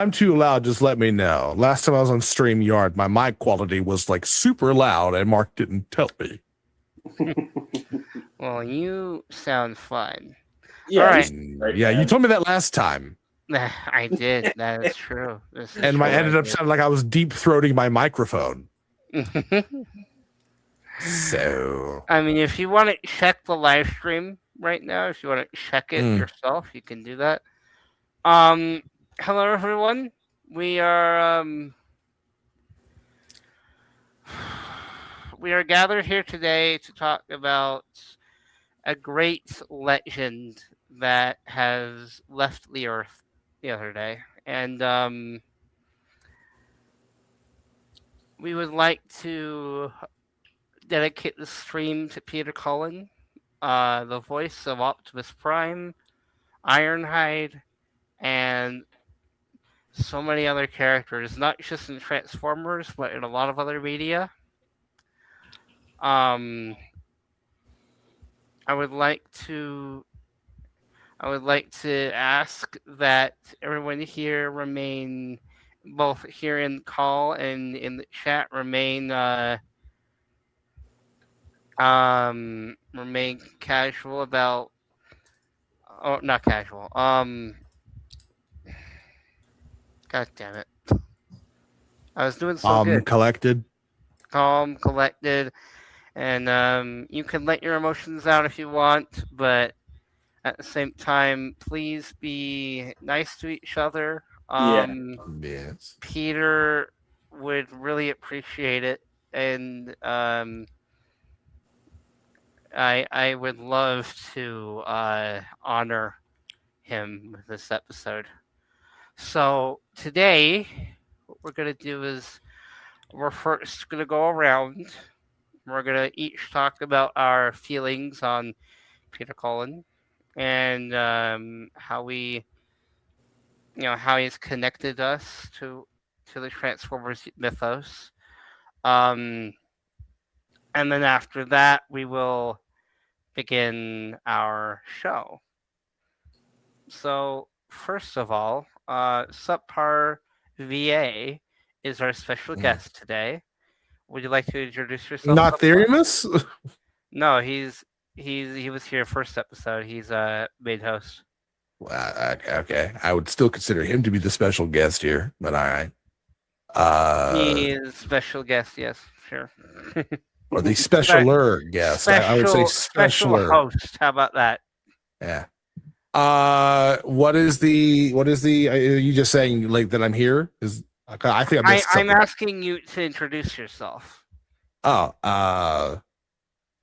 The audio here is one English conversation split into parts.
I'm too loud, just let me know. Last time I was on StreamYard, my mic quality was like super loud and Mark didn't tell me. Well, you sound fine. Yeah, All right. Right, yeah, you man. told me that last time. I did. That is true. This is And true. I ended up sounding like I was deep throating my microphone. So I mean, if you want to check the live stream right now, if you want to check it yourself, you can do that. Hello everyone. We are we are gathered here today to talk about a great legend that has left the earth the other day, and we would like to dedicate the stream to Peter Cullen, the voice of Optimus Prime, Ironhide, and so many other characters, not just in Transformers, but in a lot of other media. Um, I would like to ask that everyone here remain, both here in the call and in the chat, remain casual about, oh, not casual. God damn it. I was doing so good. collected. Calm, collected, and you can let your emotions out if you want, but at the same time, please be nice to each other. Yes. Peter would really appreciate it, and I would love to honor him with this episode. So today, what we're gonna do is we're first gonna go around. We're gonna each talk about our feelings on Peter Cullen and how we, how he's connected us to the Transformers mythos. Um, and then after that, we will begin our show. So first of all, Subpar VA is our special guest today. Would you like to introduce yourself? Not Subpar? Therimus? No, he was here first episode. He's a main host. Okay. I would still consider him to be the special guest here, but all right. He is special guest, yes, sure. Or the specialer guest. I would say special specialer. host. How about that? Yeah. What is the? Are you just saying like that I'm here? Is I think I missed I'm something. asking you to introduce yourself. Oh, hi.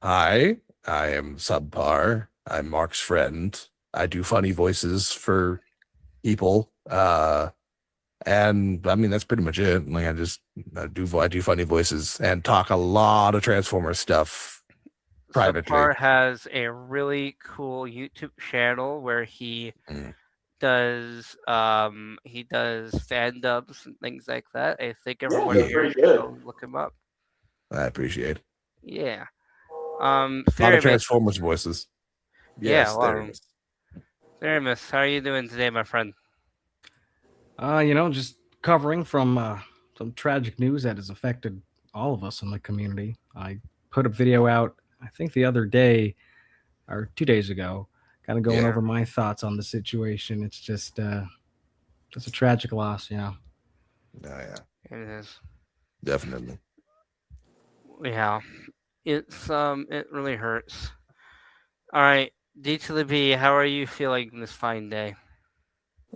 I am Subpar. I'm Mark's friend. I do funny voices for people. And I mean that's pretty much it. Like I do funny voices and talk a lot of Transformers stuff privately. Subpar has a really cool YouTube channel where he does fan dubs and things like that. I think everyone here should go look him up. I appreciate it. Yeah. A lot of Transformers voices. Yes, Therimus, how are you doing today, my friend? Just covering from some tragic news that has affected all of us in the community. I put a video out, I think the other day or 2 days ago, kind of going over my thoughts on the situation. It's just a tragic loss, Oh, yeah. It is. Definitely. Yeah. It really hurts. All right, D to the B, how are you feeling this fine day?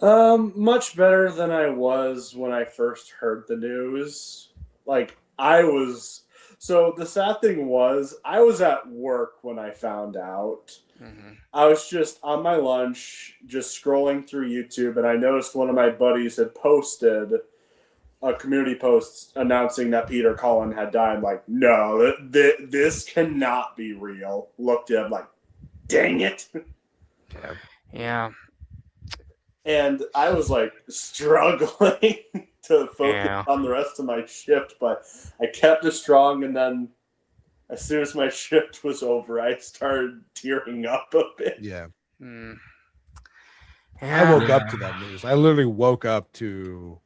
Much better than I was when I first heard the news. So the sad thing was, I was at work when I found out. Mm-hmm. I was just on my lunch, just scrolling through YouTube, and I noticed one of my buddies had posted a community post announcing that Peter Cullen had died. I'm like, no, this cannot be real. Looked at him like, dang it. Yeah. And I was like struggling to focus on the rest of my shift, but I kept it strong. And then as soon as my shift was over, I started tearing up a bit. Yeah. I woke up Yeah. to that news. I literally woke up to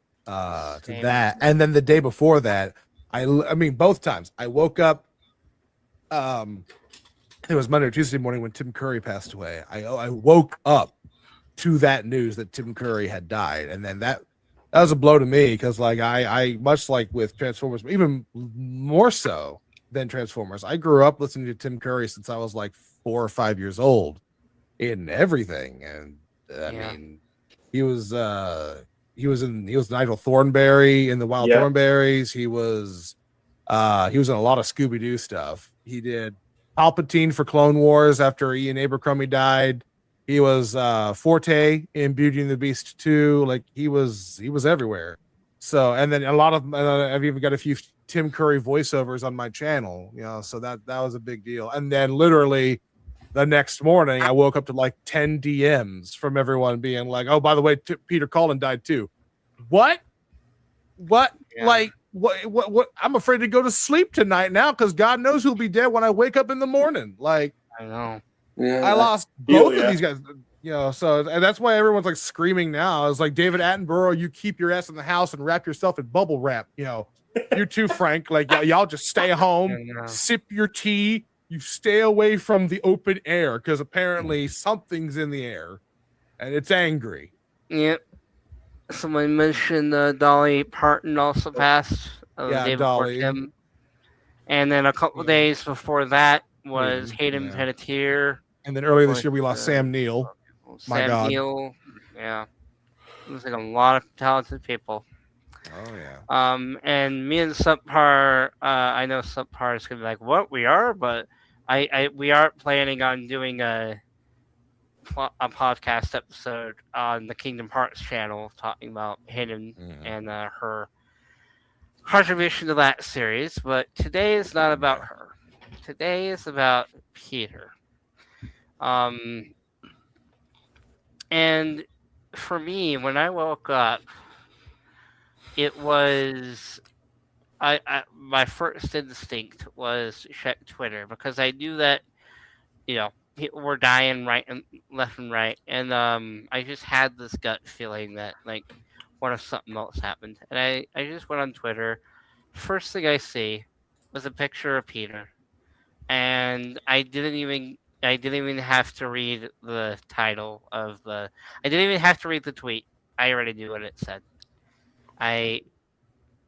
Same. that, and then the day before that, I mean both times I woke up. It was Monday or Tuesday morning when Tim Curry passed away. I woke up to that news that Tim Curry had died, and then that was a blow to me because like I much like with Transformers, but even more so than Transformers, I grew up listening to Tim Curry since I was like 4 or 5 years old in everything, and I Yeah. mean he was Nigel Thornberry in the Wild Yep. Thornberries. He was in a lot of Scooby Doo stuff. He did Palpatine for Clone Wars after Ian Abercrombie died. He was Forte in Beauty and the Beast 2. Like he was everywhere. So and then a lot of I've even got a few Tim Curry voiceovers on my channel. So that was a big deal. And then literally the next morning, I woke up to like 10 DMs from everyone being like, "Oh, by the way, Peter Cullen died too." What? Yeah. Like what I'm afraid to go to sleep tonight now because God knows who'll be dead when I wake up in the morning. Like I know. Yeah, I lost feel both of ya. these guys, so and that's why everyone's like screaming now. It's like David Attenborough, you keep your ass in the house and wrap yourself in bubble wrap. You too, Frank. Like y'all just stay home, I know. sip your tea, you stay away from the open air because apparently something's in the air and it's angry. Yep. Someone mentioned Dolly Parton also passed. Yeah, Day before Dolly. Tim. And then a couple Yeah. days before that was Hayden yeah. Panettiere. And then earlier this With, year we lost Sam Neill. My Sam God. Neill. Yeah. It was like a lot of talented people. Oh yeah. And me and Subpar, I know Subpar is gonna be like, "What we are?" But we are planning on doing a podcast episode on the Kingdom Hearts channel, talking about Hayden and her contribution to that series. But today is not about her. Today is about Peter. And for me, when I woke up, it was my first instinct was to check Twitter because I knew that people were dying right and left and right, and I just had this gut feeling that like what if something else happened, and I just went on Twitter. First thing I see was a picture of Peter, and I didn't even have to read the title of the. I didn't even have to read the tweet. I already knew what it said. I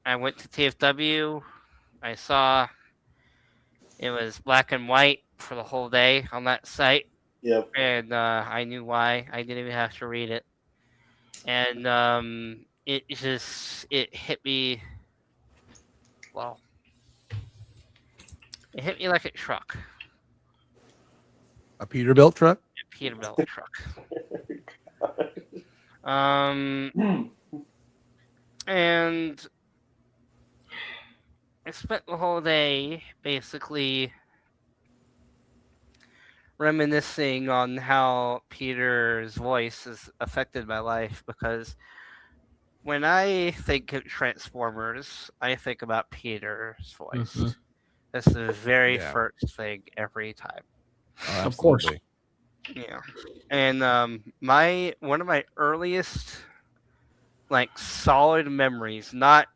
went to TFW. I saw it was black and white for the whole day on that site. Yep. And I knew why. I didn't even have to read it. And it hit me. Well, it hit me like a truck. A Peterbilt truck? A Peterbilt truck. And I spent the whole day basically reminiscing on how Peter's voice has affected my life, because when I think of Transformers, I think about Peter's voice. Mhm. That's the very first thing every time. Oh, Of course. absolutely. Yeah. And one of my earliest like solid memories, not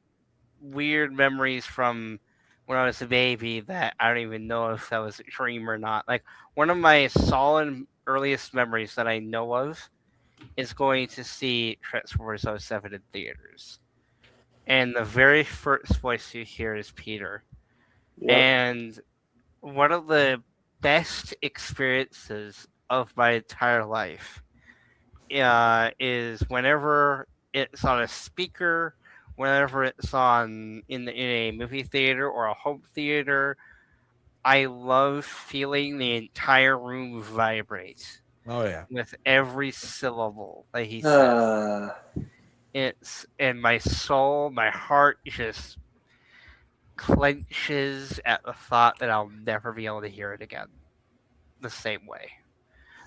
weird memories from when I was a baby that I don't even know if that was a dream or not. Like one of my solid earliest memories that I know of is going to see Transformers 07 in theaters. And the very first voice you hear is Peter. Yep. And one of the best experiences of my entire life is whenever it's on a speaker, whenever it's on in a movie theater or a home theater. I love feeling the entire room vibrate Oh yeah. with every syllable that he says. It's and my soul, my heart just clenches at the thought that I'll never be able to hear it again the same way.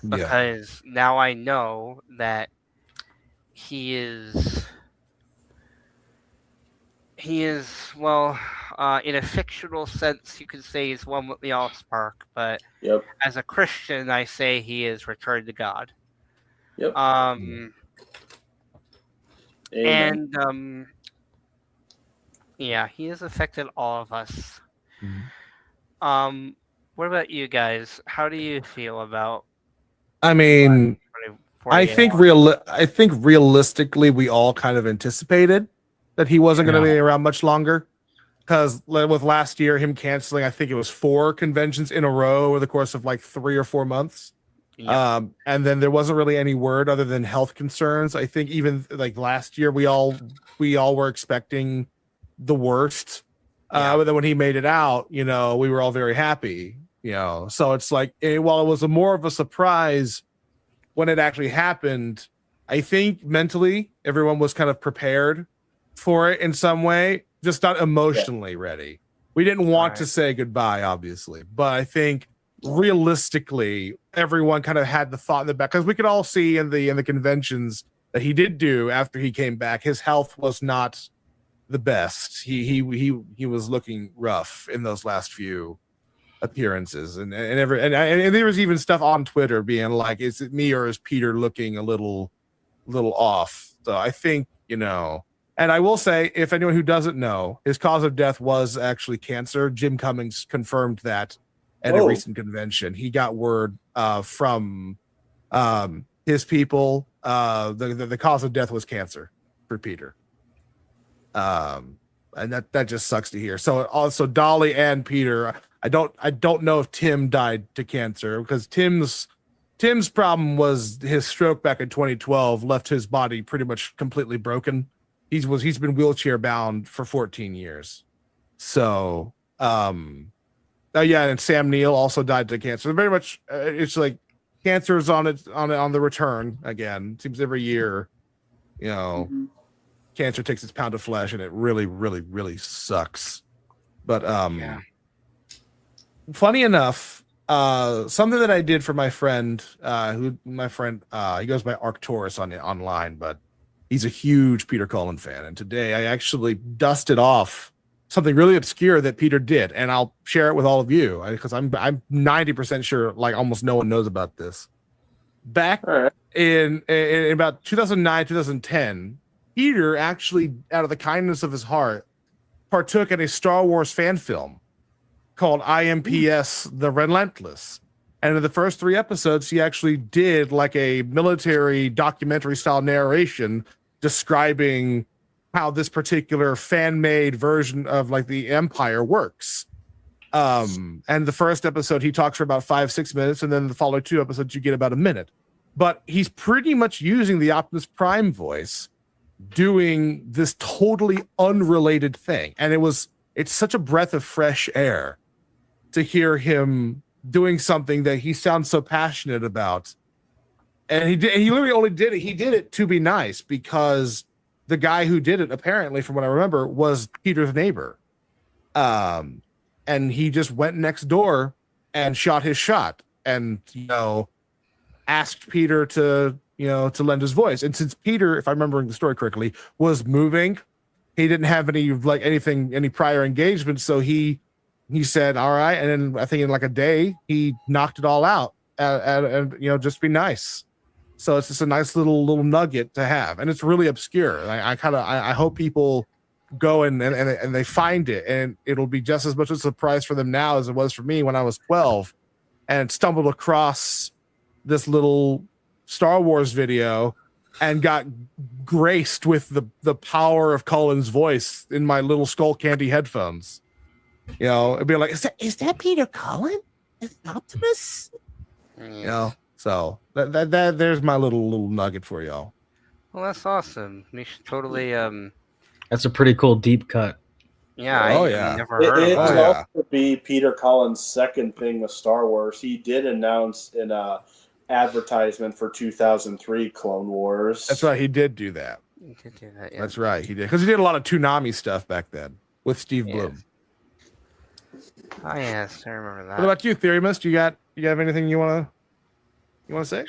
Because now I know that he is well, in a fictional sense, you could say he's one with the Allspark, but Yep. as a Christian, I say he is returned to God. Yep. And yeah, he has affected all of us. What about you guys? How do you feel about? I mean, 48 I think realistically, we all kind of anticipated that he wasn't going to be around much longer. Because with last year, him canceling, I think it was 4 conventions in a row over the course of like 3 or 4 months. Yep. And then there wasn't really any word other than health concerns. I think even like last year, we all were expecting the worst. But then when he made it out, we were all very happy. So it's like, while it was more of a surprise when it actually happened, I think mentally everyone was kind of prepared for it in some way, just not emotionally ready. We didn't want to say goodbye, obviously, but I think realistically everyone kind of had the thought in the back, because we could all see in the conventions that he did do after he came back, his health was not the best. He was looking rough in those last few appearances, and there was even stuff on Twitter being like, is it me or is Peter looking a little off? So I think, and I will say, if anyone who doesn't know, his cause of death was actually cancer. Jim Cummings confirmed that at a recent convention. He got word from his people. The cause of death was cancer for Peter. And that just sucks to hear. So also Dolly and Peter, I don't know if Tim died to cancer, because Tim's problem was his stroke back in 2012 left his body pretty much completely broken. He's been wheelchair bound for 14 years. So and Sam Neill also died to cancer. Very much it's like cancer is on the return again. It seems every year, cancer takes its pound of flesh, and it really, really, really sucks. But funny enough, something that I did for my friend, he goes by Arcturus online, but he's a huge Peter Cullen fan. And today I actually dusted off something really obscure that Peter did, and I'll share it with all of you, because I'm 90% sure like almost no one knows about this. Back in about 2009, 2010, Peter actually, out of the kindness of his heart, partook in a Star Wars fan film called IMPS The Relentless. And in the first 3 episodes, he actually did like a military documentary style narration describing how this particular fan-made version of like the Empire works. And the first episode, he talks for about 5-6 minutes, and then the following 2 episodes, you get about a minute. But he's pretty much using the Optimus Prime voice, doing this totally unrelated thing. And it's such a breath of fresh air to hear him doing something that he sounds so passionate about. And he literally only did it. He did it to be nice, because the guy who did it, apparently, from what I remember, was Peter's neighbor. And he just went next door and shot his shot, and, asked Peter to lend his voice. And since Peter, if I'm remembering the story correctly, was moving, he didn't have any prior engagement. So he said, all right. And then I think in like a day, he knocked it all out and just be nice. So it's just a nice little nugget to have. And it's really obscure. I hope people go and they find it, and it'll be just as much a surprise for them now as it was for me when I was 12 and stumbled across this little Star Wars video and got graced with the power of Cullen's voice in my little Skull Candy headphones. It'd be like, is that Peter Cullen? Is it Optimus? So that there's my little nugget for y'all. Well, that's awesome. We should totally That's a pretty cool deep cut. Yeah, I never heard of it. It that. could also be Peter Cullen's second thing with Star Wars. He did announce in a advertisement for 2003 Clone Wars. That's right. He did do that. He did do that, yeah. That's right. He did, because he did a lot of Toonami stuff back then with Steve Bloom. Oh yes, I remember that. What about you, Theorymist? You have anything you want to say?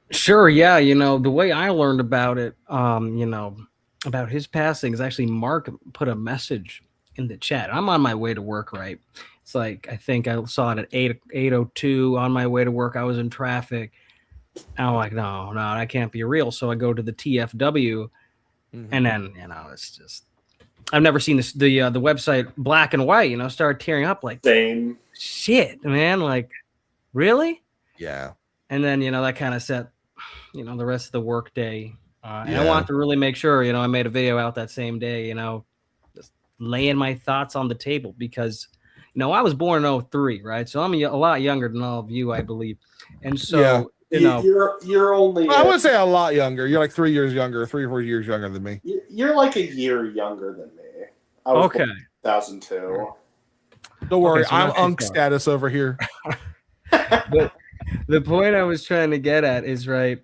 Sure. Yeah. The way I learned about it, about his passing is actually Mark put a message in the chat. I'm on my way to work, right? It's like, I think I saw it at 8:02 on my way to work. I was in traffic, I'm like, no, that can't be real. So I go to the TFW, and then it's just I've never seen this the website black and white. Start tearing up like Same. Shit, man. Like, really? Yeah. And then that kind of set the rest of the work day. And I want to really make sure I made a video out that same day. Just laying my thoughts on the table because I was born in 03, right? So I'm a lot younger than all of you, I believe. And so you're only. I would say a lot younger. You're like 3 years younger, 3 or 4 years younger than me. You're like a year younger than me. I was born in 2002. Don't worry, Okay, so I'm not too unk far. status over here. But the point I was trying to get at is right.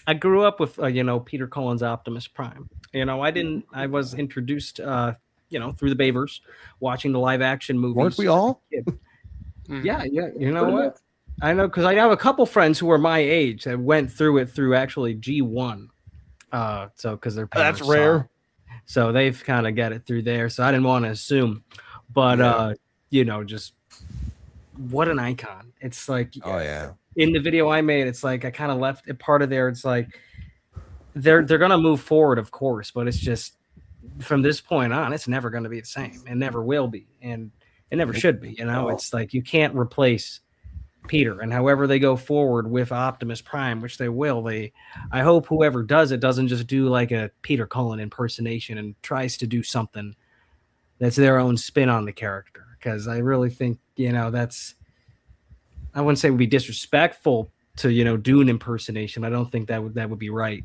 I grew up with Peter Cullen's Optimus Prime. I was introduced through the Bavers, watching the live action movies. Weren't we all? Yeah. You know what? I know because I have a couple friends who are my age that went through it through actually G1. So because their parents That's rare. So they've kind of got it through there. So I didn't want to assume, but just what an icon. It's like, oh yeah. In the video I made, it's like I kind of left a part of there. It's like they're gonna move forward, of course, but it's just from this point on, it's never gonna be the same. It never will be, and it never should be. It's like you can't replace Peter, and however they go forward with Optimus Prime, which they will. I hope whoever does it doesn't just do like a Peter Cullen impersonation and tries to do something that's their own spin on the character. Because I really think that's. I wouldn't say it would be disrespectful to do an impersonation. I don't think that would be right.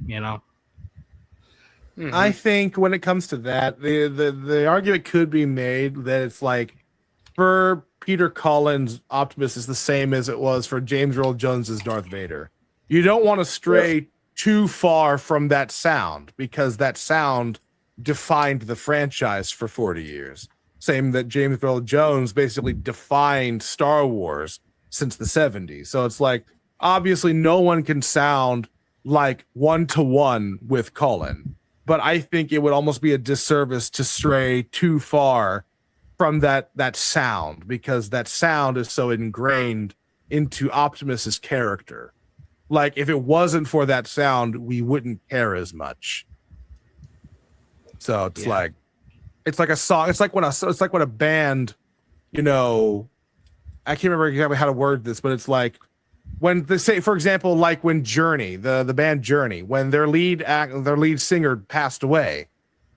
I think when it comes to that, the argument could be made that it's like for Peter Cullen's Optimus is the same as it was for James Earl Jones's Darth Vader. You don't want to stray too far from that sound because that sound defined the franchise for 40 years. Same that James Earl Jones basically defined Star Wars since the 70s. So it's like, obviously no one can sound like one-to-one with Cullen, but I think it would almost be a disservice to stray too far from that sound because that sound is so ingrained into Optimus's character. Like if it wasn't for that sound, we wouldn't care as much. So it's like a song. It's like when a band, I can't remember exactly how to word this, but it's like when they say, for example, like when Journey, the band Journey, when their lead singer passed away,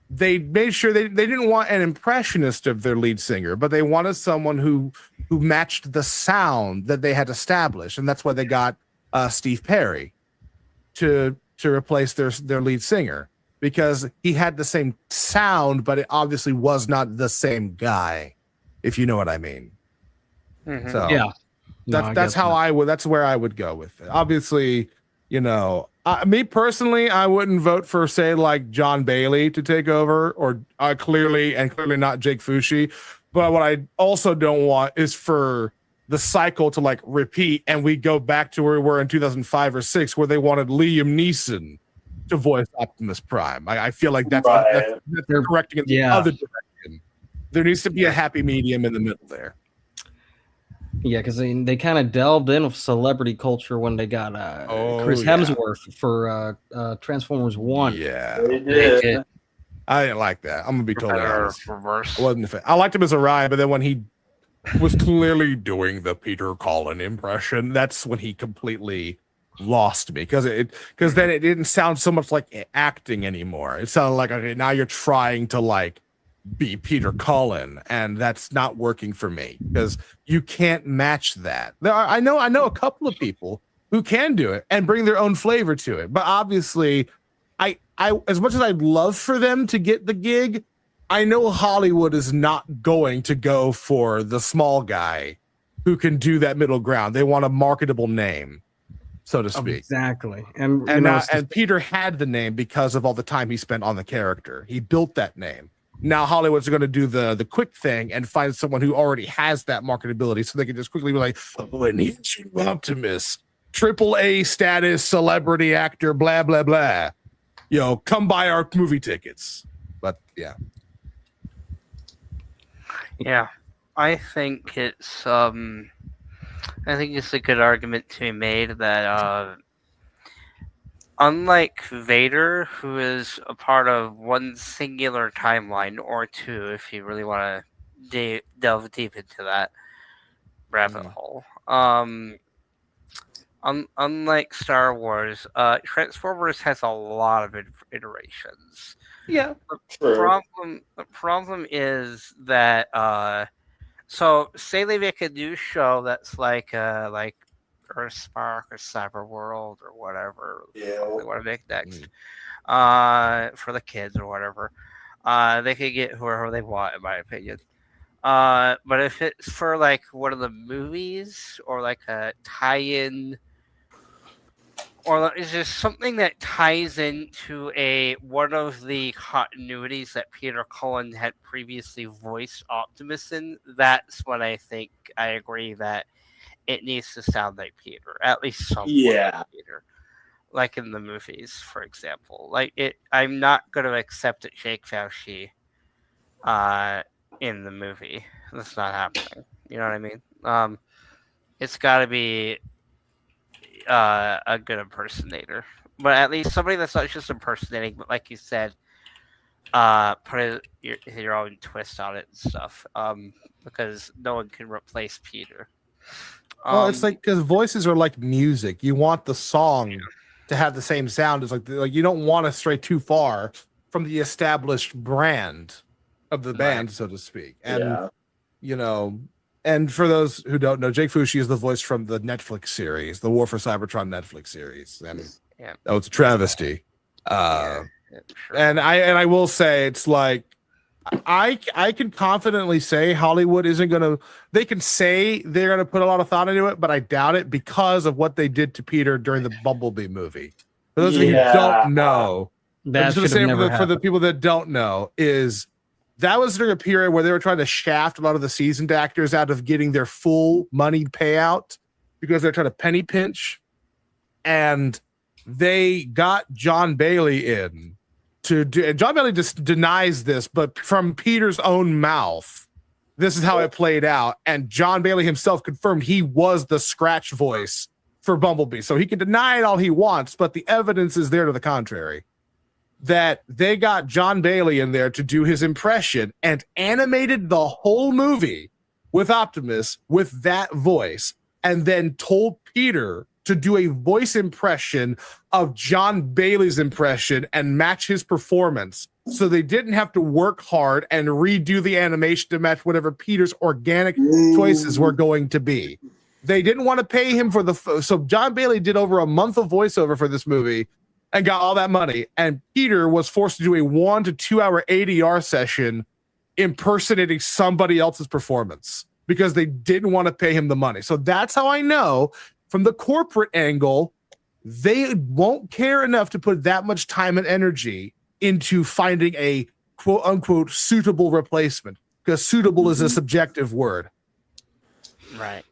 they made sure they didn't want an impressionist of their lead singer, but they wanted someone who matched the sound that they had established, and that's why they got Steve Perry to replace their lead singer because he had the same sound, but it obviously was not the same guy, if you know what I mean. Mm-hmm. So yeah, that's where I would go with it. Obviously, me personally, I wouldn't vote for say like John Bailey to take over or clearly not Jake Fushi. But what I also don't want is for the cycle to like repeat and we go back to where we were in 2005 or 6 where they wanted Liam Neeson to voice Optimus Prime. I feel like that's correcting in the other direction. There needs to be a happy medium in the middle there. Yeah, because they kind of delved in with celebrity culture when they got Chris Hemsworth for Transformers 1. Yeah, they did. I didn't like that. I'm gonna be totally honest. Reverse. I wasn't a fan. I liked him as a ride, but then when he was clearly doing the Peter Cullen impression, that's when he completely lost me because then it didn't sound so much like acting anymore. It sounded like, okay, now you're trying to like be Peter Cullen, and that's not working for me because you can't match that. I know a couple of people who can do it and bring their own flavor to it, but obviously, I as much as I'd love for them to get the gig, I know Hollywood is not going to go for the small guy who can do that middle ground. They want a marketable name, so to speak. Exactly, and Peter had the name because of all the time he spent on the character. He built that name. Now Hollywood's going to do the quick thing and find someone who already has that marketability so they can just quickly be like, oh, and he's Optimus, AAA status, celebrity actor, blah, blah, blah. Come buy our movie tickets. But yeah. Yeah. I think it's a good argument to be made that unlike Vader, who is a part of one singular timeline or two, if you really want to delve deep into that rabbit hole. Unlike Star Wars, Transformers has a lot of iterations. Yeah, True. The problem is that so say they make a new show that's like Earthspark or Cyber World or whatever Yeah. they want to make next. For the kids or whatever. They could get whoever they want, in my opinion. But if it's for like one of the movies or like a tie-in, or is there something that ties into one of the continuities that Peter Cullen had previously voiced Optimus in? That's when I think I agree that it needs to sound like Peter, at least somewhat like Peter. Like in the movies, for example. I'm not going to accept that Jake Fauci in the movie. That's not happening. You know what I mean? It's got to be a good impersonator, but at least somebody that's not just impersonating, but like you said, put your own twist on it and stuff. Because no one can replace Peter. Well, it's like because voices are like music. You want the song to have the same sound as like you don't want to stray too far from the established brand of the band, so to speak. And you know, and for those who don't know, Jake Fushi is the voice from the Netflix series, the War for Cybertron Netflix series, and it's a travesty. And I will say it's like I can confidently say Hollywood isn't gonna. They can say they're gonna put a lot of thought into it, but I doubt it because of what they did to Peter during the Bumblebee movie. For those of you who don't know, that should have never happened. For the people that don't know, is that was during a period where they were trying to shaft a lot of the seasoned actors out of getting their full money payout because they're trying to penny pinch, and they got John Bailey in to do, and John Bailey just denies this, but from Peter's own mouth, this is how it played out. And John Bailey himself confirmed he was the scratch voice for Bumblebee. So he can deny it all he wants, but the evidence is there to the contrary. That they got John Bailey in there to do his impression and animated the whole movie with Optimus with that voice, and then told Peter to do a voice impression of John Bailey's impression and match his performance. So they didn't have to work hard and redo the animation to match whatever Peter's organic choices were going to be. They didn't want to pay him for so John Bailey did over a month of voiceover for this movie and got all that money. And Peter was forced to do a 1 to 2 hour ADR session impersonating somebody else's performance because they didn't want to pay him the money. So that's how I know from the corporate angle, they won't care enough to put that much time and energy into finding a quote unquote suitable replacement, because suitable is a subjective word. Right.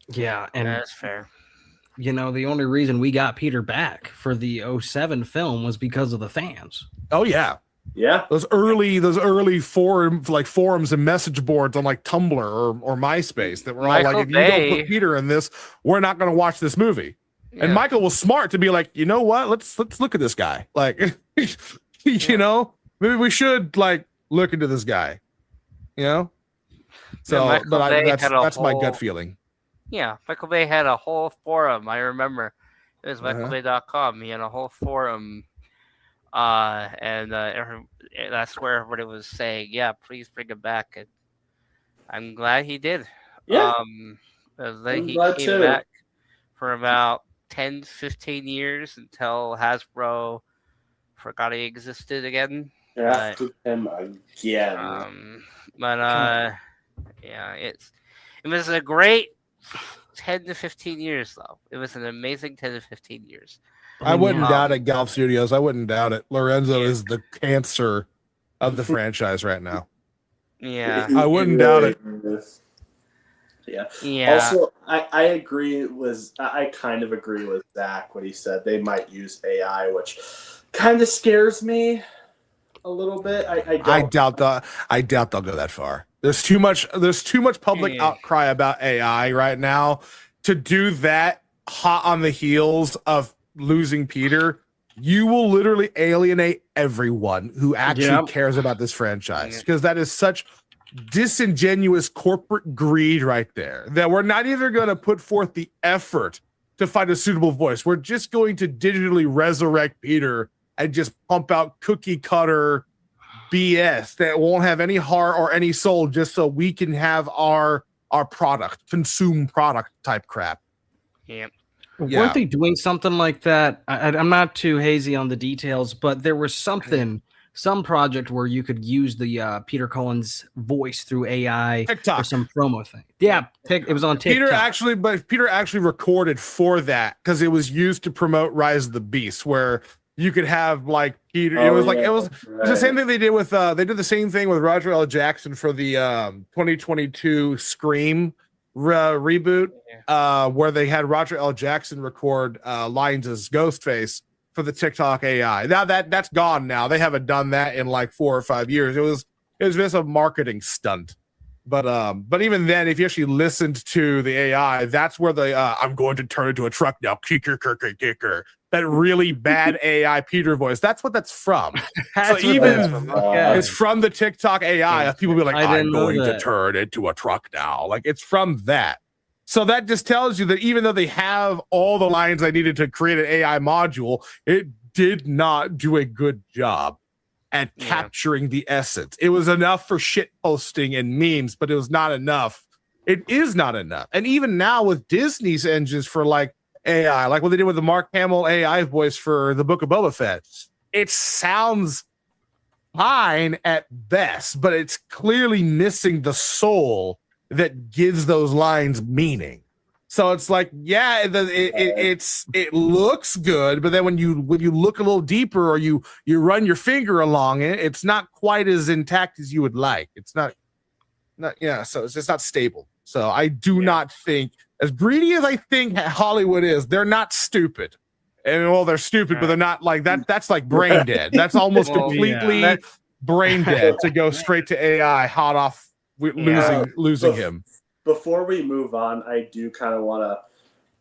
Yeah. And that's fair. You know, the only reason we got Peter back for the 07 film was because of the fans. Oh yeah. Yeah. Those early forums and message boards on like Tumblr or MySpace that were all like, if you don't put Peter in this, we're not going to watch this movie. Yeah. And Michael was smart to be like, you know what? Let's look at this guy. Like, you know, maybe we should like look into this guy. You know? So, that's my gut feeling. Yeah, Michael Bay had a whole forum. I remember it was michaelbay.com. He had a whole forum, and that's where everybody was saying, "Yeah, please bring him back." And I'm glad he did. Yeah, he came back for about 10, 15 years until Hasbro forgot he existed again. After him again. Yeah, it was a great 10 to 15 years, though. It was an amazing 10 to 15 years. I wouldn't doubt it, Golf Studios. I wouldn't doubt it. Lorenzo is the cancer of the franchise right now. Yeah. I wouldn't doubt it. Yeah. Also, I agree with, I kind of agree with Zach when he said they might use AI, which kind of scares me a little bit. I doubt they'll go that far. There's too much public outcry about AI right now to do that hot on the heels of losing Peter. you will literally alienate everyone who actually cares about this franchise, because that is such disingenuous corporate greed right there, that we're not even going to put forth the effort to find a suitable voice. We're just going to digitally resurrect Peter and just pump out cookie cutter BS that won't have any heart or any soul, just so we can have our product, consume product type crap. Yep. Weren't they doing something like that? I'm not too hazy on the details, but there was some project where you could use the Peter Cullen's voice through AI TikTok. or some promo thing. Yeah, it was on TikTok. Peter actually recorded for that, because it was used to promote Rise of the Beast, where you could have like Peter. It was the same thing they did with they did the same thing with Roger L. Jackson for the 2022 Scream reboot, where they had Roger L. Jackson record lines as Ghostface for the TikTok AI. Now that's gone now. They haven't done that in like 4 or 5 years. It was just a marketing stunt. But even then, if you actually listened to the AI, that's where the I'm going to turn into a truck now, kicker, that really bad AI Peter voice. That's what that's from. So even it's from the TikTok AI. People be like, I'm going to turn into a truck now. Like, it's from that. So that just tells you that even though they have all the lines I needed to create an AI module, it did not do a good job at capturing the essence. It was enough for shit posting and memes, but it was not enough. It is not enough. And even now with Disney's engines for like AI, like what they did with the Mark Hamill AI voice for the Book of Boba Fett, it sounds fine at best, but it's clearly missing the soul that gives those lines meaning. So it's like, it looks good, but then when you look a little deeper, or you run your finger along it, it's not quite as intact as you would like. It's not. So it's just not stable. So I do not think, as greedy as I think Hollywood is, they're not stupid. And well, they're stupid, but they're not like that. That's like brain dead. That's almost completely brain dead to go straight to AI, hot off losing him. Before we move on, I do kind of want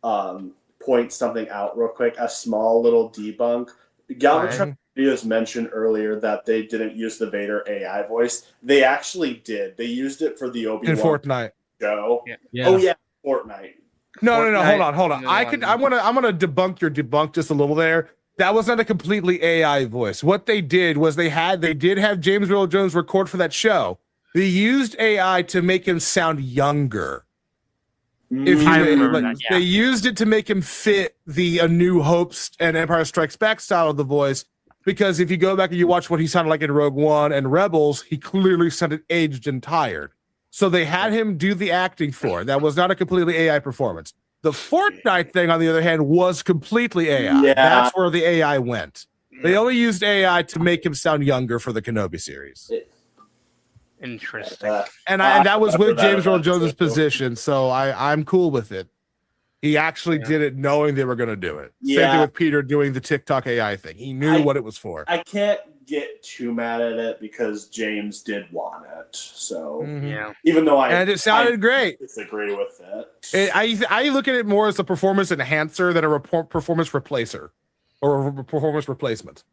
to point something out real quick. A small little debunk. Galvatron Studios mentioned earlier that they didn't use the Vader AI voice. They actually did. They used it for the Obi-Wan in Fortnite show. Yeah. Oh yeah, Fortnite. No, hold on. I'm gonna debunk your debunk just a little there. That was not a completely AI voice. What they did was they did have James Earl Jones record for that show. They used AI to make him sound younger. They used it to make him fit the A New Hope's and Empire Strikes Back style of the voice, because if you go back and you watch what he sounded like in Rogue One and Rebels, he clearly sounded aged and tired. So they had him do the acting for it. That was not a completely AI performance. The Fortnite thing, on the other hand, was completely AI. Yeah. That's where the AI went. They only used AI to make him sound younger for the Kenobi series. Interesting. And that was with James Earl Jones' position, so I'm cool with it. He actually did it knowing they were going to do it. Yeah. Same thing with Peter doing the TikTok AI thing. He knew what it was for. I can't get too mad at it because James did want it. So even though and it sounded great, disagree with it. I look at it more as a performance enhancer than a performance replacer or a performance replacement.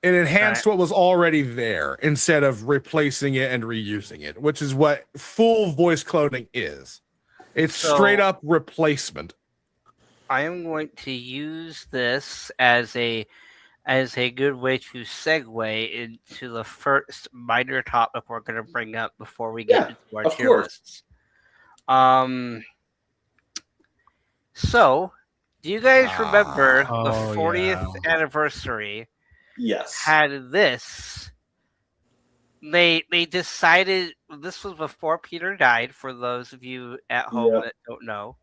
It enhanced what was already there instead of replacing it and reusing it, which is what full voice cloning is. It's straight up replacement. I am going to use this as a good way to segue into the first minor topic we're going to bring up before we get into our tier lists. So, do you guys remember the 40th anniversary? Yes. Had this. They decided, this was before Peter died, for those of you at home that don't know.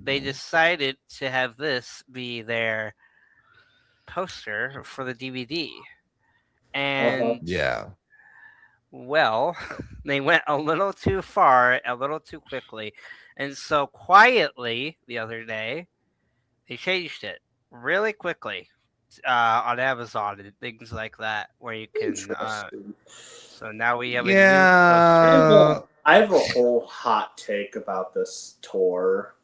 They decided to have this be their poster for the DVD. And well, they went a little too far, a little too quickly. And so quietly the other day, they changed it really quickly. On Amazon and things like that, where you can. So now we have a new poster. I have a whole hot take about this tour.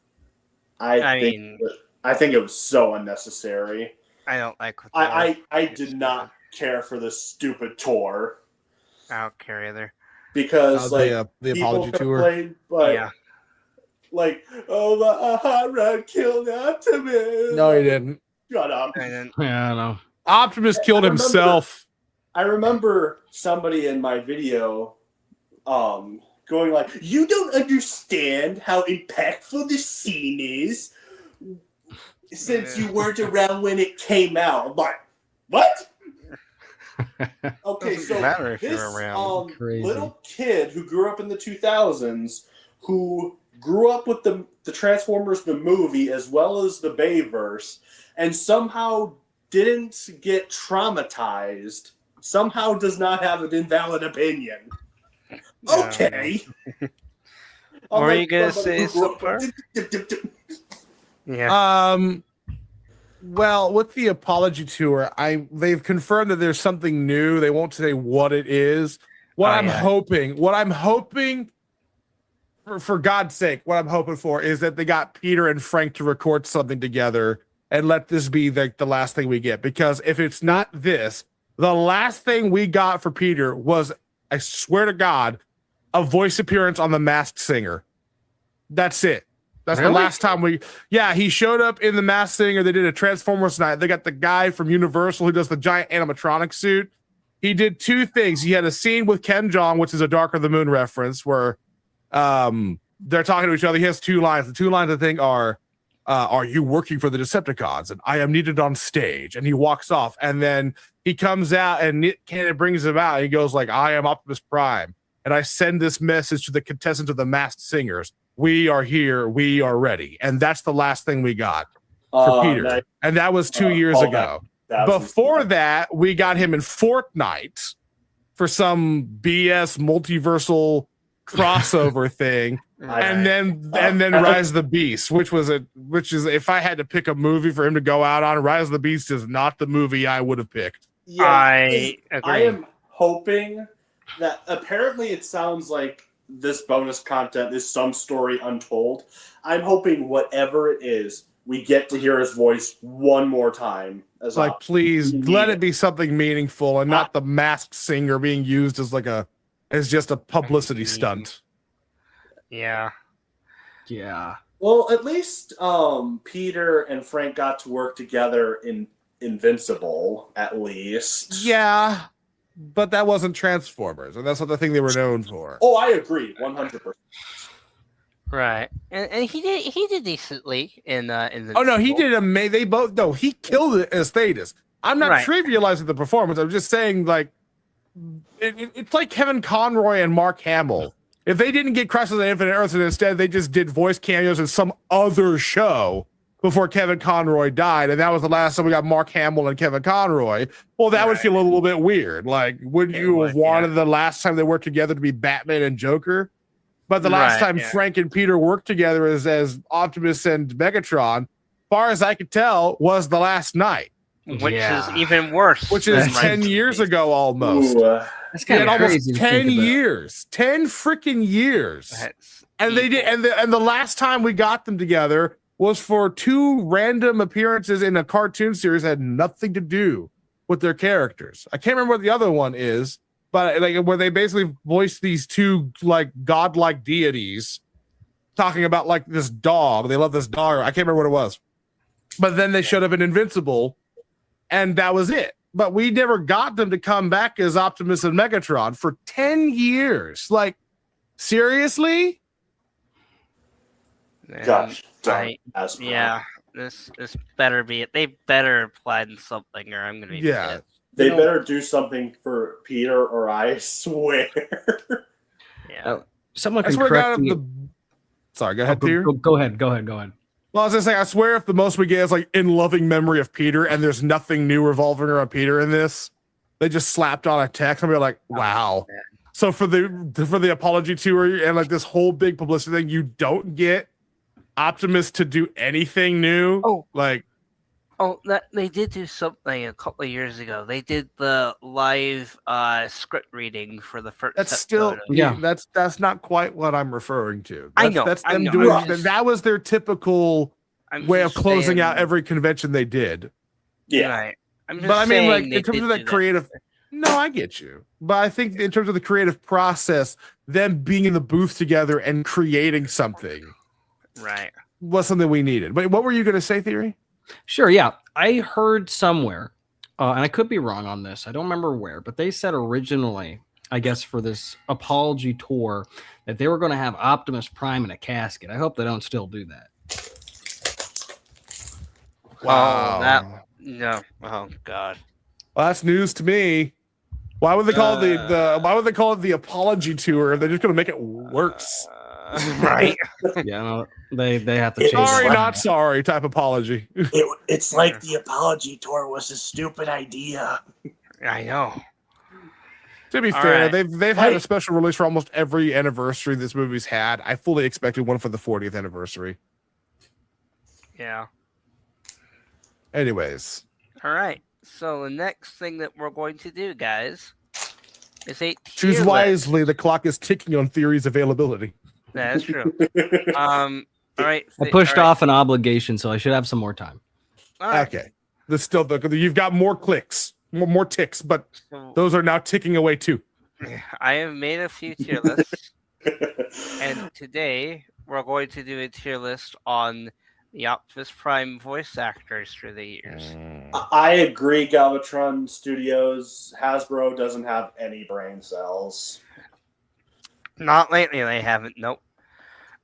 I think it was so unnecessary. I don't like. I did not care for this stupid tour. I don't care either. Because the people apology tour. complained, but Yeah. like, oh, the hot rod killed Optimus. No, he didn't. Shut up. Yeah, I know. Optimus killed himself. I remember somebody in my video going like, you don't understand how impactful this scene is since you weren't around when it came out. I'm like, what? Okay, Doesn't so matter if this you're around. little kid who grew up in the 2000s, who grew up with the Transformers the movie as well as the Bayverse, and somehow didn't get traumatized, somehow does not have an invalid opinion. Okay. What were you gonna say so far? Yeah. Well, with the apology tour, they've confirmed that there's something new. They won't say what it is. What I'm hoping, for God's sake, what I'm hoping for is that they got Peter and Frank to record something together and let this be the last thing we get. Because if it's not this, the last thing we got for Peter was, I swear to God, a voice appearance on The Masked Singer. That's it. That's really? the last time he showed up in The Masked Singer. They did a Transformers night. They got the guy from Universal who does the giant animatronic suit. He did two things. He had a scene with Ken Jeong, which is a Dark of the Moon reference, where they're talking to each other. He has two lines. The two lines, I think, are you working for the Decepticons? And I am needed on stage. And he walks off. And then he comes out and Nick Cannon brings him out. And he goes like, I am Optimus Prime. And I send this message to the contestants of The Masked Singers. We are here. We are ready. And that's the last thing we got for Peter. And that was 2 years ago. Before that, we got him in Fortnite for some BS multiversal crossover thing. And then Rise of the Beast, which is, if I had to pick a movie for him to go out on, Rise of the Beast is not the movie I would have picked. Yeah, I agree. I am hoping that, apparently it sounds like this bonus content is some story untold. I'm hoping whatever it is, we get to hear his voice one more time. Please let it be something meaningful and not the Masked Singer being used as just a publicity stunt. Yeah. Yeah. Well, at least Peter and Frank got to work together in Invincible, at least. Yeah. But that wasn't Transformers, and that's not the thing they were known for. Oh, I agree, 100%. Right, and he did decently in the. Oh no, he did amazing. They both he killed it as Thetis. I'm not trivializing the performance. I'm just saying, it's like Kevin Conroy and Mark Hamill. If they didn't get Crisis on Infinite Earths and instead they just did voice cameos in some other show before Kevin Conroy died, and that was the last time we got Mark Hamill and Kevin Conroy, well, that would feel a little bit weird. Like, wouldn't you have wanted the last time they worked together to be Batman and Joker? But the last time Frank and Peter worked together as Optimus and Megatron, far as I could tell, was the last night. Which is even worse. Which is 10 years ago almost. That's kind of crazy. Almost 10 years. 10 freaking years. That's and they did, and the last time we got them together was for two random appearances in a cartoon series that had nothing to do with their characters. I can't remember what the other one is, but where they basically voiced these two godlike deities talking about this dog. They love this dog. I can't remember what it was. But then they showed up in Invincible, and that was it. But we never got them to come back as Optimus and Megatron for 10 years. Seriously? Gosh. This better be it. They better apply something, or I'm gonna be pissed. They better do something for Peter, or I swear. Someone can correct me. Sorry, go ahead, Peter. Go ahead. Well, I was gonna say, I swear, if the most we get is in loving memory of Peter, and there's nothing new revolving around Peter in this, they just slapped on a text and be like, "Wow." So for the apology tour and this whole big publicity thing, you don't get Optimus to do anything new. They did do something a couple of years ago. They did the live script reading for the first. That's still that's not quite what I'm referring to. I know that's them doing. That was their typical way of closing out every convention they did. Yeah. Right. I'm just But I mean, like saying they in terms did of do that creative, no, I get you. But I think in terms of the creative process, them being in the booth together and creating something Right. was something we needed. But what were you going to say, Theory? Sure, yeah. I heard somewhere, and I could be wrong on this. I don't remember where, but they said originally, I guess for this apology tour, that they were going to have Optimus Prime in a casket. I hope they don't still do that. Wow. No. Oh God. Well, that's news to me. Why would they call it why would they call it the apology tour if they're just going to make it worse? Right. Yeah, no, they have to change Sorry, that. not sorry type apology. It's like the apology tour was a stupid idea. I know. To be All fair, right. they've had a special release for almost every anniversary this movie's had. I fully expected one for the 40th anniversary. Yeah. Anyways, All right. So the next thing that we're going to do, guys, is a choose tier wisely. list. The clock is ticking on Theory's availability. That's true. All right. I pushed off an obligation, so I should have some more time. All right. Okay, this still you've got more clicks, more ticks, but So those are now ticking away too. I have made a few tier lists, and today we're going to do a tier list on the Optimus Prime voice actors through the years. I agree, Galvatron Studios. Hasbro doesn't have any brain cells. Not lately, they haven't. Nope.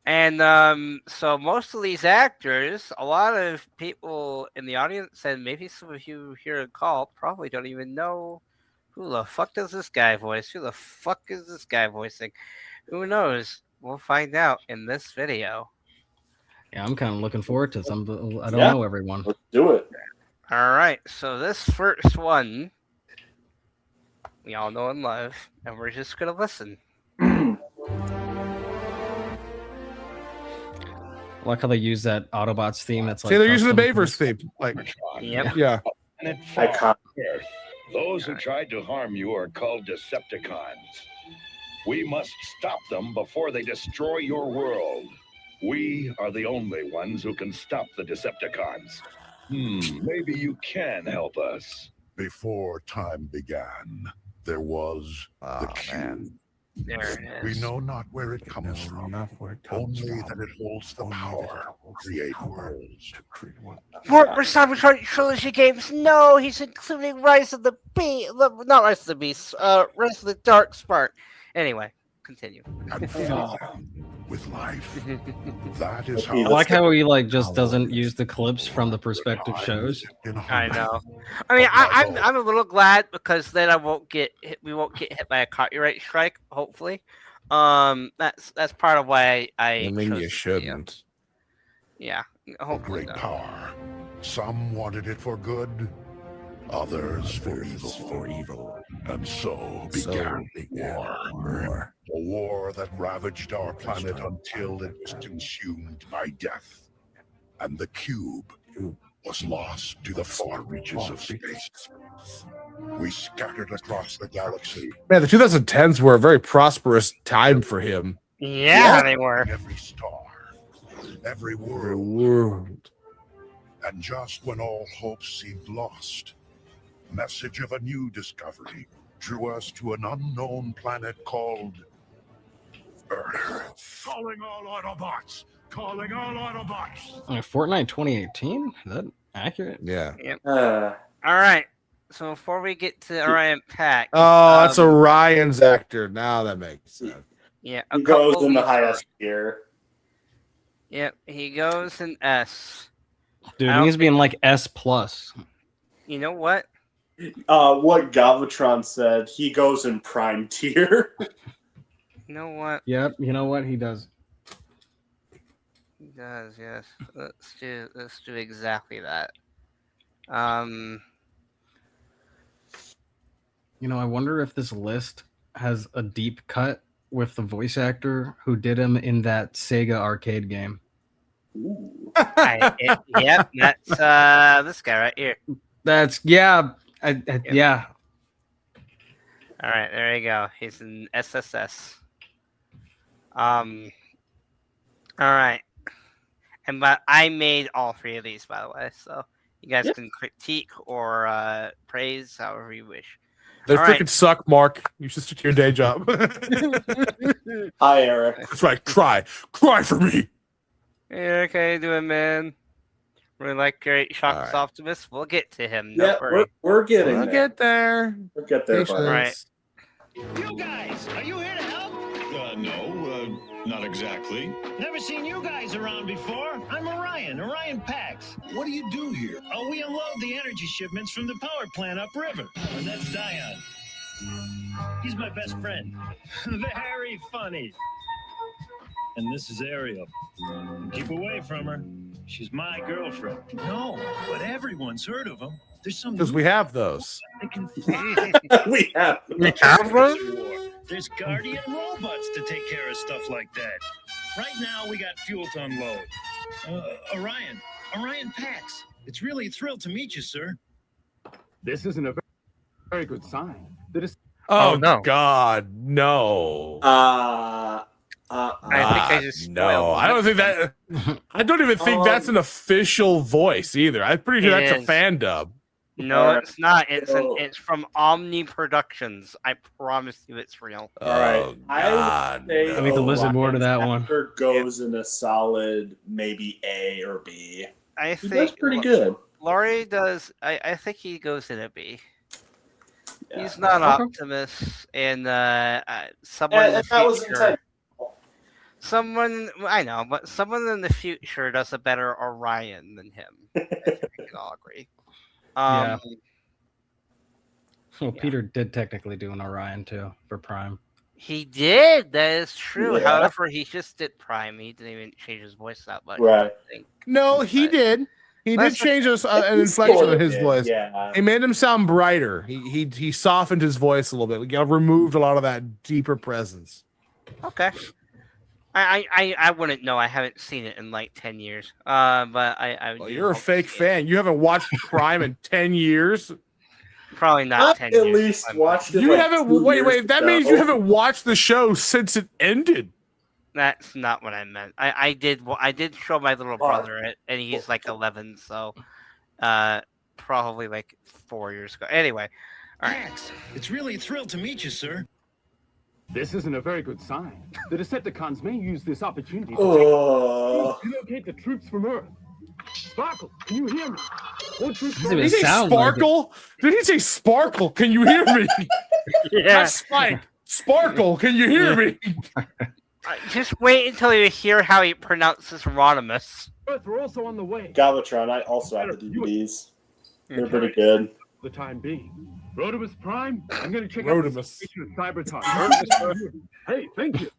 And so most of these actors, a lot of people in the audience, and maybe some of you here in call, probably don't even know who the fuck does this guy voice? Who the fuck is this guy voicing? Who knows? We'll find out in this video. Yeah, I'm kind of looking forward to some. I don't know everyone. Let's do it. All right, so this first one, we all know and love, and we're just gonna listen. I like how they use that Autobots theme. That's like See, they're using the custom. Bavers theme. Like, Yep. yeah. Those who tried to harm you are called Decepticons. We must stop them before they destroy your world. We are the only ones who can stop the Decepticons. Maybe you can help us. Before time began, there was the cube. There it We is. know not where it comes from, only that it holds the power to create worlds. For Cybertron Trilogy games, no, he's including Rise of the Beast, not Rise of the Beast, Rise of the Dark Spark. Anyway, continue. And fill them with life. That is how I like how he like just doesn't use the clips from the perspective shows. I know. I mean, I'm a little glad because then I won't get hit, we won't get hit by a copyright strike. Hopefully, that's part of why I I mean, chose you this shouldn't. video. Yeah, hopefully. great not. power. Some wanted it for good, others for evil. And so began war. A war that ravaged our planet until it was consumed by death. And the cube was lost to the far reaches of space. We scattered across the galaxy. Man, the 2010s were a very prosperous time for him. Yeah, they were. Every star, every The world. world. And just when all hope seemed lost, message of a new discovery drew us to an unknown planet called Earth. Calling all Autobots! Calling all Autobots! Fortnite 2018? Is that accurate? Yeah. Uh, All right. So before we get to Orion Pack, Oh, that's Orion's actor. Now that makes sense. yeah, he goes in the highest tier. Yep, he goes in S. Dude, I he don't needs to be in like S plus. You know what? What Galvatron said, he goes in prime tier. You know what? Yep, you know what he does. He does, yes. Let's do exactly that. You know, I wonder if this list has a deep cut with the voice actor who did him in that Sega arcade game. Yep, that's this guy right here. That's yeah, yeah. All right, there you go. He's in SSS. All right, but I made all three of these, by the way. So You guys can critique or praise however you wish. They All freaking right. suck, Mark. You should stick to your day job. Hi, Eric. That's right. Cry for me. Hey, Eric, how you doing, man? Really like Great Shocks right. Optimus. We'll get to him. Yeah, Don't worry. we're getting We'll there. get there. We'll get there, buddy. Right. You guys, are you here to help? No, not exactly. Never seen you guys around before. I'm Orion Pax. What do you do here? Oh, we unload the energy shipments from the power plant upriver. And that's Dion. He's my best friend. Very funny. And this is Ariel. Keep away from her. She's my girlfriend. No, but everyone's heard of them. There's some Because we have those. they can We have. We have one? There's guardian robots to take care of stuff like that. Right now, we got fuel to unload. Orion Pax. It's really a thrill to meet you, sir. This isn't a very good sign. Oh, no. God, no. I think I just no. spoiled I don't think that. I don't even think that's an official voice either. I'm pretty sure It that's is. a fan dub. No, it's not. Oh. It's from Omni Productions. I promise you, it's real. All right. Oh, I would God, say I need to listen more to that Orion's one. actor goes in a solid maybe A or B. I He think does pretty good. Laurie does. I think he goes in a B. Yeah. He's not Okay. Optimus, and someone in the And that was future. intentional. Someone I know, but someone in the future does a better Orion than him. I think we can all agree. Yeah. Well, Yeah. Peter did technically do an Orion too for Prime. He did. That is true. Yeah. However, he just did Prime. He didn't even change his voice that much. Right. I think. No, he But- did. He did That's change an He inflection sort of his did, voice. Yeah. He made him sound brighter. He softened his voice a little bit. He removed a lot of that deeper presence. Okay. I wouldn't know. I haven't seen it in like 10 years. But I Well, do you're a hope to fake see it. fan. You haven't watched Prime in 10 years. Probably not I 10 at years. least but watched it. You like haven't. 2 Wait. years That ago. means you haven't watched the show since it ended. That's not what I meant. I did show my little brother it, and he's like 11, so probably like 4 years ago. Anyway, all right. Pax. It's really a thrill to meet you, sir. This isn't a very good sign. The Decepticons may use this opportunity Oh. to relocate the troops from Earth. Sparkle, can you hear me? All troops Doesn't Did even he say sound like it. Sparkle? Did he say Sparkle? Can you hear me? Yeah. That's Spike. Sparkle. Can you hear me? Just wait until you hear how he pronounces Rodimus. Earth, we're also on the way. Galvatron, I also have the DVDs. They're pretty good. For the time being. Rodimus Prime, I'm going to check Rodimus. out the situation of Cybertron. Hey, thank you.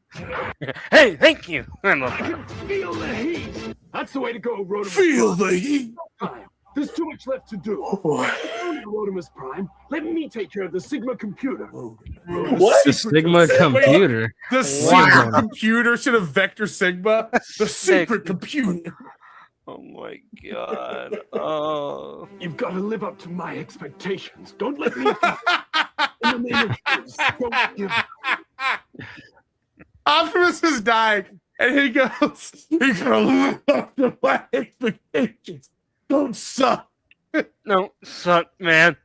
Hey, thank you. I can feel the heat. That's the way to go, Rodimus. Feel the heat. Prime. There's too much left to do. Only Rodimus Prime. Let me take care of the Sigma computer. What? The Sigma computer. The secret computer should have Vector Sigma. The secret computer. Oh my god. Oh. You've got to live up to my expectations. Don't let me down. In the name of truth, don't give up. Optimus has died, and he goes, "You're gonna live up to my expectations. Don't suck." No, suck, man.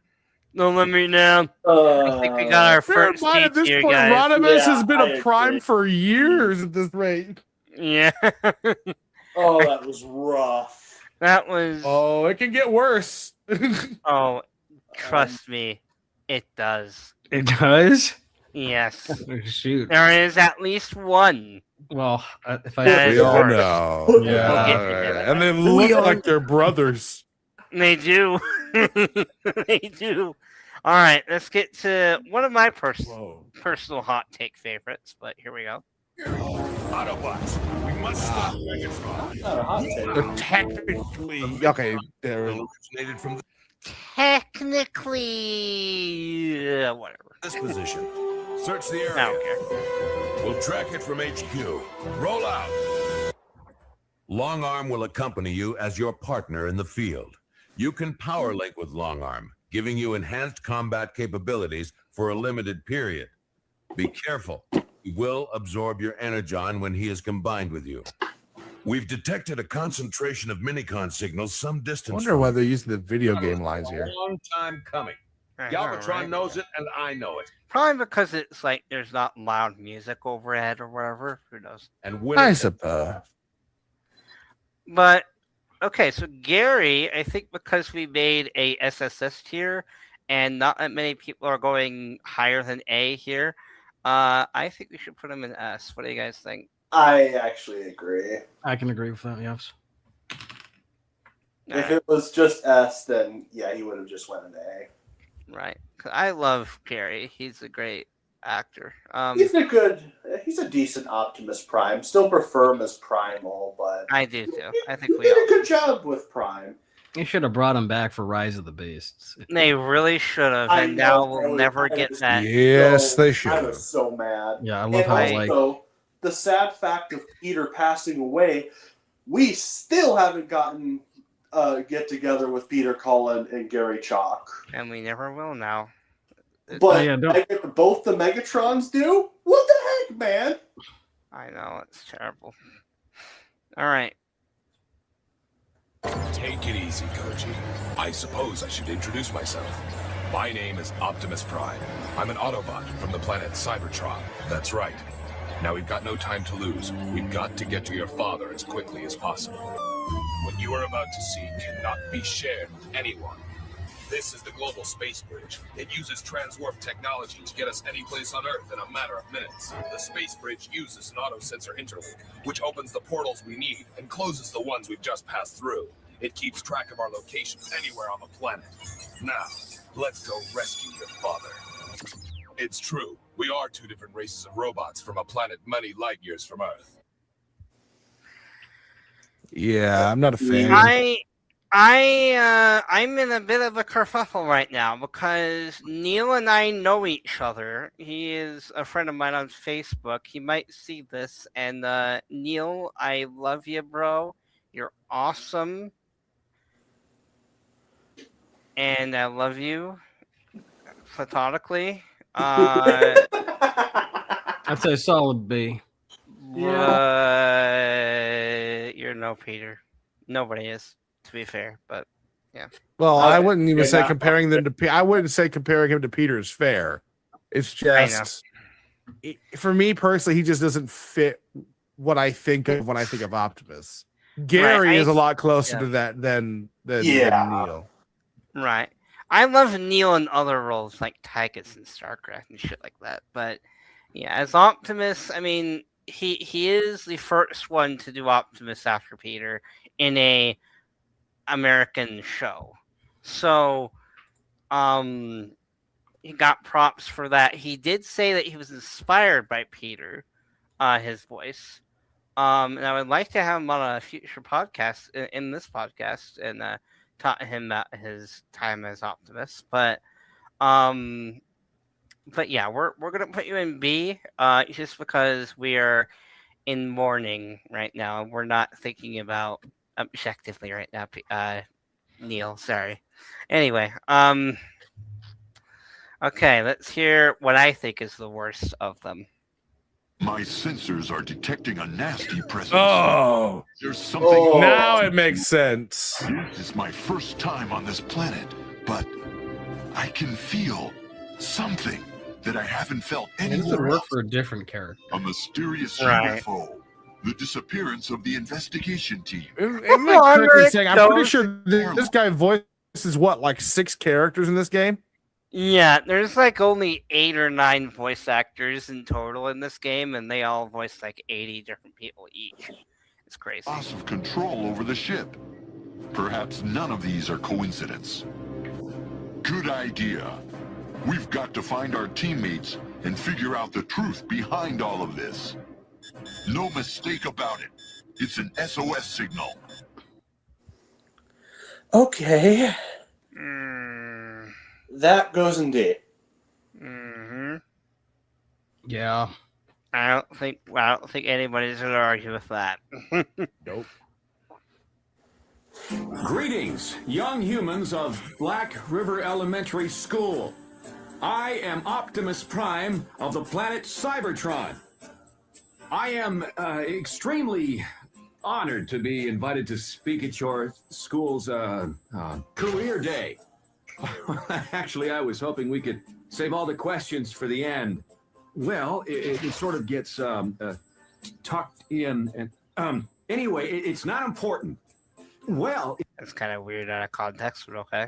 Don't let me down. I think we got our Fair first mind, at date this here, point, guys. Rodimus Yeah, has been I a prime agree. for years at this rate. Yeah. Oh, that was rough. That was. Oh, it can get worse. Oh, trust me, it does. It does? Yes. Oh, shoot. There is at least one. Well, if I That we is all worse. know. We'll Yeah, get all to right. that. And they look like they're brothers. They do. They do. All right, let's get to one of my personal hot take favorites, but here we go. Autobots, we must stop Megatron. Not a hot take. They're technically okay. They're Hallucinated from Technically, whatever. this position. Search the I area. don't care. We'll track it from HQ. Roll out. Long Arm will accompany you as your partner in the field. You can power link with Long Arm, giving you enhanced combat capabilities for a limited period. Be careful. He will absorb your energon when he is combined with you. We've detected a concentration of minicon signals some I distance wonder from why you. they're using the video game lines here. Long time coming. I know, Galvatron right? knows it, and I know it. Probably because it's like there's not loud music overhead or whatever. Who knows? And when I it suppose. But okay, so Gary, I think because we made a SSS tier, and not that many people are going higher than A here, I think we should put him in S. What do you guys think? I actually agree. I can agree with that. Yes. If it was just S, then yeah, he would have just went an A. Right, 'cause I love Gary. He's a great actor. He's a decent Optimus Prime. Still prefer him as Primal, but I do too. I think you we did all. a good job with Prime. They should have brought him back for Rise of the Beasts. They really should have, I and know, now we'll I never was get that. Yes, they should I have. was so mad. Yeah, I love And how also, the sad fact of Peter passing away, we still haven't gotten get together with Peter Cullen and Gary Chalk. And we never will now. But yeah, don't- both the Megatrons do? What the heck, man? I know, it's terrible. All right. Take it easy, Koji. I suppose I should introduce myself. My name is Optimus Prime. I'm an Autobot from the planet Cybertron. That's right. Now we've got no time to lose. We've got to get to your father as quickly as possible. What you are about to see cannot be shared with anyone. This is the global space bridge. It uses transwarp technology to get us any place on Earth in a matter of minutes. The space bridge uses an auto-sensor interlink, which opens the portals we need and closes the ones we've just passed through. It keeps track of our location anywhere on the planet. Now, let's go rescue your father. It's true. We are two different races of robots from a planet many light years from Earth. Yeah, I'm not a fan. I'm in a bit of a kerfuffle right now because Neil and I know each other. He is a friend of mine on Facebook. He might see this. And Neil, I love you, bro. You're awesome. And I love you platonically. I'd say a solid B. You're no Peter. Nobody is, to be fair, but yeah. Well, I wouldn't even you're say not comparing them to. I wouldn't say comparing him to Peter is fair. It's just for me personally, he just doesn't fit what I think of when I think of Optimus. Gary is a lot closer to that than Neil. Right. I love Neil in other roles like Tychus and StarCraft and shit like that. But yeah, as Optimus, I mean, he is the first one to do Optimus after Peter in a American show. So he got props for that. He did say that he was inspired by Peter, his voice. And I would like to have him on a future podcast in this podcast and talk to him about his time as Optimus. But yeah, we're gonna put you in B, just because we are in mourning right now. We're not thinking about objectively right now. Neil, sorry. Anyway, okay, let's hear what I think is the worst of them. My sensors are detecting a nasty presence. Oh, There's something. Now it makes sense. This is my first time on this planet, but I can feel something that I haven't felt It doesn't anywhere work else. for a different character. A mysterious Right. UFO. The disappearance of the investigation team. Am I correctly saying? I'm pretty sure this guy voices what, like 6 characters in this game? Yeah, there's like only 8 or 9 voice actors in total in this game, and they all voice like 80 different people each. It's crazy. Loss of control over the ship. Perhaps none of these are coincidence. Good idea. We've got to find our teammates and figure out the truth behind all of this. No mistake about it. It's an SOS signal. Okay. That goes in D. Mm-hmm. Yeah. I don't think anybody's gonna argue with that. Nope. Greetings, young humans of Black River Elementary School. I am Optimus Prime of the planet Cybertron. I am extremely honored to be invited to speak at your school's career day. Actually, I was hoping we could save all the questions for the end. Well, it sort of gets tucked in. And anyway, it's not important. Well, It's kind of weird out of context, but okay.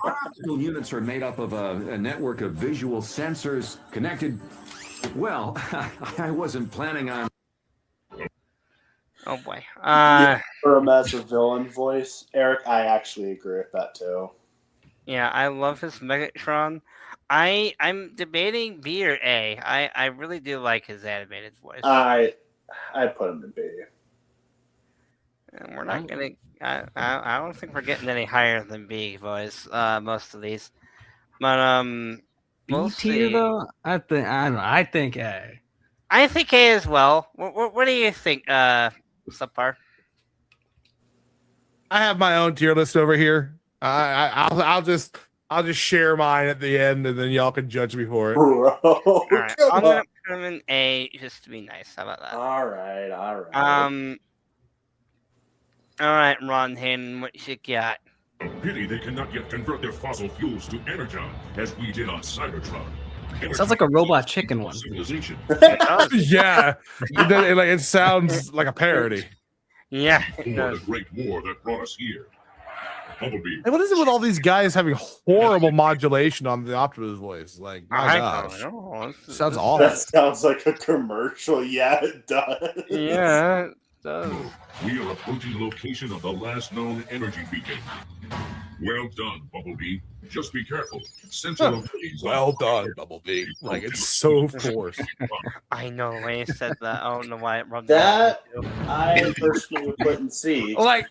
Our optical units are made up of a network of visual sensors connected. Well, I wasn't planning on. Oh boy. For a massive villain voice, Eric, I actually agree with that too. Yeah, I love his Megatron. I'm debating B or A. I really do like his animated voice. I put him in B. And we're not gonna. I don't think we're getting any higher than B, boys. Most of these, but we'll B tier see. though. I don't know. I think A. I think A as well. What do you think, Subpar? I have my own tier list over here. I'll just share mine at the end, and then y'all can judge me for it. Bro, All right, I'm gonna put him in A just to be nice. How about that? All right. All right, Ron Hayden, what you got? A pity they cannot yet convert their fossil fuels to energon, as we did on Cybertron. Sounds like a robot chicken one. Civilization. Yeah, it sounds like a parody. Yeah, For the great war that brought us here. Bumblebee. And what is it with all these guys having horrible modulation on the Optimus voice? Like, my I gosh, don't know. sounds awful. That sounds like a commercial. Yeah, it does. Yeah, it does. We are approaching location of the last known energy beacon. Well done, Bumblebee. Just be careful. Sensor Well done, Bumblebee. Like, it's so forced. I know when you said that. I don't know why it rubbed That off. I personally would put in C. Like,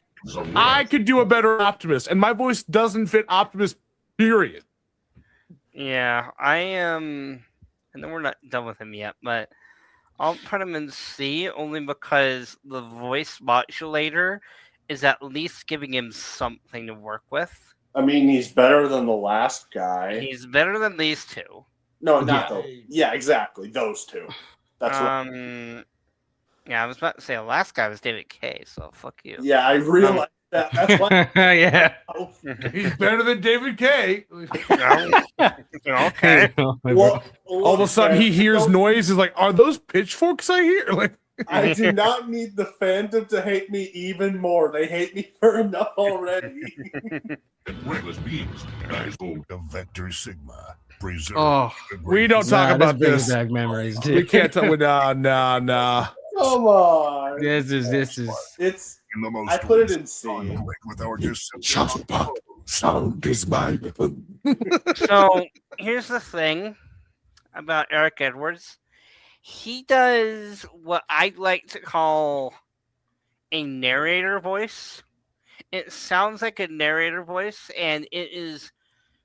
I could do a better Optimus, and my voice doesn't fit Optimus, period. Yeah, I am. And then we're not done with him yet, but I'll put him in C only because the voice modulator is at least giving him something to work with. I mean, he's better than the last guy. He's better than these two. No, not those. Yeah, exactly. Those two. That's what. Yeah, I was about to say the last guy was David K. So fuck you. Yeah, I realized that. That's why. Yeah. He's better than David K. Okay. Well, All of a sudden, he hears noise. Is like, are those pitchforks I hear? Like, I do not need the fandom to hate me even more. They hate me for enough already. reckless beings. The Vector Sigma. Preserve. Oh, we don't talk about this. this. Back memories. We can't talk. Nah. Come on. This is. It's. In the most I put it in C. with our Shut up. Sound is my weapon. So here's the thing about Eric Edwards. He does what I'd like to call a narrator voice. It sounds like a narrator voice, and it is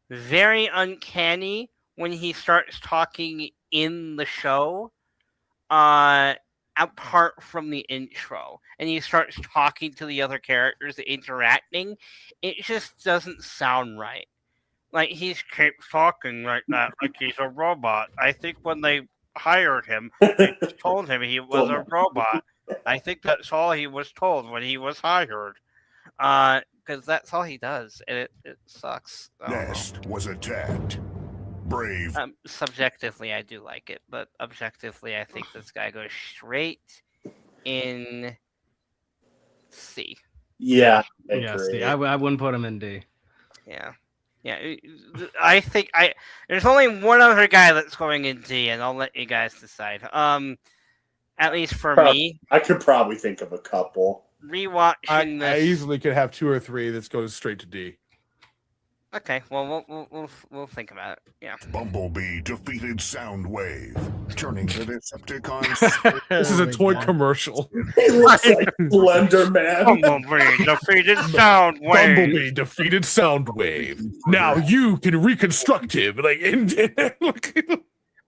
very uncanny when he starts talking in the show, apart from the intro, and he starts talking to the other characters, interacting. It just doesn't sound right. Like, he keeps talking like that, like he's a robot. I think when they hired him, they told him he was a robot. I think that's all he was told when he was hired. Because that's all he does, and it sucks. Nest was attacked. Brave. Subjectively, I do like it, but objectively, I think this guy goes straight in C. Yeah. C. I wouldn't put him in D. Yeah. I think there's only one other guy that's going in D, and I'll let you guys decide. At least for me, I could probably think of a couple. Rewatching this, I easily could have 2 or 3 that's goes straight to D. Okay, well, we'll think about it. Yeah. Bumblebee defeated Soundwave, turning the Decepticons. This is a toy commercial. He looks like Slender Man. Bumblebee defeated Soundwave. Bumblebee defeated Soundwave. Now you can reconstruct him. Like, all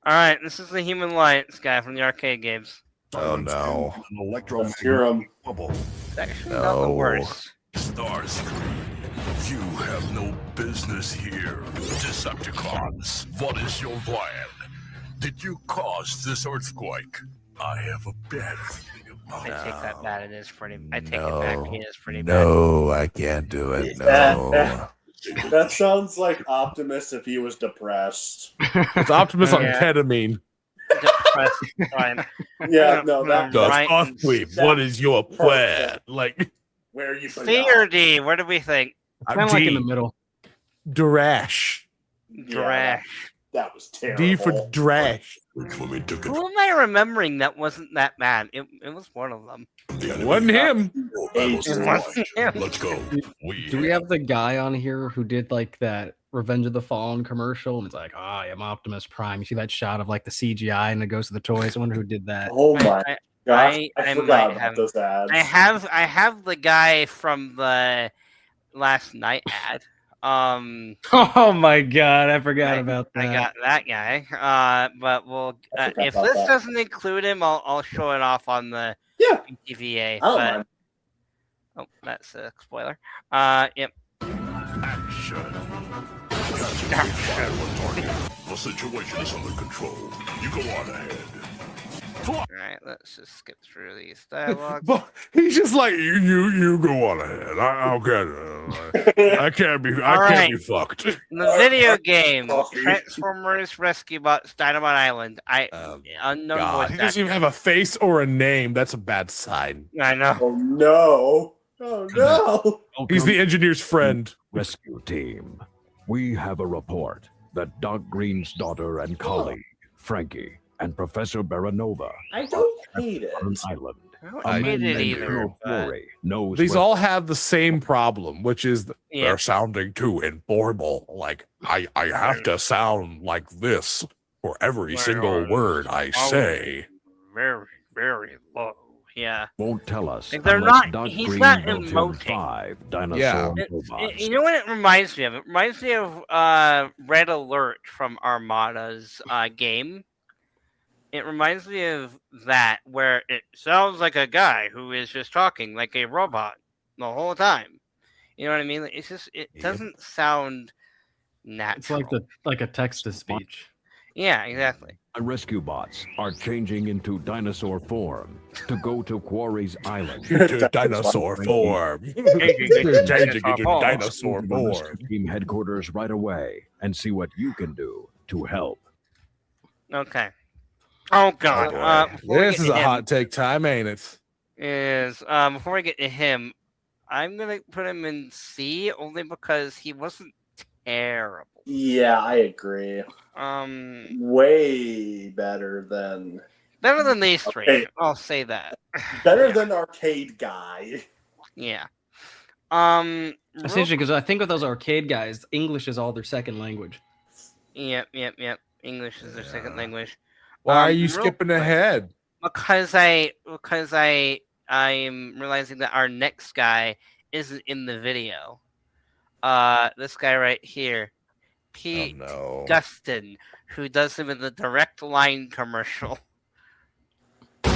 right, this is the Human Alliance guy from the arcade games. Oh no! Electromagnetic bubble. It's actually not the worst. Starscream, you have no business here. Decepticons, what is your plan? Did you cause this earthquake? I have a bad feeling I take that back. It is pretty. I take it back. It is pretty bad. No, I can't do it. No. That sounds like Optimus if he was depressed. It's Optimus on ketamine. Depressed. Fine. Yeah, no, that. What is your plan? Like, where you C or D? What do we think? Kind of like in the middle. Drash. Drash. That was terrible. D for Drash. Who am I remembering that wasn't that bad? It was one of them. It wasn't him. Let's go. Do we have the guy on here who did like that Revenge of the Fallen commercial? And it's like, I am Optimus Prime. You see that shot of like the CGI and it goes to the toys. I wonder who did that. Oh my gosh! I forgot about those ads. I have the guy from the last night ad. Oh my god, I forgot about that. I got that guy. But we'll if this doesn't include him, I'll show it off on the TVA. But oh, that's a spoiler. Yep. Action. The situation is under control. You go on ahead. All right, let's just skip through these dialogues. But he's just like you go on ahead. I can't be fucked. The video game Transformers Rescue Bots Dynamite Island. Unknown voice He doesn't even have a face or a name. That's a bad sign. I know. Oh no! Oh no! He's the engineer's friend. Rescue team. We have a report that Doc Green's daughter and colleague, Frankie, and Professor Baranova I don't hate it. on an island. I don't hate it either. Knows These where- all have the same problem, which is they're sounding too informal. Like I have to sound like this for every single word I say. Very, very low. Yeah. won't tell us. Like, they're unless not. Doc He's Green not built him emoting. 5 dinosaur robots. You know what it reminds me of? It reminds me of Red Alert from Armada's game. It reminds me of that, where it sounds like a guy who is just talking like a robot the whole time. You know what I mean? It's just it doesn't sound natural. It's like a text to speech. Yeah, exactly. Rescue bots are changing into dinosaur form to go to Quarry's Island. To dinosaur form. Changing into dinosaur form. Team headquarters right away and see what you can do to help. Okay. Oh God. This is a hot take time, ain't it? Before I get to him, I'm gonna put him in C only because he wasn't terrible. Yeah, I agree. Way better than these three. Okay. I'll say that. Better than Arcade Guy. Yeah. That's interesting because I think with those arcade guys, English is all their second language. Yep. English is their second language. Why are you skipping ahead? Because I'm realizing that our next guy isn't in the video. This guy right here, Pete Gustin, who does him in the Direct Line commercial. Do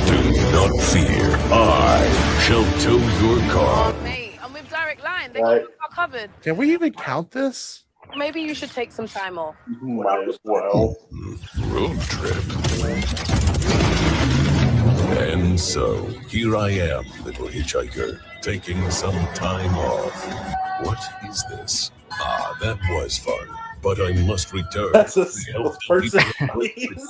not fear. I shall tow your car. Oh, mate, I'm with Direct Line. They got your car covered. Can we even count this? Maybe you should take some time off. Might as well. Road trip. And so, here I am, little hitchhiker, taking some time off. What is this? Ah, that was fun, but I must return. That's a The person, elf- please.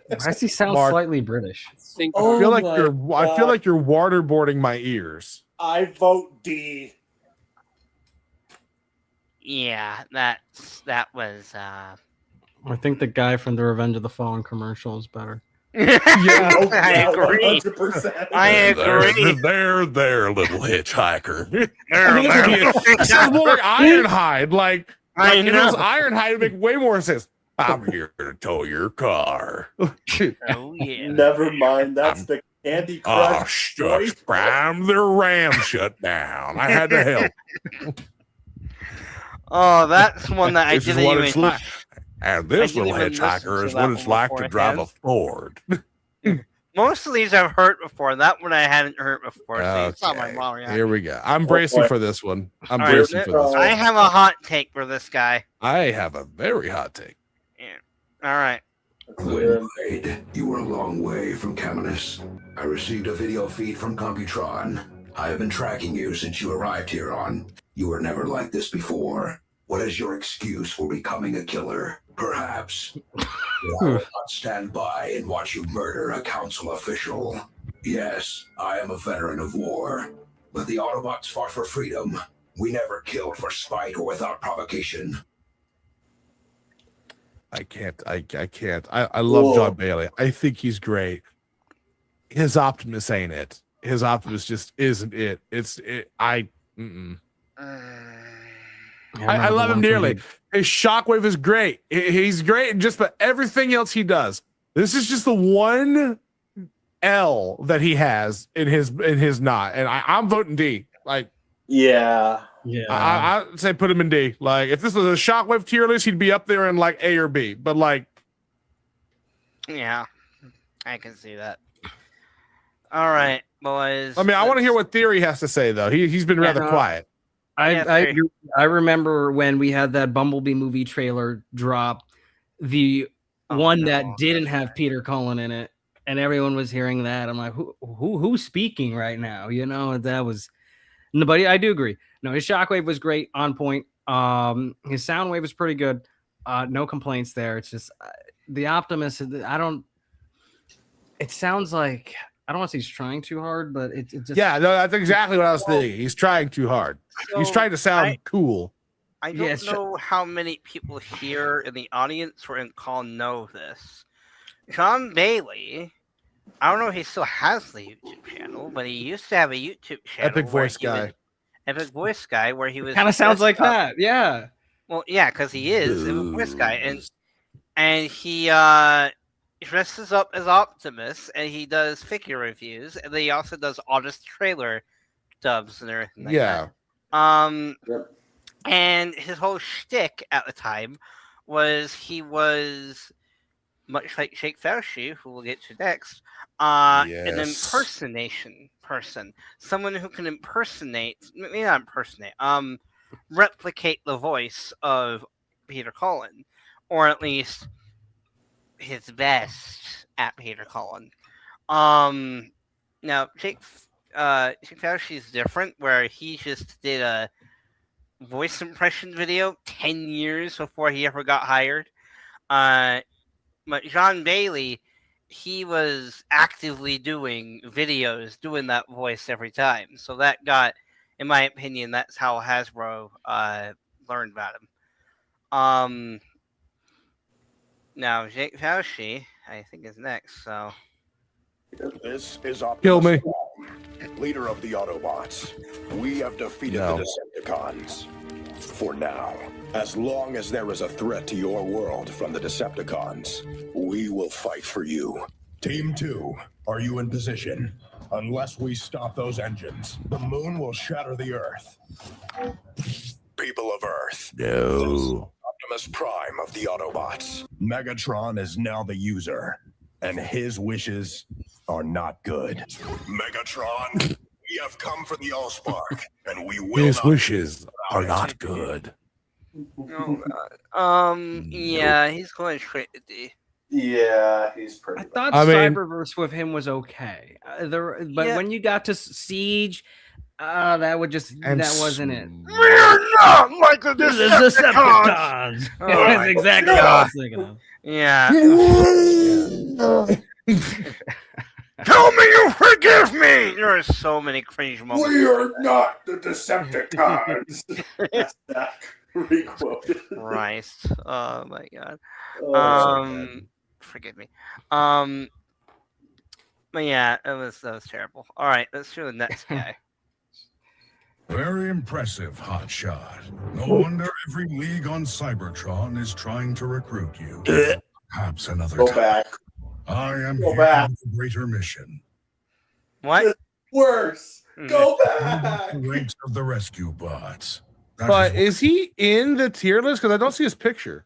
Why does he sound Mark. slightly British? I Oh feel like my I feel like you're waterboarding my ears. I vote D. Yeah, that was. I think the guy from the Revenge of the Fallen commercial is better. I agree. 100%. I agree. There, little hitchhiker. There. It sounds more like Ironhide. Like I if it know. was Ironhide, it'd make way more sense. I'm here to tow your car. Oh yeah. Never mind. That's the Candy Oh, Crush. shucks, Prime. The ram shut down. I had to help. Oh, that's one that I This is didn't what even. it's like. And this I didn't little even listen hitchhiker to is that what it's one like to drive a Ford. Most of these I've heard before. That one I hadn't heard before. So it's not my Okay, mom. here we go. I'm bracing for this one. I'm All right, bracing for this I one. have a hot take for this guy. I have a very hot take. All right. Wade, you were a long way from Caminus. I received a video feed from Computron. I have been tracking you since you arrived here on. You were never like this before. What is your excuse for becoming a killer? Perhaps I will not stand by and watch you murder a council official. Yes, I am a veteran of war, but the Autobots fought for freedom. We never killed for spite or without provocation. I can't. I love John Bailey. I think he's great. His Optimus ain't it. His Optimus just isn't it. I love him dearly. His Shockwave is great. He's great just about everything else he does. This is just the one L that he has in his not. And I'm voting D. Like, yeah. I'd say put him in D. Like, if this was a Shockwave tier list, he'd be up there in like A or B. But like, yeah, I can see that. All right, boys. I mean, I want to hear what Theory has to say though. He's been rather quiet. I remember when we had that Bumblebee movie trailer drop, the one that didn't have Peter Cullen in it, and everyone was hearing that. I'm like, who's speaking right now? You know, that was nobody. I do agree. No, his Shockwave was great, on point. His Soundwave was pretty good. No complaints there. It's just the Optimus. It sounds like, I don't want to say he's trying too hard, but it just... Yeah, no, that's exactly what I was thinking. He's trying too hard. He's trying to sound cool. I don't know how many people here in the audience or in call know this. John Bailey, I don't know if he still has the YouTube channel, but he used to have a YouTube channel. Epic Voice Guy. Epic Voice Guy, where he was... Kind of sounds like that, yeah. Well, yeah, because he is Epic Voice Guy. And he dresses up as Optimus, and he does figure reviews, and then he also does honest trailer dubs and everything like that. And his whole shtick at the time was he was, much like Jake Fauci, who we'll get to next, an impersonation person. Someone who can replicate the voice of Peter Cullen, or at least his best at Peter Cullen. Now Jake Fauci is different, where he just did a voice impression video 10 years before he ever got hired. But John Bailey, he was actively doing videos, doing that voice every time. So that got, in my opinion, that's how Hasbro learned about him. Now, Jake Fauci, I think, is next, so... This is Optimus Kill me. Prime, leader of the Autobots. We have defeated the Decepticons. For now. As long as there is a threat to your world from the Decepticons, we will fight for you. Team 2, are you in position? Unless we stop those engines, the moon will shatter the Earth. People of Earth. No. Optimus Prime of the Autobots. Megatron is now the user, and his wishes are not good. Megatron, we have come for the Allspark, and we will His wishes are not good. Oh, God. Yeah, he's going straight to D. Yeah, he's pretty. I thought Cyberverse with him was okay. But when you got to Siege, that wasn't it. We're not like the Decepticons. That's exactly what I was thinking of. Yeah. Tell me you forgive me! There are so many cringe moments. We are not the Decepticons. That's that requoted. Christ. Oh my God. Forgive me. But yeah, that was terrible. All right, let's do the next guy. Very impressive, hotshot. No wonder every league on Cybertron is trying to recruit you. Perhaps another Go time. back. I am Go here back. with a greater mission. What? It's worse. Go back. The ranks of the rescue bots. But is he in the tier list? Because I don't see his picture.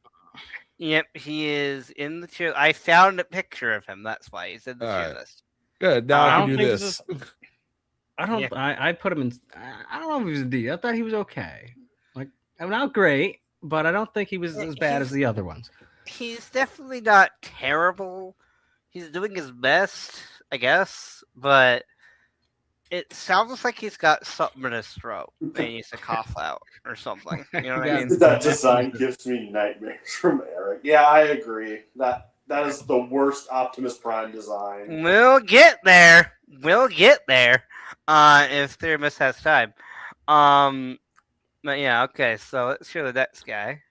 Yep, he is in the tier. I found a picture of him. That's why he's in the tier list. Good. Now I can do this. I put him in. I don't know if he was a D. I thought he was okay. Like, I'm not great, but I don't think he was as bad as the other ones. He's definitely not terrible. He's doing his best. I guess, but it sounds like he's got something in his throat that he needs to cough out or something. You know what I mean? That design gives me nightmares from Eric. Yeah, I agree. That is the worst Optimus Prime design. We'll get there. We'll get there. If Theremis has time. But yeah, okay. So let's show the next guy.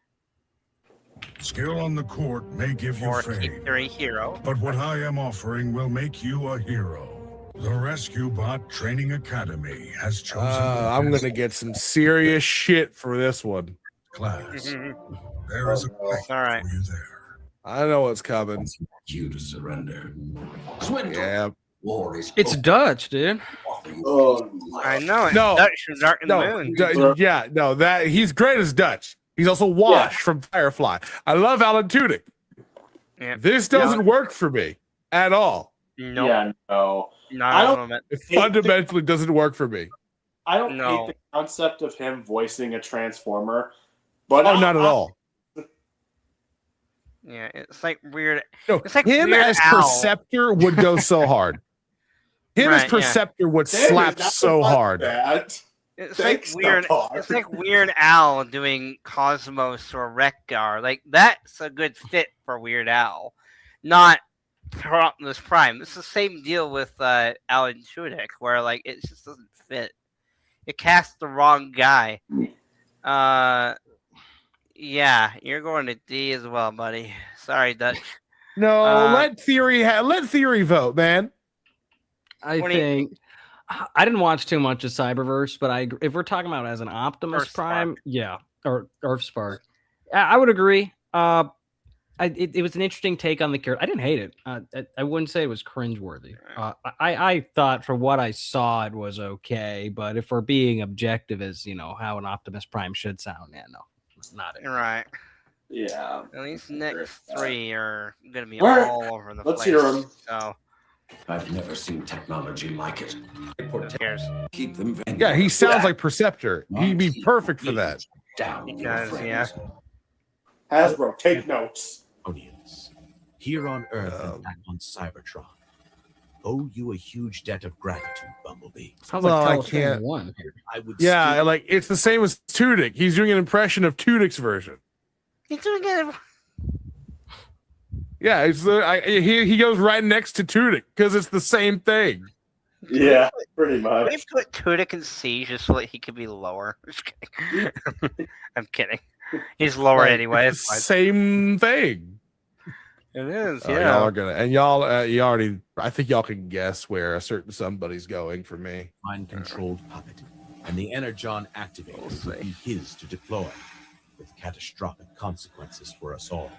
Skill on the court may give you fame, you're a hero. but what I am offering will make you a hero. The Rescue Bot Training Academy has chosen. I'm gonna get some serious shit for this one. Class. There is a place All right. for you there. I know what's coming. You to surrender. Yeah. War is It's Dutch, dude. I know it. No. Dutch from Dark in the Moon. That he's great as Dutch. He's also Wash from Firefly. I love Alan Tudyk. Yeah. This doesn't work for me at all. Nope. Yeah, no. Not at the moment. It fundamentally doesn't work for me. I don't hate the concept of him voicing a Transformer, but not at all. Yeah, it's like weird. No, it's like him Weird as Al. Perceptor would go so hard. Him as Perceptor would slap so hard. It's like weird. It's like Weird Al doing Cosmos or Rekgar. Like that's a good fit for Weird Al, not for Optimus Prime. It's the same deal with Alan Tudyk, where like it just doesn't fit. It cast the wrong guy. Yeah, you're going to D as well, buddy. Sorry, Dutch. No, let Theory vote, man. I think I didn't watch too much of Cyberverse, but if we're talking about as an Optimus Prime, yeah, or Earthspark, I would agree. It was an interesting take on the character. I didn't hate it. I wouldn't say it was cringeworthy. I thought for what I saw, it was okay. But if we're being objective as, how an Optimus Prime should sound, no, not it. Right. Yeah. At least next three are going to be All right. all over the Let's place. hear 'em. So, I've never seen technology like it. cares? Keep them. Yeah, he sounds like Perceptor. He'd be perfect for that. Down, He does, yeah. Hasbro, take notes. Here on Earth and back on Cybertron, owe you a huge debt of gratitude, Bumblebee. Sounds Well, like I California can't. One. I would Yeah, like it's the same as Tudyk. He's doing an impression of Tudyk's version. He's doing it. Yeah, he goes right next to Tudyk because it's the same thing. Yeah, pretty much. We've put Tudyk in C just so that he could be lower. Just kidding. I'm kidding. He's lower Like, anyway. it's the same thing. It is, Y'all are gonna, and you already. I think y'all can guess where a certain somebody's going for me. Mind-controlled puppet, and the Energon activator will be his to deploy, with catastrophic consequences for us all.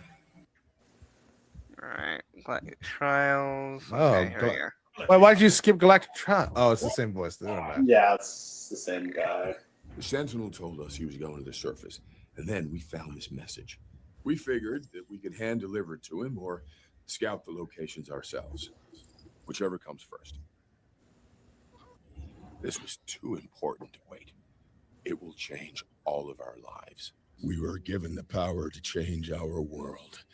All right, Galactic Trials. Oh, Okay, here we go. why'd you skip Galactic Trial? Oh, it's the same voice. Never mind. Yeah, it's the same guy. The Sentinel told us he was going to the surface, and then we found this message. We figured that we could hand deliver it to him or scout the locations ourselves, whichever comes first. This was too important to wait. It will change all of our lives. We were given the power to change our world,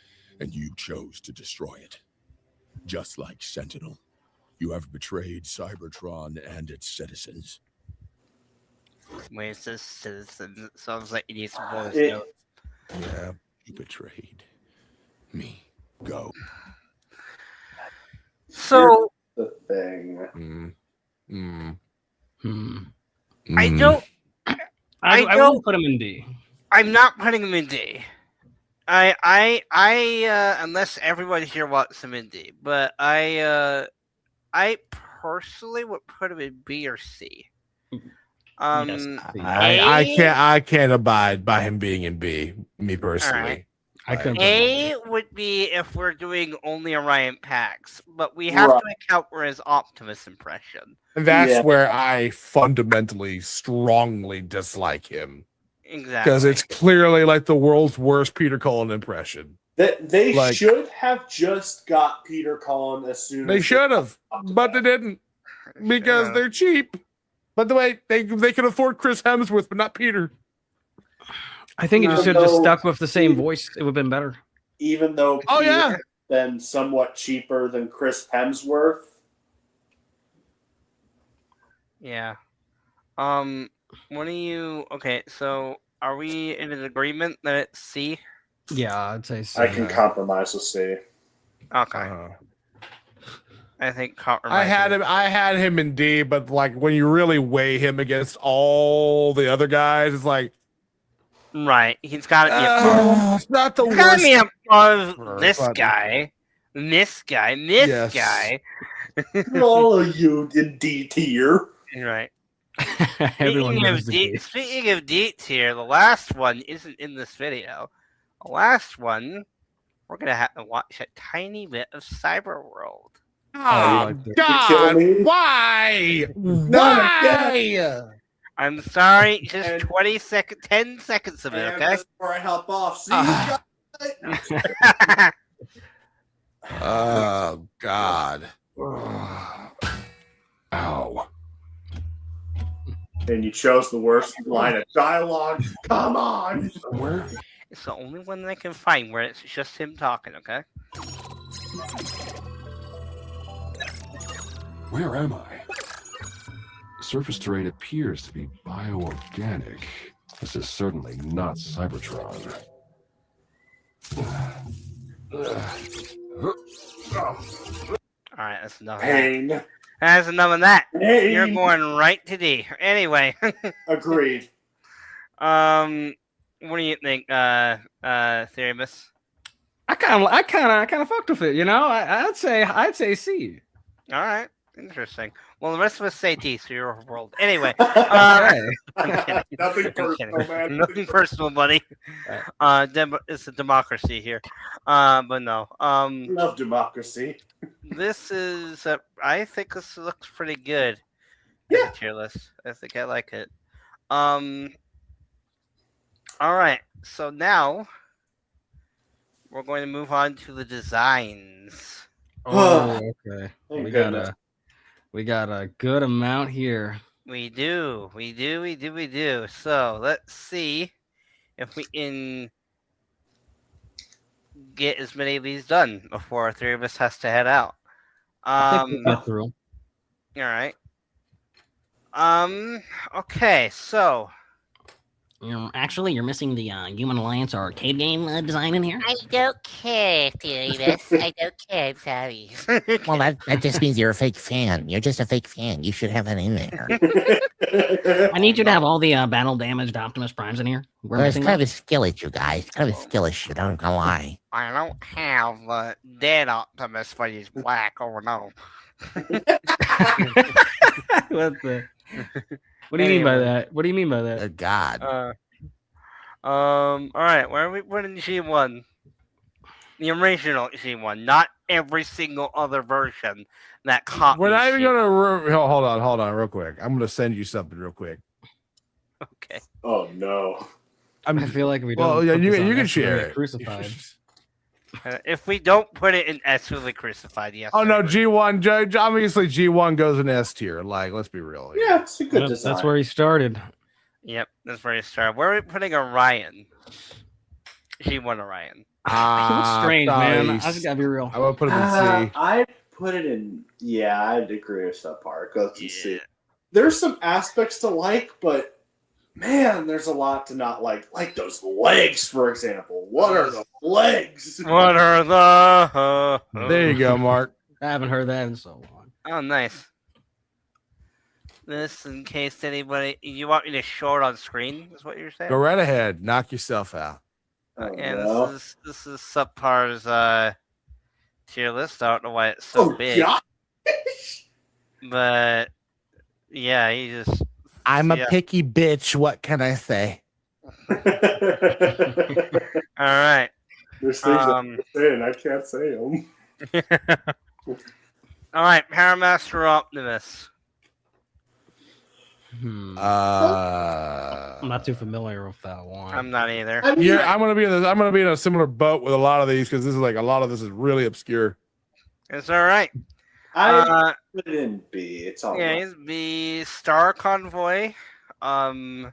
and you chose to destroy it. Just like Sentinel, you have betrayed Cybertron and its citizens. Wait, it says citizens. It sounds like you need some bonus It- notes. Yeah, you betrayed me. Go. So The thing. I don't. I don't won't put him in D. I'm not putting him in D. I unless everyone here wants him in D, but I personally would put him in B or C. I can't abide by him being in B. Me personally. Alright. I couldn't. A would be if we're doing only Orion packs, but we have to account for his Optimus impression. And that's where I fundamentally, strongly dislike him. Exactly. Because it's clearly like the world's worst Peter Cullen impression. They Like- should have just got Peter Cullen as soon They as should have, but they didn't. Because they're cheap. By the way, they can afford Chris Hemsworth, but not Peter. I think it just should have just stuck with the same voice. It would have been better. Even though Oh, Peter yeah. has been somewhat cheaper than Chris Hemsworth, Yeah. What do you? Okay, so are we in an agreement that it's C? Yeah, I'd say C. I can compromise with C. Okay. I think compromise. I had him in D, but like when you really weigh him against all the other guys, it's like right. He's got to be above. it's not the He's got to be worst. above this but- guy, this guy, this Yes. guy. All of you in D tier. Right. Everyone moves to D. Speaking of D tier, the last one isn't in this video. The last one, we're gonna have to watch a tiny bit of Cyberworld. Oh, God! Why? Why? I'm sorry, just 10 seconds of it, And okay? before I hop off, see Oh God! Ow! And you chose the worst line of dialogue. Come on! Where? It's the only one that I can find where it's just him talking, okay? Where am I? Surface terrain appears to be bioorganic. This is certainly not Cybertron. Alright, that's enough. Pain. That's enough of that. Pain. You're going right to D. Anyway. Agreed. What do you think, Theremus? I kind of fucked with it. You know, I'd say C. All right, interesting. Well, the rest of us say D, so you're overruled. Anyway, I'm kidding. Nothing I'm personal, kidding. man. Nothing personal, buddy. It's a democracy here. But no. Love democracy. This is. I think this looks pretty good. Yeah. Tier list. I think I like it. All right. So now we're going to move on to the designs. Oh, okay. Thank We goodness. got a good amount here. We do. So let's see if we can get as many of these done before three of us has to head out. I think we'll get through. All right. Okay. So Actually, you're missing the Human Alliance arcade game design in here. I don't care, Davis. I don't care. I'm sorry. Well, that just means you're a fake fan. You're just a fake fan. You should have that in there. I need you to have all the battle damaged Optimus Primes in here. We're Well, it's missing kind of them. a skill issue, guys. It's kind of a skill issue. Don't gonna lie. I don't have dead Optimus, but he's black. Oh no. What do you mean by that? What do you mean by that? Good God. All right. Where are we putting G1? The original G1, not every single other version that copies. We're not even G1. gonna hold on, real quick. I'm gonna send you something real quick. Okay. Oh no. I feel like if we Well, don't. yeah, put you this on can S, we're gonna share get it. Crucified. If we don't put it in S, we'll be crucified. Yes. Oh no, I agree. G1. Obviously, G1 goes in S tier. Like, let's be real. Here. Yeah, it's a good Yep, design. that's where he started. Yep, that's where you start. Where are we putting Orion? G1 Orion. He looks strange, man. I nice. just gotta be real. I would put him in C. I'd put it in. Yeah, I'd agree with that part. Goes to C. There's some aspects to like, but man, there's a lot to not like. Like those legs, for example. What are the legs? What are the? There you go, Mark. I haven't heard that in so long. Oh, nice. This, in case anybody, you want me to show it on screen? Is what you're saying? Go right ahead. Knock yourself out. And no. this is Subpar's tier list. I don't know why it's so big, God. but yeah, he just. I'm a yeah. picky bitch. What can I say? All right. There's things I'm saying. I can't say them. All right, Paramaster Optimus. I'm I'm not too familiar with that one. I'm not either. Yeah, I'm gonna be in a similar boat with a lot of these because this is like a lot of this is really obscure. It's all right. I put it in B. It's all Yeah, right. he's B. Star Convoy. I'm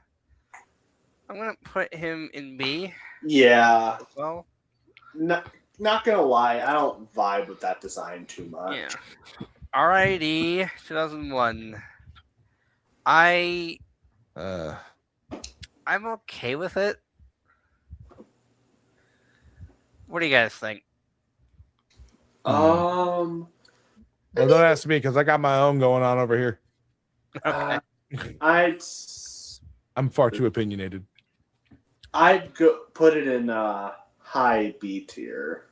gonna put him in B. Yeah. Well, Not gonna lie, I don't vibe with that design too much. yeah. RID 2001. I'm okay with it. What do you guys think? Well, don't ask me because I got my own going on over here. Okay. I'm far too opinionated. I'd put it in high B tier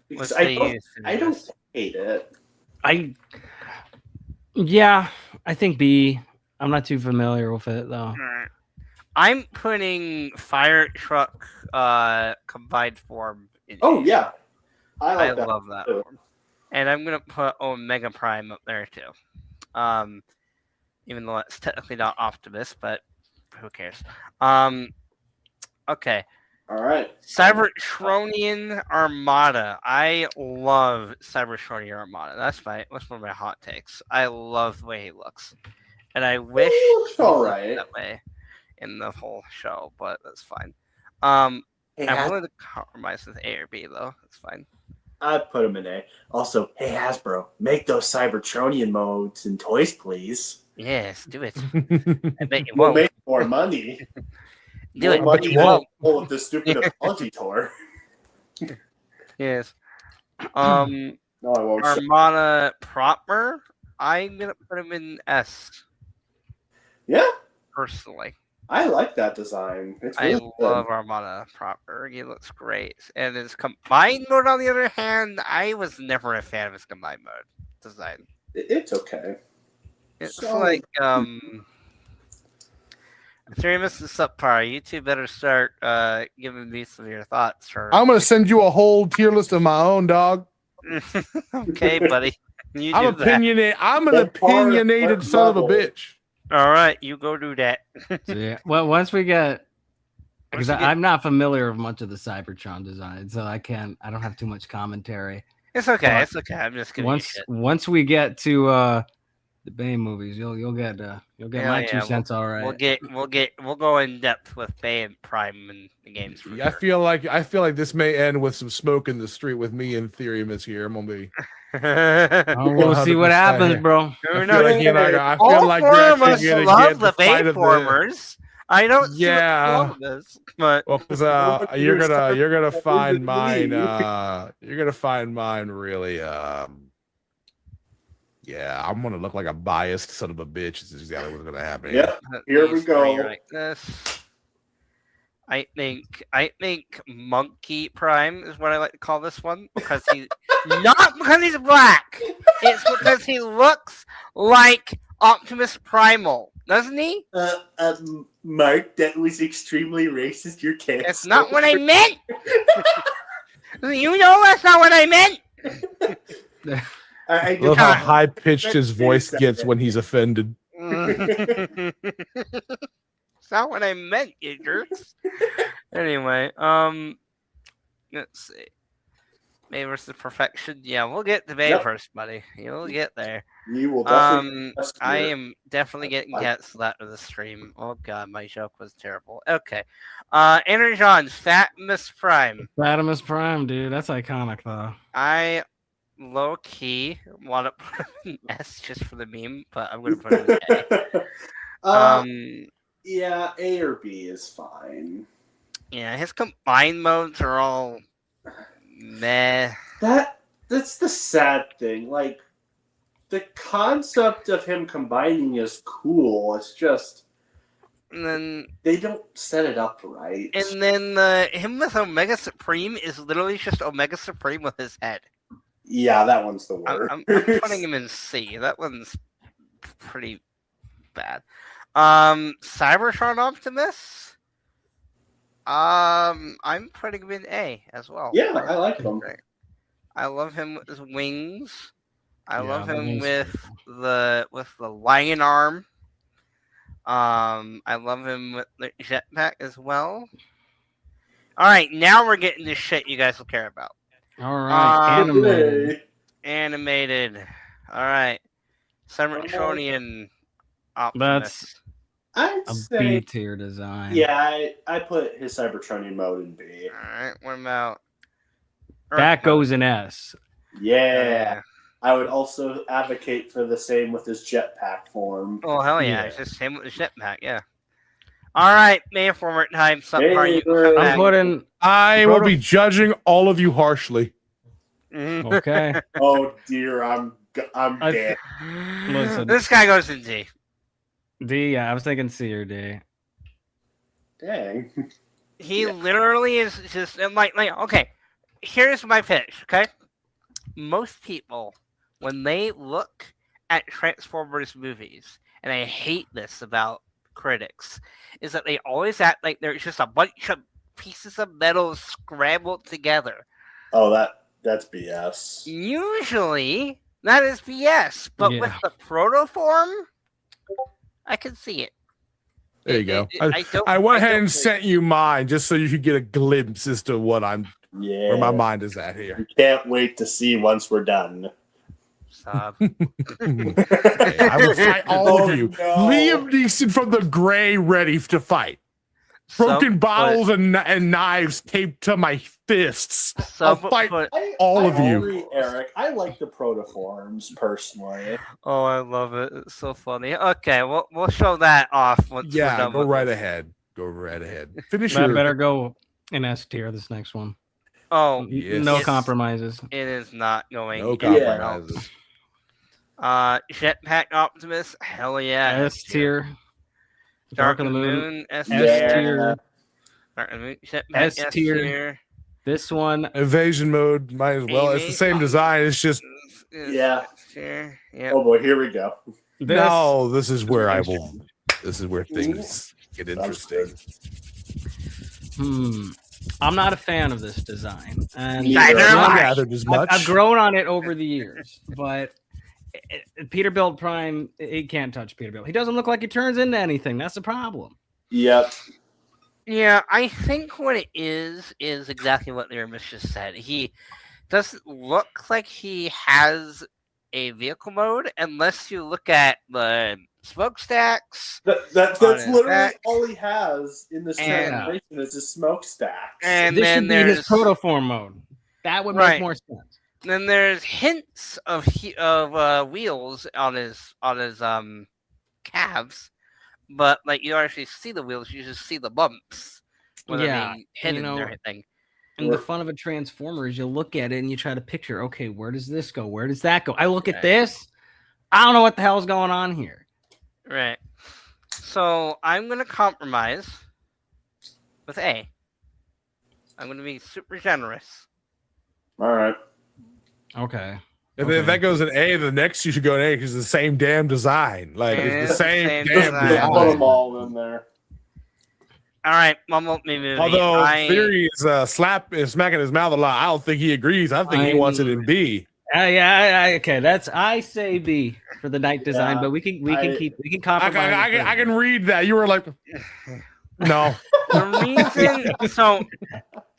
because I don't hate it. I think B. I'm not too familiar with it though. I'm putting Fire Truck combined form in Oh A. yeah, I love that form. And I'm gonna put Omega Prime up there too. Even though it's technically not Optimus, but who cares? Okay. All right. Cybertronian Armada. I love Cybertronian Armada. That's one of my hot takes. I love the way he looks, and I wish he looks all looked right that way in the whole show, but that's fine. Hey, I'm willing to compromise with A or B though. That's fine. I'd put him in A. Also, hey Hasbro, make those Cybertronian modes in toys, please. Yes, do it. I bet you We'll won't. make more money. Do it. More But money you than won't. all of this stupid apology tour. Yes. No, I won't. Armada proper. I'm gonna put him in S. Yeah. Personally. I like that design. It's I really love good. Armada proper. He looks great. And his combined mode, on the other hand, I was never a fan of his combined mode design. It's okay. It's So- like Theremus is subpar. You two better start giving me some of your thoughts. I'm gonna send you a whole tier list of my own, dog. Okay, buddy. You I'm do that. opinionated. I'm an opinionated son of a bitch. All right, you go do that. So, yeah. Well, once we get, because Once we get- I'm not familiar with much of the Cybertron design, so I don't have too much commentary. It's okay. But It's okay. I'm just giving you shit. once we get to the Bane movies, you'll get my 2 cents. All right. We'll go in depth with Bay and Prime and the games. For I feel like this may end with some smoke in the street with me and Therium here. I'm gonna be. Oh, we'll see what 100% happens, here. bro. I feel like you and I feel All like four we're of us actually gonna love get the fight of Bayformers. I don't see what's wrong with this, but well, because you're gonna find mine. You're gonna find mine really. Yeah, I'm gonna look like a biased son of a bitch. This is exactly what's gonna happen. Yep. Here we go. Like this. I think Monkey Prime is what I like to call this one because he's not because he's black. It's because he looks like Optimus Primal, doesn't he? Mark, that was extremely racist. You can't. That's not what I meant. You know that's not what I meant. I Look how high pitched his voice gets when he's offended. It's not what I meant, you jerks. Anyway, let's see. May versus Perfection. Yeah, we'll get to May first, buddy. You'll get there. You will definitely. I am definitely getting canceled after the stream. Oh god, my joke was terrible. Okay. Energon's Fatimus Prime. Fatimus Prime, dude. That's iconic though. I low key want to put him in S just for the meme, but I'm gonna put him in A. Yeah, A or B is fine. Yeah, his combined modes are all meh. That's the sad thing. Like, the concept of him combining is cool. It's just, and then they don't set it up right. And then him with Omega Supreme is literally just Omega Supreme with his head. Yeah, that one's the worst. I'm putting him in C. That one's pretty bad. Cybertron Optimus. I'm putting him in A as well. Yeah, I like him. I love him with his wings. I Yeah, love that him is with the lion arm. I love him with the jetpack as well. All right, now we're getting the shit you guys will care about. All right, Animated. All right, Cybertronian Optimus. I'd A say B tier design. Yeah, I put his Cybertronian mode in B. All right, what about That goes in S. Yeah. I would also advocate for the same with his jetpack form. Oh hell yeah! It's just him with the jetpack. Yeah. All right, May forward time. Subpar, you can come I'm back. putting. I will be judging all of you harshly. Okay. Oh dear, I'm dead. Listen. This guy goes in D. D, yeah, I was thinking C or D. Dang. He literally is just like okay. Here's my pitch. Okay, most people when they look at Transformers movies, and I hate this about critics, is that they always act like there's just a bunch of pieces of metal scrambled together. Oh, that's BS. Usually, that is BS, but with the protoform, I can see it. There you go. I went ahead and sent you mine just so you could get a glimpse as to what where my mind is at here. Can't wait to see once we're done. Stop. I will fight all of you. No. Liam Neeson from the Gray ready to fight. Broken bottles and knives taped to my fists. I'll fight all of you. Agree, Eric. I like the protoforms personally. Oh, I love it. It's so funny. Okay, we'll show that off once we're done go with right this. ahead. Go right ahead. Finish I your... better go in S tier this next one. Oh, no compromises. It is not going. No compromises. Jetpack Optimus, hell yeah. S tier. Dark of the Moon, S tier. Dark of the Moon, Jetpack, S tier. This one. Evasion mode, might as well. It's the same design. It's just. Yeah. Yep. Oh boy, here we go. This is where I will. This is where things get interesting. I'm not a fan of this design, and I've grown on it over the years. But Peterbilt Prime, he can't touch Peterbilt. He doesn't look like he turns into anything. That's the problem. Yep. Yeah, I think what it is exactly what Liramis just said. He doesn't look like he has a vehicle mode unless you look at the smokestacks. That's literally all he has in this transformation is his smokestacks. And this then should be there's his protoform mode. That would make more sense. Then there's hints of wheels on his calves, but like you don't actually see the wheels, you just see the bumps when they're being hidden and everything. And the fun of a transformer is you look at it and you try to picture, okay, where does this go? Where does that go? I look at this, I don't know what the hell's going on here. Right. So I'm gonna compromise with A. I'm gonna be super generous. All right. Okay. If that goes in A, the next you should go in A because it's the same damn design. Like it's the same damn Put design. them all in there. All right, one more movie. Although Theory is smacking his mouth a lot, I don't think he agrees. I think he wants it in B. Okay. I say B for the night design, but we can compromise. I can read that. You were like, no. The reason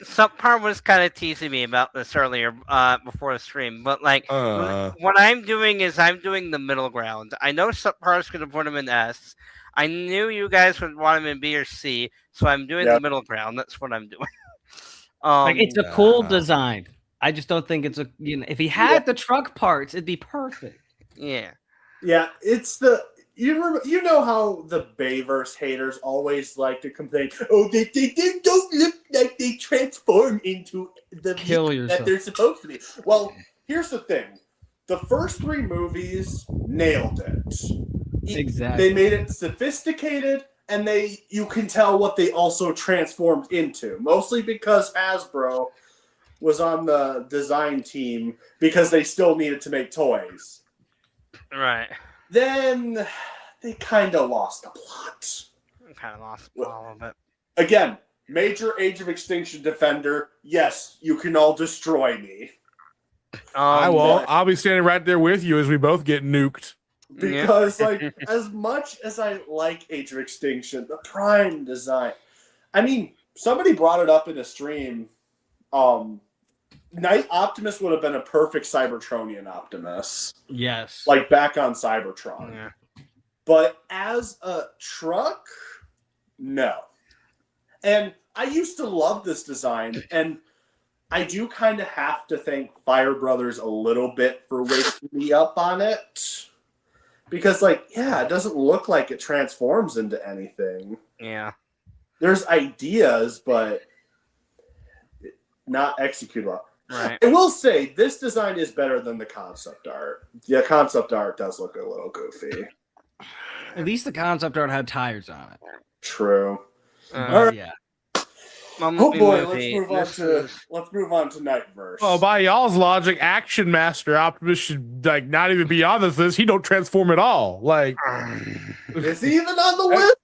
Subpar was kind of teasing me about this earlier before the stream, but like what I'm doing is I'm doing the middle ground. I know Subpar is going to put him in S. I knew you guys would want him in B or C, so I'm doing the middle ground. That's what I'm doing. It's a cool design. I just don't think it's if he had the truck parts, it'd be perfect. Yeah. Yeah, it's the you know how the Bayverse haters always like to complain, they don't look like they transform into the vehicle that they're supposed to be. Well, here's the thing. The first 3 movies nailed it. Exactly. They made it sophisticated, and you can tell what they also transformed into. Mostly because Hasbro was on the design team because they still needed to make toys. Right. Then they kind of lost the plot. Kind of lost a little bit. Again, major Age of Extinction defender. Yes, you can all destroy me. I won't. I'll be standing right there with you as we both get nuked. Because, as much as I like Age of Extinction, the Prime design. I mean, somebody brought it up in a stream. Night Optimus would have been a perfect Cybertronian Optimus. Yes. Like back on Cybertron. Yeah. But as a truck, no. And I used to love this design, and I do kind of have to thank Fire Brothers a little bit for waking me up on it. Because, like, yeah, it doesn't look like it transforms into anything. Yeah. There's ideas, but not executed well. Right. I will say, this design is better than the concept art. The concept art does look a little goofy. At least the concept art had tires on it. True. All right. Yeah. Oh boy, let's move on to Nightverse. Oh, by y'all's logic, Action Master Optimus should like not even be on this list. He don't transform at all. Like, is he even on the list?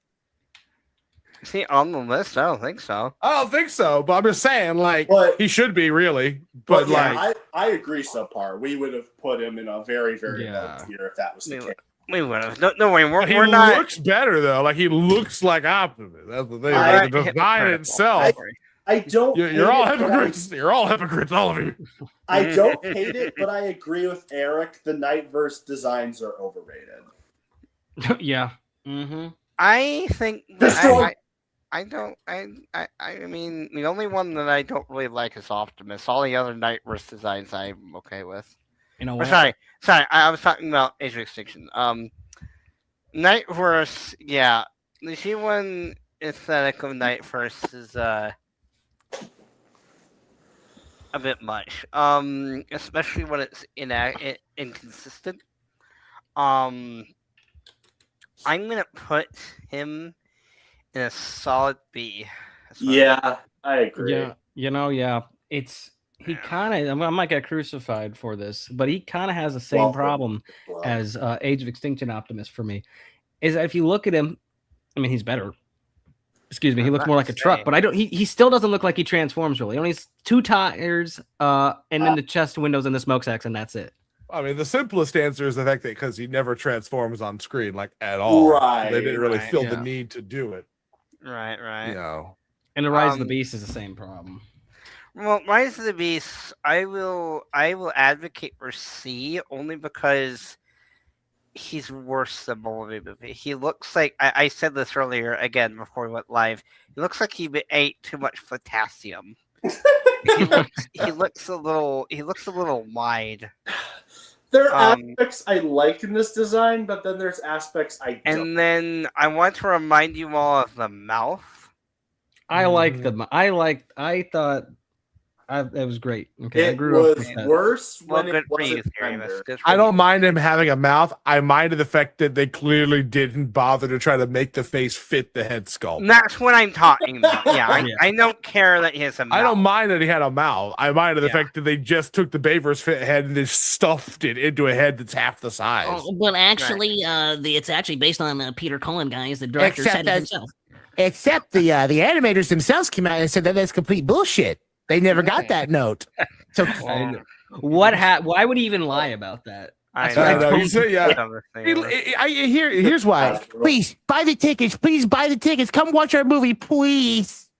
Is he on the list? I don't think so. I don't think so, but I'm just saying, like, he should be really. But yeah, like, I agree, subpar. We would have put him in a very, very low tier if that was the case. We would have. No way. We're he not. looks better though. Like he looks like Optimus. That's the thing. Like, the design itself. I don't. You're all hypocrites. You're all hypocrites, all of you. I don't hate it, but I agree with Eric. The Nightverse designs are overrated. Yeah. Mm-hmm. I think I don't. I mean, the only one that I don't really like is Optimus. All the other Nightverse designs I'm okay with. You know Or what? sorry. I was talking about Age of Extinction. Nightverse. Yeah, the G1 aesthetic of Nightverse is a bit much. Especially when it's inconsistent. I'm gonna put him in a solid B. Yeah, I agree. Yeah, he kind of, I might get crucified for this, but he kind of has the same problem as Age of Extinction Optimus for me. Is that if you look at him, I mean, he's better. Excuse me, he looks more like a truck, but he still doesn't look like he transforms really. He only has 2 tires, and then the chest windows and the smokestacks, and that's it. I mean, the simplest answer is the fact that because he never transforms on screen, like at all. Right. They didn't really feel the need to do it. Right. You know. And the Rise of the Beast is the same problem. Well, Rise of the Beast, I will advocate for C only because he's worse than Bumblebee movie. He looks like I said this earlier again before we went live. He looks like he ate too much potassium. he looks a little wide. There are aspects I like in this design, but then there's aspects I don't. And then I want to remind you all of the mouth. I like the. I thought it was great. Okay, I It grew up was with that. worse Well, when good it for you, wasn't rendered. I don't mind him having a mouth. I minded the fact that they clearly didn't bother to try to make the face fit the head sculpt. That's what I'm talking about. Yeah, I don't care that he has a mouth. I don't mind that he had a mouth. I minded the fact that they just took the Baver's head and they stuffed it into a head that's half the size. Oh, but actually, it's actually based on Peter Cullen, guys. The director said it himself. Except the animators themselves came out and said that that's complete bullshit. They never got that note. So why would he even lie about that? Here's why. Please buy the tickets. Please buy the tickets. Come watch our movie, please.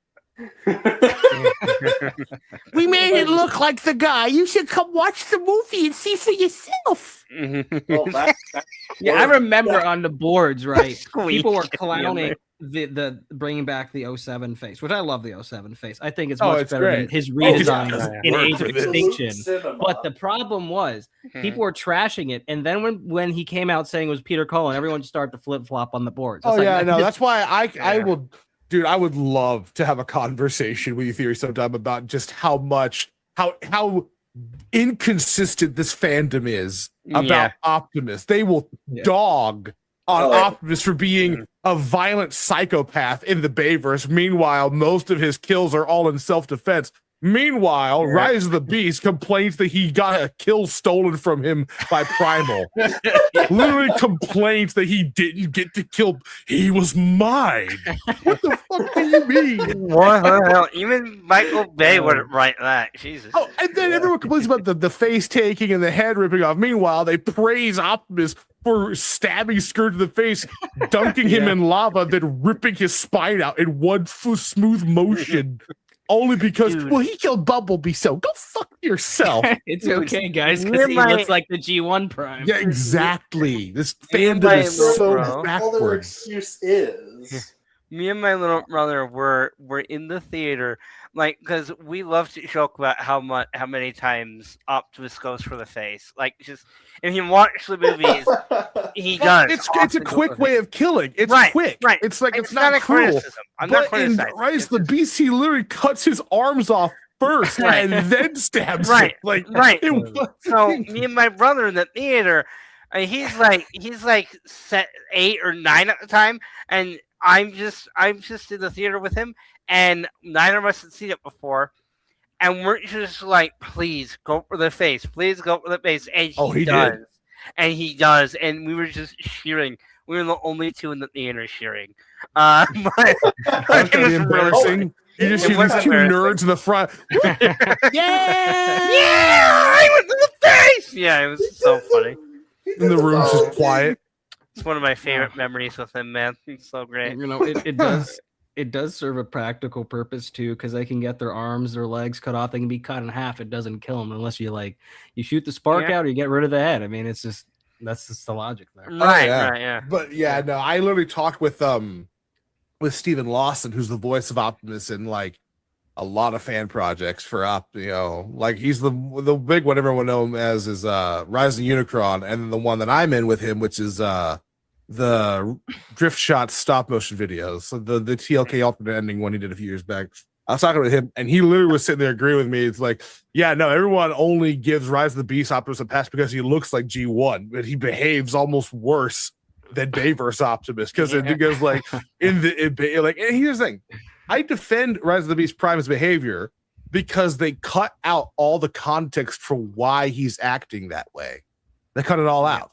We made it look like the guy. You should come watch the movie and see for yourself. I remember on the boards, right? People were clowning the bringing back the 07 face, which I love the 07 face. I think it's much better than his redesign in Age of Extinction. But the problem was people were trashing it, and then when he came out saying it was Peter Cullen, everyone just started to flip flop on the boards. That's why I will. Dude, I would love to have a conversation with you, Theory, sometime about just how inconsistent this fandom is about Optimus. They will dog on Optimus for being a violent psychopath in the Bayverse. Meanwhile, most of his kills are all in self-defense. Meanwhile, Rise of the Beast complains that he got a kill stolen from him by Primal. Literally complains that he didn't get to kill. He was mine. What the fuck do you mean? What the hell? Even Michael Bay wouldn't write that. Jesus. Oh, and then everyone complains about the face taking and the head ripping off. Meanwhile, they praise Optimus for stabbing Skirt to the face, dunking him in lava, then ripping his spine out in one smooth motion. Only because, he killed Bumblebee, so go fuck yourself. It's okay, guys, because he looks like the G1 Prime. Yeah, exactly. This fandom is so backwards. All their excuse is me and my little brother were in the theater, like, because we love to joke about how many times Optimus goes for the face. Like, just if you watch the movies, he does. It's a quick way of killing. It's quick. Right. It's like It's it's not a cruel. criticism. I'm not But in criticizing. Rise of the Beast, he literally cuts his arms off first Right. and then stabs Right, him. Like right. it was- So me and my brother in the theater, he's like 8 or 9 at the time, and I'm just in the theater with him, and neither of us had seen it before, and we're just like, please go for the face, please go for the face, and he does, did. and he does, and we were just cheering. We were the only two in the theater cheering. But That's kind of embarrassing. You just hear these two nerds in the front. Yeah, I went to the face. Yeah, it was so funny. And the room's just quiet. It's one of my favorite memories with him, man. It's so great. You know, it does serve a practical purpose too, because they can get their arms, their legs cut off. They can be cut in half. It doesn't kill them unless you shoot the spark out or you get rid of the head. I mean, that's just the logic there. Right, yeah. But yeah, no, I literally talked with Steven Lawson, who's the voice of Optimus in like a lot of fan projects for like he's the big one everyone know him as is Rising Unicron, and then the one that I'm in with him, which is the drift shot stop motion videos. So the TLK alternate ending one he did a few years back. I was talking with him, and he literally was sitting there agreeing with me. It's like, yeah, no, everyone only gives Rise of the Beast Optimus a pass because he looks like G1, but he behaves almost worse than Bayverse Optimus because it goes like and here's the thing. I defend Rise of the Beast Prime's behavior because they cut out all the context for why he's acting that way. They cut it all out.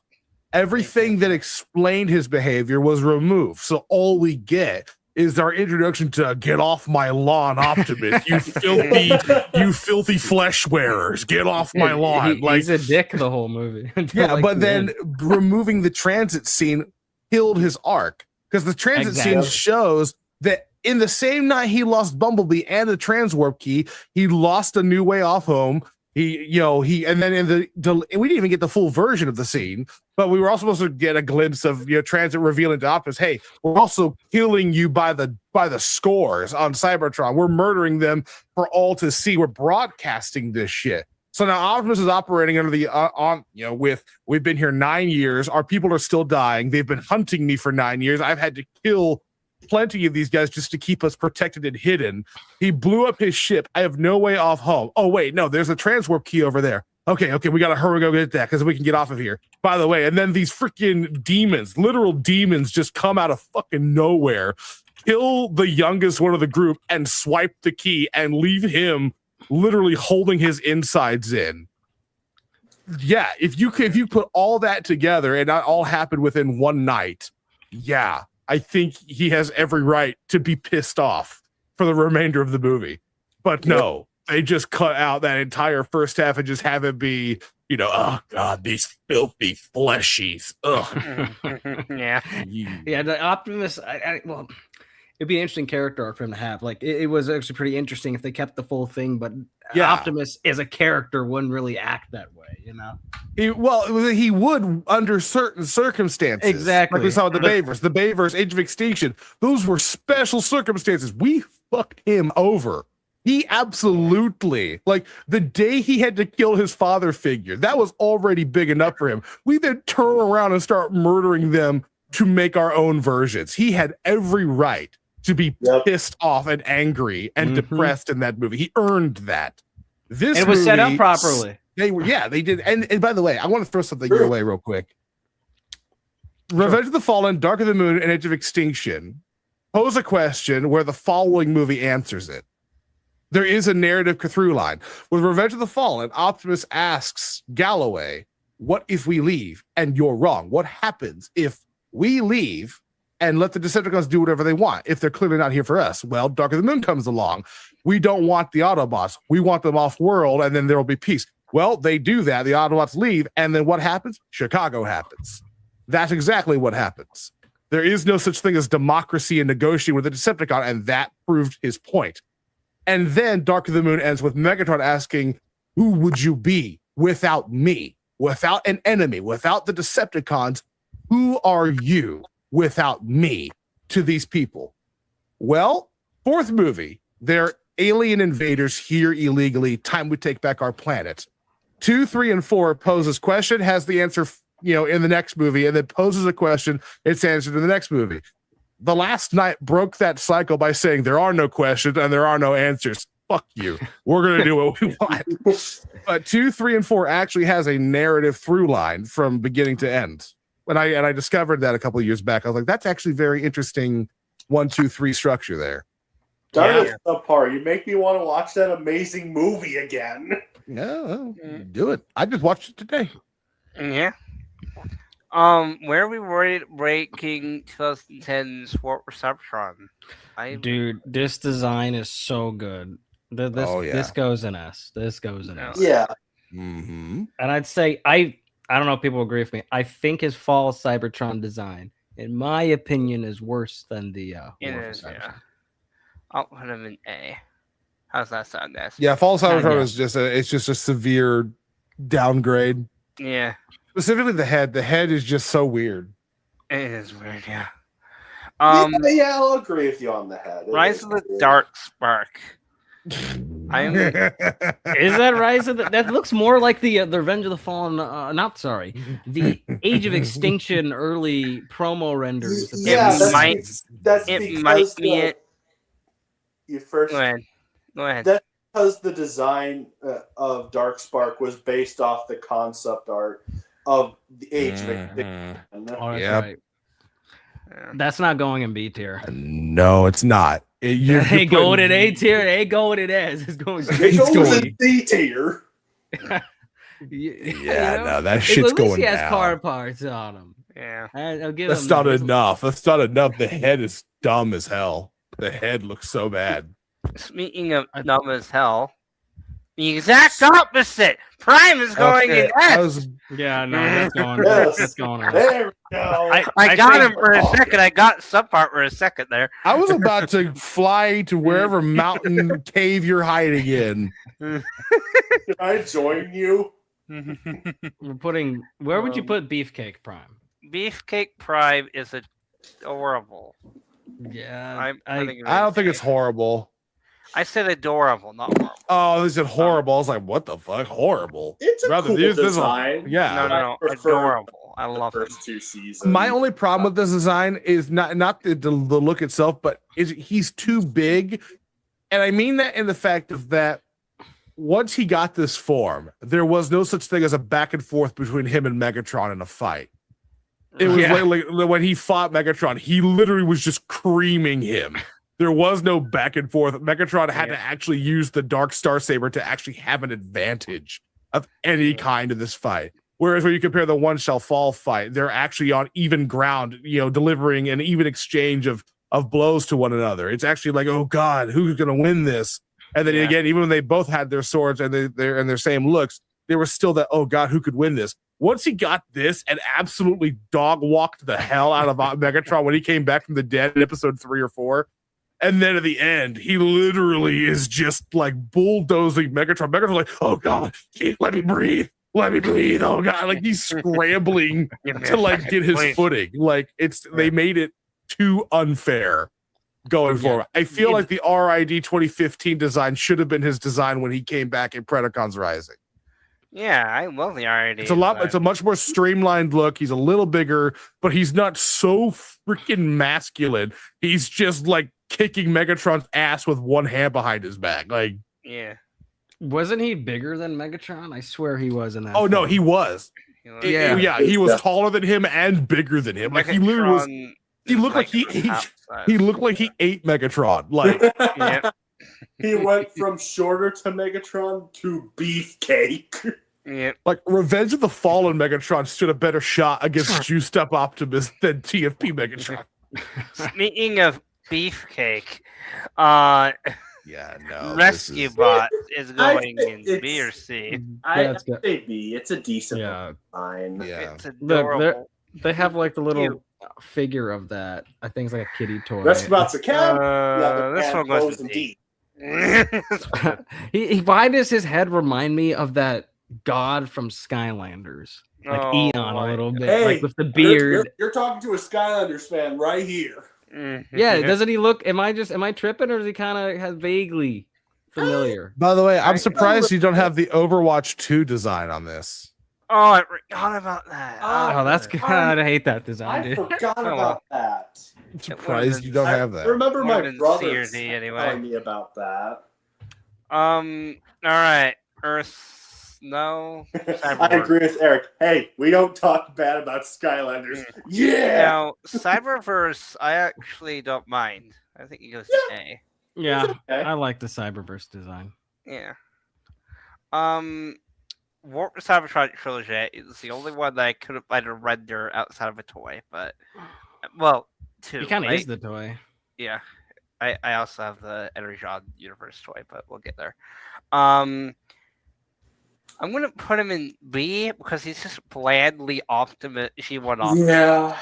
Everything that explained his behavior was removed. So all we get is our introduction to get off my lawn, Optimus. You filthy flesh wearers. Get off my lawn. He's a dick the whole movie. Yeah, but then removing the transit scene killed his arc. Because the transit scene shows that in the same night he lost Bumblebee and the transwarp key, he lost A New Way Off Home. And then in we didn't even get the full version of the scene, but we were also supposed to get a glimpse of transit revealing to Optimus, hey, we're also killing you by the scores on Cybertron. We're murdering them for all to see. We're broadcasting this shit. So now Optimus is operating under the we've been here 9 years. Our people are still dying. They've been hunting me for 9 years. I've had to kill plenty of these guys just to keep us protected and hidden. He blew up his ship. I have no way off home. Oh wait, no, there's a transwarp key over there. Okay, we gotta hurry go get that because we can get off of here. By the way, and then these freaking demons, literal demons, just come out of fucking nowhere, kill the youngest one of the group, and swipe the key and leave him literally holding his insides in. Yeah, if you put all that together and that all happened within one night, yeah, I think he has every right to be pissed off for the remainder of the movie. But no, they just cut out that entire first half and just have it be, oh God, these filthy fleshies. Ugh. Yeah. The Optimus, well, it'd be an interesting character arc for him to have. Like, it was actually pretty interesting if they kept the full thing, but Optimus as a character wouldn't really act that way, He would under certain circumstances. Exactly. Like we saw with the Bayverse. The Bayverse, Age of Extinction, those were special circumstances. We fucked him over. He absolutely, like, the day he had to kill his father figure, that was already big enough for him. We then turn around and start murdering them to make our own versions. He had every right to be pissed off and angry and depressed in that movie. He earned that. It was set up properly. They did. And by the way, I want to throw something your way real quick. Revenge of the Fallen, Dark of the Moon, and Age of Extinction pose a question where the following movie answers it. There is a narrative through line. With Revenge of the Fallen, Optimus asks Galloway, what if we leave and you're wrong? What happens if we leave and let the Decepticons do whatever they want if they're clearly not here for us? Well, Dark of the Moon comes along. We don't want the Autobots. We want them off-world, and then there will be peace. Well, they do that. The Autobots leave, and then what happens? Chicago happens. That's exactly what happens. There is no such thing as democracy and negotiating with the Decepticon, and that proved his point. And then Dark of the Moon ends with Megatron asking, who would you be without me? Without an enemy, without the Decepticons, who are you without me to these people? Well, fourth movie. They're alien invaders here illegally. Time we take back our planet. 2, 3, and 4 poses question, has the answer, in the next movie, and then poses a question, it's answered in the next movie. The Last Night broke that cycle by saying there are no questions and there are no answers. Fuck you. We're gonna do what we want. But 2, 3, and 4 actually has a narrative through line from beginning to end. And I discovered that a couple of years back. I was like, that's actually very interesting 1, 2, 3 structure there. Darn it, subpar. You make me want to watch that amazing movie again. No, do it. I just watched it today. Yeah. Where are we ranking 2010's War Cybertron? Dude, this design is so good. This goes in S. This goes in S. Yeah. Mm-hmm. And I'd say I don't know if people agree with me. I think his fall Cybertron design, in my opinion, is worse than the War is, Cybertron. yeah. I'll put him in A. How's that sound, guys? Yeah, Fall Cybertron is just a severe downgrade. Yeah. Specifically the head. The head is just so weird. It is weird, yeah. Yeah, I'll agree with you on the head. Rise of the Dark Spark. Is that Rise of the? That looks more like the Revenge of the Fallen. The Age of Extinction early promo renders. Yeah, that's it because might be it. You first. Go ahead. That's because the design of Dark Spark was based off the concept art of the Age of Extinction. Oh, that's right. That's not going in B tier. No, it's not. It ain't going in A tier. It ain't going in S. It's going straight. It goes in C tier. No, that shit's at least going he has down. car parts on him. Yeah, I'll give That's him not that. enough. That's not enough. The head is dumb as hell. The head looks so bad. Speaking of dumb as hell, the exact opposite. Prime is going in S. Yeah, no, that's going. That's going on. There we go. I got him for a second. I got subpart for a second there. I was about to fly to wherever mountain cave you're hiding in. Can I join you? We're putting. Where would you put Beefcake Prime? Beefcake Prime is adorable. Yeah, I don't think it's horrible. I said adorable, not horrible. Oh, is it horrible? I was like, what the fuck? Horrible. It's a cool design. Yeah. No, adorable. I love first 2 seasons. My only problem with this design is not the look itself, but he's too big. And I mean that in the fact of that once he got this form, there was no such thing as a back and forth between him and Megatron in a fight. It was like when he fought Megatron, he literally was just creaming him. There was no back and forth. Megatron had to actually use the Dark Starsaber to actually have an advantage of any kind in this fight. Whereas when you compare the One Shall Fall fight, they're actually on even ground, delivering an even exchange of blows to one another. It's actually like, oh God, who's going to win this? And then again, even when they both had their swords and they're in their same looks, there was still that, oh God, who could win this? Once he got this and absolutely dog walked the hell out of Megatron when he came back from the dead in episode 3 or 4. And then at the end, he literally is just like bulldozing Megatron. Megatron's like, oh God, let me breathe. Let me breathe. Oh God. Like he's scrambling to like get his footing. Like they made it too unfair going forward. I feel like the RID 2015 design should have been his design when he came back in Predacons Rising. Yeah, I love the RID. It's a much more streamlined look. He's a little bigger, but he's not so freaking masculine. He's just like kicking Megatron's ass with one hand behind his back. Like, yeah. Wasn't he bigger than Megatron? I swear he was in that. Oh no, he was. He was taller than him and bigger than him. Like he literally was. He looked like he looked like he ate Megatron. Like he went from shorter to Megatron to Beefcake. Yeah. Like Revenge of the Fallen Megatron stood a better shot against Juiced Up Optimus than TFP Megatron. Speaking of Beefcake, Rescue Bot is going in B or C. I'd say B. It's a decent design. Yeah. It's adorable. They have like the little figure of that. I think it's like a kitty toy. Rescue Bot's a cat. This one goes in D. Why does his head remind me of that god from Skylanders? Like Eon a little bit. Hey, like with the beard. You're talking to a Skylanders fan right here. Yeah, doesn't he look? Am I tripping, or is he kind of vaguely familiar? By the way, I'm surprised you don't have the Overwatch 2 design on this. Oh, I forgot about that. Oh, that's good. I hate that design, I dude. forgot about that. I'm surprised you don't have that. I remember my brother CRD anyway. telling me about that. All right. Earth, no. I agree with Eric. Hey, we don't talk bad about Skylanders. Yeah. Now, Cyberverse, I actually don't mind. I think he goes A. Yeah, I like the Cyberverse design. Yeah. Warp Cybertron Trilogy is the only one that I could have let render outside of a toy, but well, two. He kind of right? is the toy. Yeah. I also have the Energon Universe toy, but we'll get there. I'm gonna put him in B because he's just blandly Optimus. Yeah,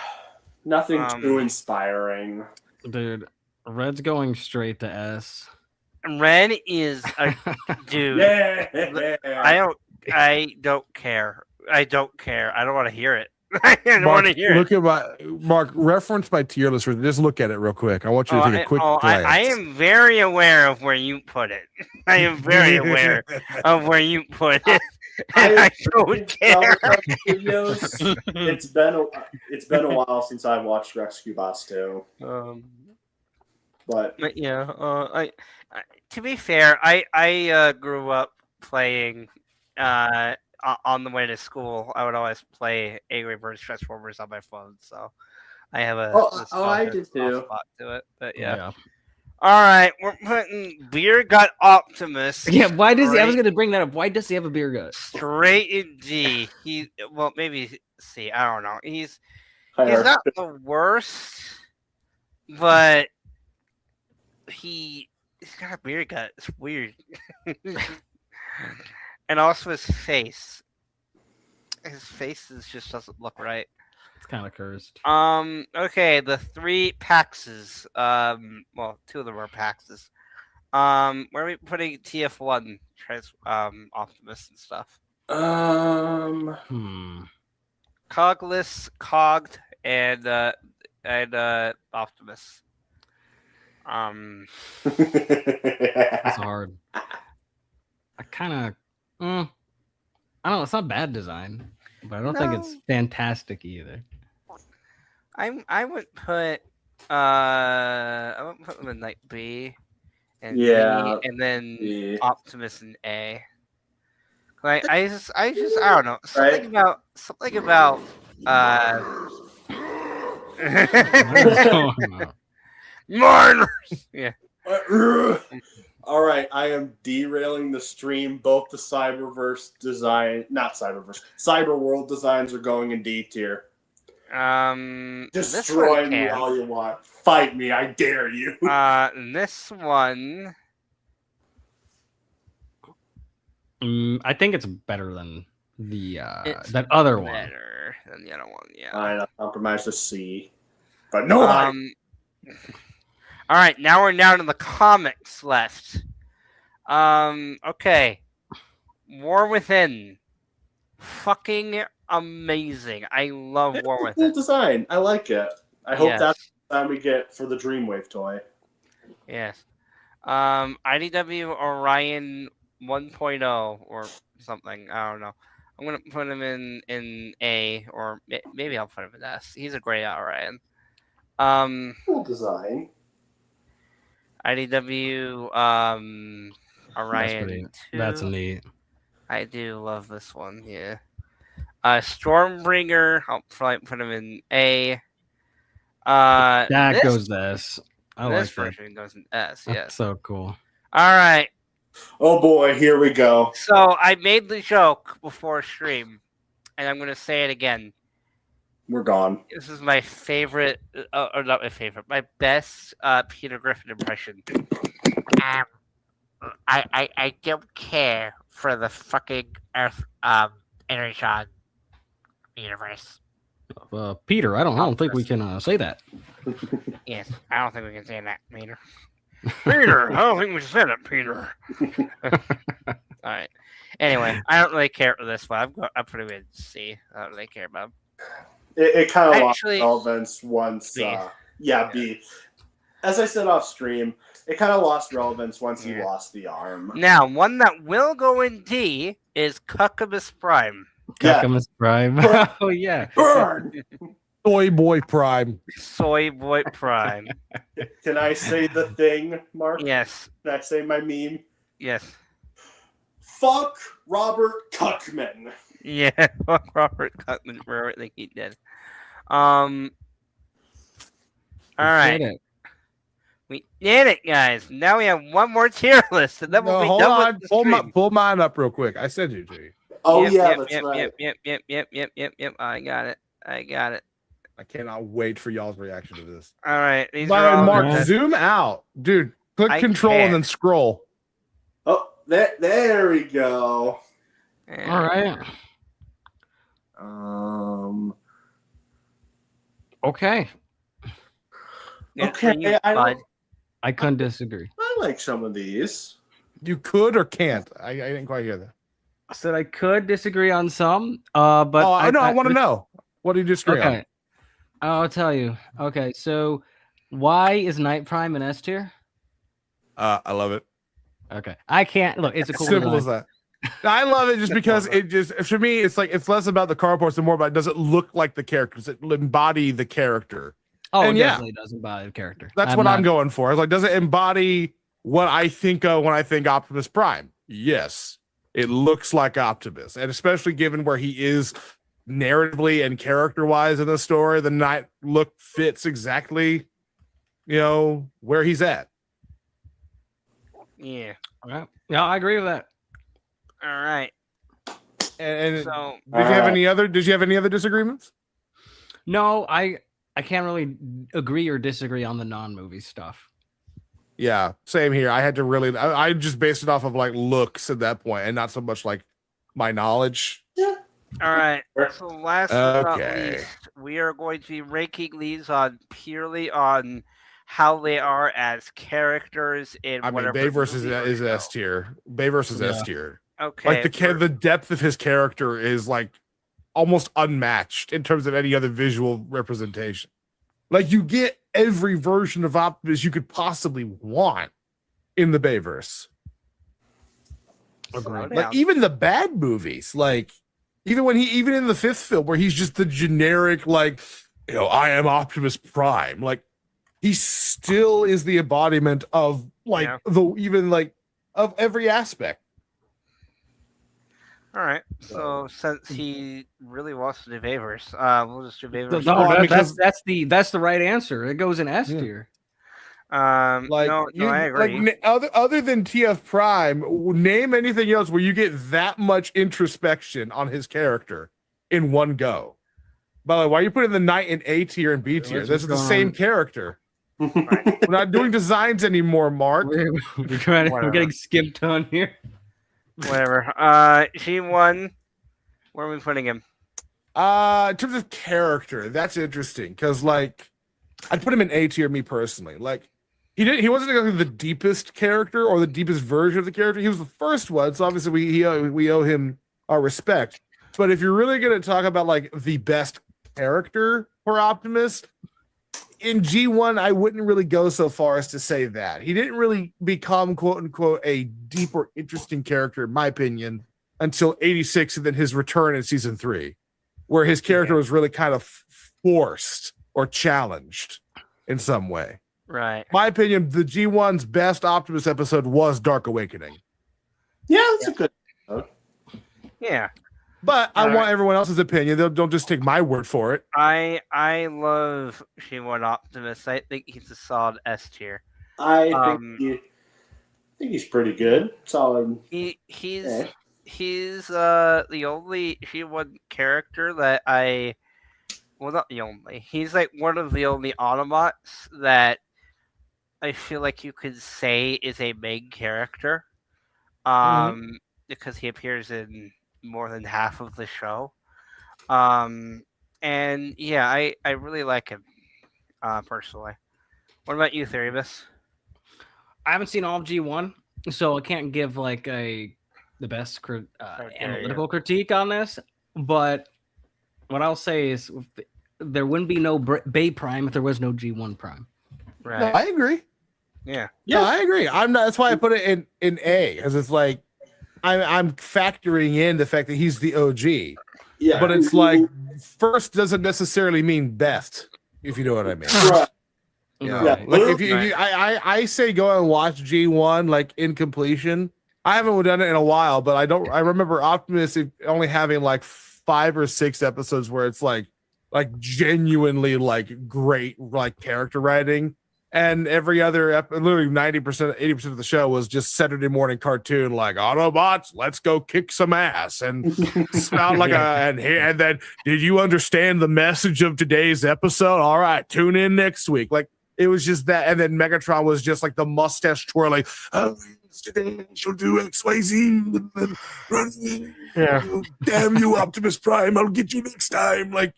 nothing too inspiring. Dude, Red's going straight to S. Ren is a dude. Yeah. I don't care. I don't care. I don't want to hear it. I don't want to hear Look it. at Mark. Reference my tier list. Just look at it real quick. I want you to take a quick glance. I am very aware of where you put it. I am very aware of where you put it. I don't care. It's been a while since I watched Rescue Boss 2. But yeah, I to be fair, I grew up playing on the way to school. I would always play Angry Birds Transformers on my phone, so I have a I did too. spot to it. But yeah. All right, we're putting Beer Gut Optimus. Yeah, why does he? I was going to bring that up. Why does he have a beer gut? Straight in D. Well, maybe C. I don't know. He's not the worst, but he's got a beer gut. It's weird. And also his face. His face just doesn't look right. It's kind of cursed. Okay, the 3 Paxes. Well, 2 of them are Paxes. Where are we putting TF1 Optimus and stuff? Cogless, Cogged, and Optimus. That's hard. I kind of, I don't know. It's not bad design, but I don't think it's fantastic either. I would put them in like B, and B, and then B. Optimus in A. Like I don't know, something about Miners. Yeah. All right, I am derailing the stream. Both the Cyberverse design, not Cyberverse, Cyberworld designs are going in D tier. Destroy me all you want. Fight me, I dare you. This one. I think it's better than the that other one. Better than the other one, yeah. I compromise to C, but no. All right, now we're down to the comics left. Okay, War Within, fucking amazing. I love War Within. Cool design. I like it. I hope that's the time we get for the Dreamwave toy. Yes. IDW Orion 1.0 or something. I don't know. I'm gonna put him in A, or maybe I'll put him in S. He's a great Orion. Cool design. IDW Orion 2. That's neat. I do love this one. Yeah. Stormbringer. I'll probably put him in A. That goes to S. I like this version goes in S. That's Yes. so cool. All right. Oh boy, here we go. So I made the joke before stream, and I'm gonna say it again. We're gone. This is my favorite, or not my favorite, my best Peter Griffin impression. I don't care for the fucking Earth Energon universe. Peter, I don't think we can say that. Yes, I don't think we can say that, Peter. Peter, I don't think we can say that, Peter. All right. Anyway, I don't really care for this one. I'm pretty good C. I don't really care about him. It kind of lost relevance once Yeah, B. As I said off stream, it kind of lost relevance once he lost the arm. Now, one that will go in D is Cuckamus Prime. Cuckamus Prime. Oh yeah. Burn. Soy Boy Prime. Soy Boy Prime. Can I say the thing, Mark? Yes. Can I say my meme? Yes. Fuck Robert Cuckman. Yeah, fuck Robert Cuckman for everything he did. All right. did it. We did it, guys. Now we have one more tier list, and then we'll be hold done on. with the stream. Pull mine up real quick. I sent you, G. Oh, Yep, yeah, yep, that's yep, right. Yep. I got it. I cannot wait for y'all's reaction to this. All right. These By are the way, all Mark, good. zoom out. Dude, click I control can't. and then scroll. Oh, there we go. All right. Okay. Okay, I couldn't disagree. I like some of these. You could or can't. I didn't quite hear that. I said I could disagree on some, but I know. I want to know. What do you disagree on? Okay, I'll tell you. Okay, so why is Night Prime an S tier? I love it. Okay, I can't look. It's a cool Simple design. as that. I love it just because it just, for me, it's like it's less about the car parts and more about does it look like the character? Does it embody the character? Oh, and it yeah, definitely does embody the character. that's what I'm going for. It's like, does it embody what I think of when I think Optimus Prime? Yes, it looks like Optimus, and especially given where he is narratively and character-wise in the story, the night look fits exactly, where he's at. Yeah. Okay. Yeah, I agree with that. All right. And so, did you have any other disagreements? No, I can't really agree or disagree on the non-movie stuff. Yeah, same here. I had to really, I just based it off of like looks at that point and not so much like my knowledge. All right. So last but not Okay. least, we are going to be ranking these purely on how they are as characters in whatever. Bayverse is movie or S tier. Bayverse is S tier. Okay. Like the depth of his character is like almost unmatched in terms of any other visual representation. Like you get every version of Optimus you could possibly want in the Bayverse. Like even the bad movies, like even in the fifth film where he's just the generic, like, I am Optimus Prime, like he still is the embodiment of like of every aspect. All right. So since he really wants to do Bayverse, we'll just do Bayverse. No, that's the right answer. It goes in S tier. Like, no, I agree. Like, other than TF Prime, name anything else where you get that much introspection on his character in one go. By the way, why are you putting the Knight in A tier and B tier? This is the same character. We're not doing designs anymore, Mark. We're getting skimped on here. Whatever. G1, where are we putting him? In terms of character, that's interesting because, like, I'd put him in A tier, me personally. Like, he wasn't exactly the deepest character or the deepest version of the character. He was the first one, so obviously we owe him our respect. But if you're really gonna talk about like the best character for Optimus in G1, I wouldn't really go so far as to say that he didn't really become quote unquote a deep or interesting character, in my opinion, until 86 and then his return in season 3, where his character was really kind of forced or challenged in some way. Right. My opinion, the G1's best Optimus episode was Dark Awakening. Yeah, that's a good episode. Yeah. But I want everyone else's opinion. Don't just take my word for it. I love G1 Optimus. I think he's a solid S tier. I think he's pretty good. Solid. He's the only G1 character that well, not the only. He's like one of the only Autobots that I feel like you could say is a main character. Because he appears in more than half of the show. And yeah, I really like him personally. What about you, Theoribus? I haven't seen all of G1, so I can't give like the best analytical critique on this. But what I'll say is there wouldn't be no Bay Prime if there was no G1 Prime. Right. No, I agree. Yeah. No, I agree. I'm not. That's why I put it in A, because it's like I'm factoring in the fact that he's the OG. Yeah. But it's like first doesn't necessarily mean best, if you know what I mean. Right. Yeah. Yeah. Like if you I say go and watch G1 like in completion. I haven't done it in a while, but I remember Optimus only having like 5 or 6 episodes where it's like genuinely like great like character writing. And every other literally 90%, 80% of the show was just Saturday morning cartoon, like Autobots, let's go kick some ass and spout like and then did you understand the message of today's episode? All right, tune in next week. Like it was just that, and then Megatron was just like the mustache twirling. Oh, today she'll do XYZ and then run. Yeah. Damn you, Optimus Prime! I'll get you next time. Like.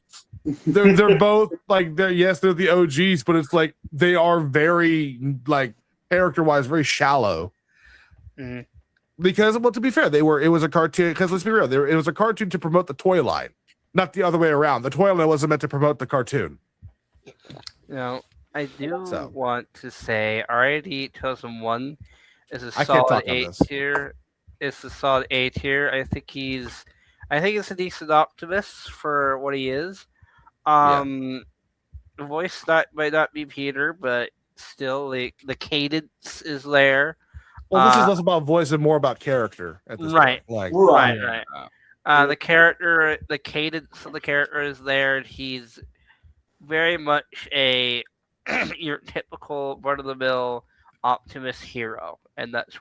They're both like they're the OGs, but it's like they are very like character wise very shallow. Mm-hmm. Because well, to be fair, it was a cartoon. Because let's be real, it was a cartoon to promote the toy line, not the other way around. The toy line wasn't meant to promote the cartoon. Now, I do want to say RID 2001 is a solid A tier. It's a solid A tier. I think it's a decent Optimus for what he is. The voice might not be Peter, but still the cadence is there. Well, this is less about voice and more about character at this right. point. Like, Right. The character, the cadence of the character is there. He's very much your typical run of the mill Optimus hero, and that's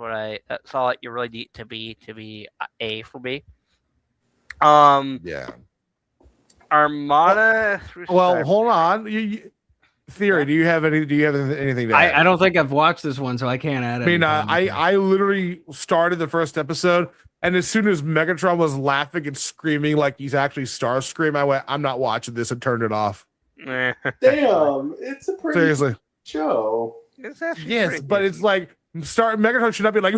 all that you really need to be A for me. Yeah. Armada. Well, hold on. Theory. Do you have anything to add? I don't think I've watched this one, so I can't add. I mean, I literally started the first episode, and as soon as Megatron was laughing and screaming like he's actually Starscream, I went, "I'm not watching this," and turned it off. Damn, it's a pretty Seriously show. Yes, but it's like Megatron should not be like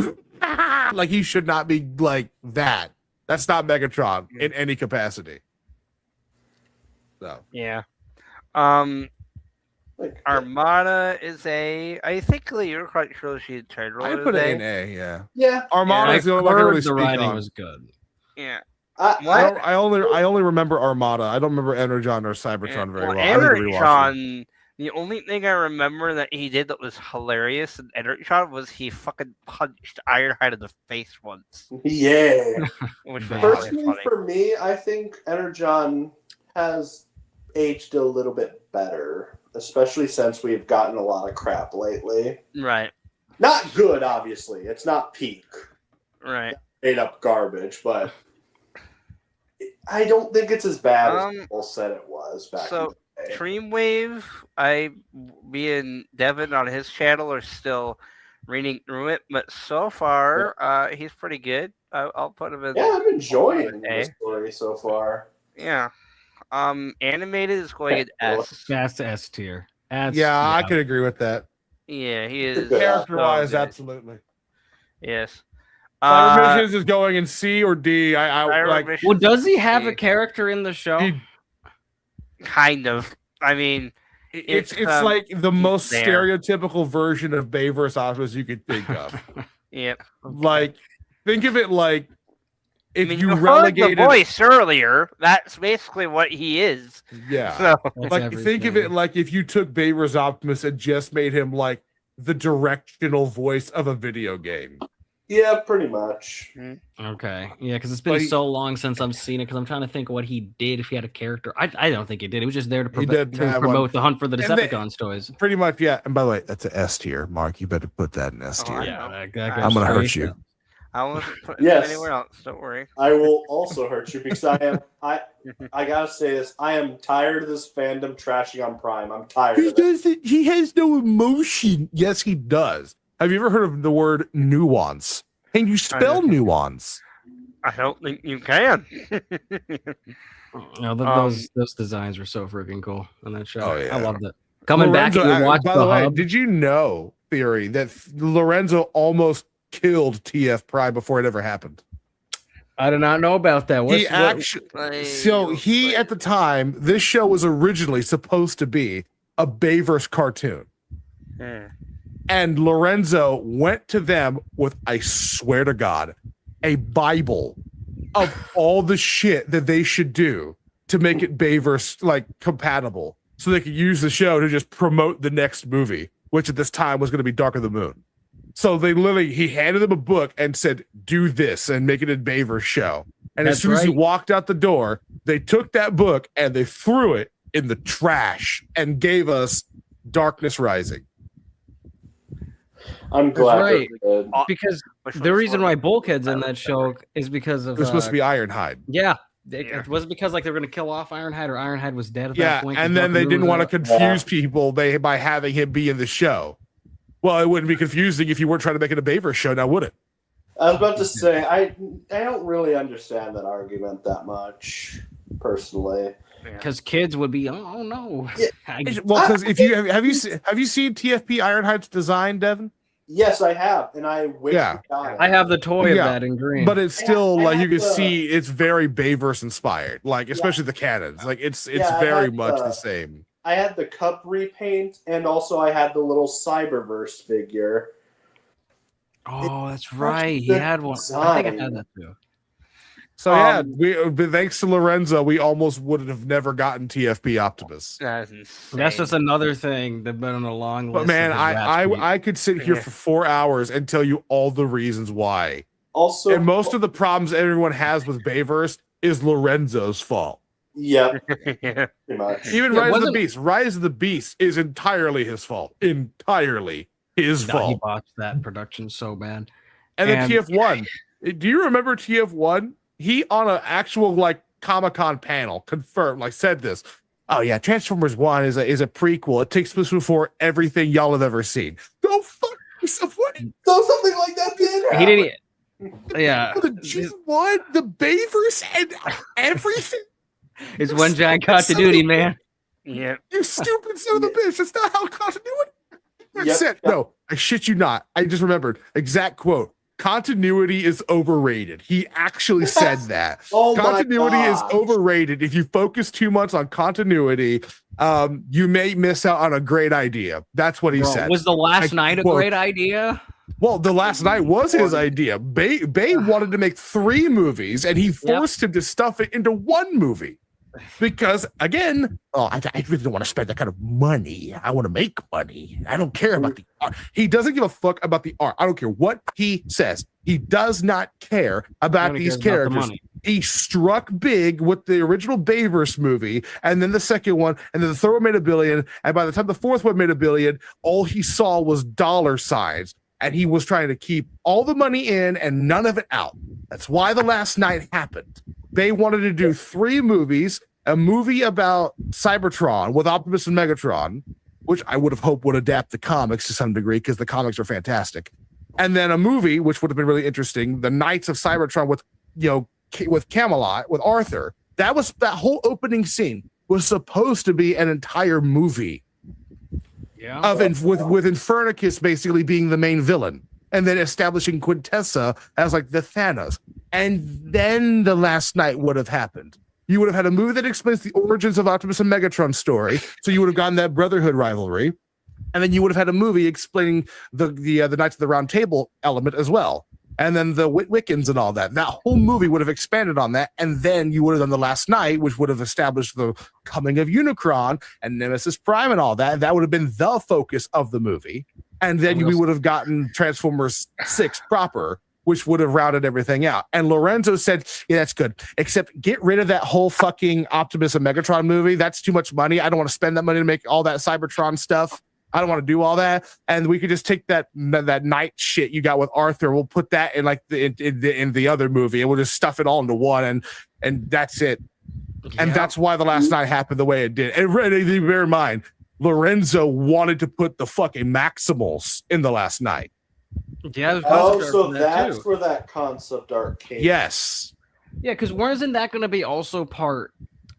like he should not be like that. That's not Megatron in any capacity. So yeah, Armada is A. I think you're quite sure she turned. I put it in A. Yeah. Yeah. Armada is the only one I can really the speak writing on. was good. Yeah. I only remember Armada. I don't remember Energon or Cybertron very well. I need to rewatch them. Energon, the only thing I remember that he did that was hilarious in Energon was he fucking punched Ironhide in the face once. Yeah. Which was Personally, really funny. for me, I think Energon has aged a little bit better, especially since we've gotten a lot of crap lately. Right. Not good, obviously. It's not peak. Right. Made up garbage, but I don't think it's as bad as people said it was back in the day. Dreamwave, me and Devin on his channel are still reading through it, but so far, he's pretty good. I'll put him in. Yeah, I'm enjoying the story so far. Yeah. Animated is going in S. That's S tier. I could agree with that. Yeah, he is. Character-wise, so good. absolutely. Yes. Cyber Visions is going in C or D. I like. Well, does he have a character in the show? Kind of. I mean, it's like the most stereotypical version of Bayverse Optimus you could think of. Yep. Like, think of it like if you heard relegated the voice earlier. That's basically what he is. Yeah. So like, think of it like if you took Bayverse Optimus and just made him like the directional voice of a video game. Yeah, pretty much. Okay. Yeah, because it's been so long since I've seen it, because I'm trying to think of what he did if he had a character. I don't think he did. He was just there to promote the Hunt for the Decepticons toys. Pretty much, yeah. And by the way, that's an S tier, Mark. You better put that in S tier. Yeah, I'm going to hurt you. I won't put it anywhere else. Don't worry. I will also hurt you because I gotta say this. I am tired of this fandom trashing on Prime. I'm tired of it. He has no emotion. Yes, he does. Have you ever heard of the word nuance? Can you spell nuance? I don't think you can. No, those designs were so freaking cool on that show. Oh, yeah. I loved it. Coming back and watch by the way, did you know, Theory, that Lorenzo almost killed TF Prime before it ever happened? I did not know about that. He at the time, this show was originally supposed to be a Bayverse cartoon. And Lorenzo went to them with, I swear to God, a Bible of all the shit that they should do to make it Bayverse like compatible, so they could use the show to just promote the next movie, which at this time was going to be Dark of the Moon. So he handed them a book and said, do this and make it a Bayverse show. And as soon as he walked out the door, they took that book and they threw it in the trash and gave us Darkness Rising. I'm glad because the reason why Bulkhead's in that show is because of it was supposed to be Ironhide. Yeah. It was because like they were going to kill off Ironhide, or Ironhide was dead at that point. And then they didn't want to confuse people by having him be in the show. Well, it wouldn't be confusing if you weren't trying to make it a Bayverse show, now would it? I was about to say, I don't really understand that argument that much, personally. Because kids would be, oh no. Well, because if you have you seen TFP Ironhide's design, Devin? Yes, I have, and I wish I got it. I have the toy of that in green, but it's still like you can see it's very Bayverse inspired, like especially the cannons. Like it's very much the same. I had the cup repaint, and also I had the little Cyberverse figure. Oh, that's right. He had one. I think I had that too. So but thanks to Lorenzo, we almost would have never gotten TFP Optimus. That's just another thing that's been on a long list. But man, I could sit here for 4 hours and tell you all the reasons why. Also, and most of the problems everyone has with Bayverse is Lorenzo's fault. Yeah, pretty much. Even Rise of the Beast. Rise of the Beast is entirely his fault. Entirely his fault. He botched that production so bad. And then TF1. Do you remember TF1? He on an actual like Comic-Con panel confirmed, like said this. Oh yeah, Transformers 1 is a prequel. It takes place before everything y'all have ever seen. Go fuck yourself. What? So something like that did happen. He didn't. Yeah. The G1, the Bayverse, and everything. It's one giant continuity, man. Yeah. You stupid son of a bitch. That's not how continuity. No, I shit you not. I just remembered. Exact quote. Continuity is overrated. He actually said that. Continuity is overrated. If you focus too much on continuity, you may miss out on a great idea. That's what he said. Was the last night a great idea? Well, the last night was his idea. Bay wanted to make 3 movies, and he forced him to stuff it into 1 movie. Because again, I really don't want to spend that kind of money. I want to make money. I don't care about the art. He doesn't give a fuck about the art. I don't care what he says. He does not care about these characters. He struck big with the original Bayverse movie, and then the second one, and then the third one made $1 billion. And by the time the fourth one made $1 billion, all he saw was dollar signs. And he was trying to keep all the money in and none of it out. That's why The Last Night happened. They wanted to do 3 movies, a movie about Cybertron with Optimus and Megatron, which I would have hoped would adapt the comics to some degree because the comics are fantastic. And then a movie, which would have been really interesting, The Knights of Cybertron with Camelot, with Arthur. That whole opening scene was supposed to be an entire movie. Yeah. With Infernicus basically being the main villain, and then establishing Quintessa as like the Thanos, and then The Last Night would have happened. You would have had a movie that explains the origins of Optimus and Megatron's story, so you would have gotten that Brotherhood rivalry, and then you would have had a movie explaining the Knights of the Round Table element as well, and then the Wiccans and all that. That whole movie would have expanded on that, and then you would have done The Last Night, which would have established the coming of Unicron and Nemesis Prime and all that. That would have been the focus of the movie. And then we would have gotten Transformers 6 proper, which would have routed everything out. And Lorenzo said, yeah, that's good. Except get rid of that whole fucking Optimus and Megatron movie. That's too much money. I don't want to spend that money to make all that Cybertron stuff. I don't want to do all that. And we could just take that night shit you got with Arthur. We'll put that in like in the other movie, and we'll just stuff it all into one, and that's it. Yeah. And that's why The Last Night happened the way it did. And bear in mind, Lorenzo wanted to put the fucking Maximals in The Last Night. Yeah. So that's where that concept art came. Yes. Yeah, because wasn't that going to be also part?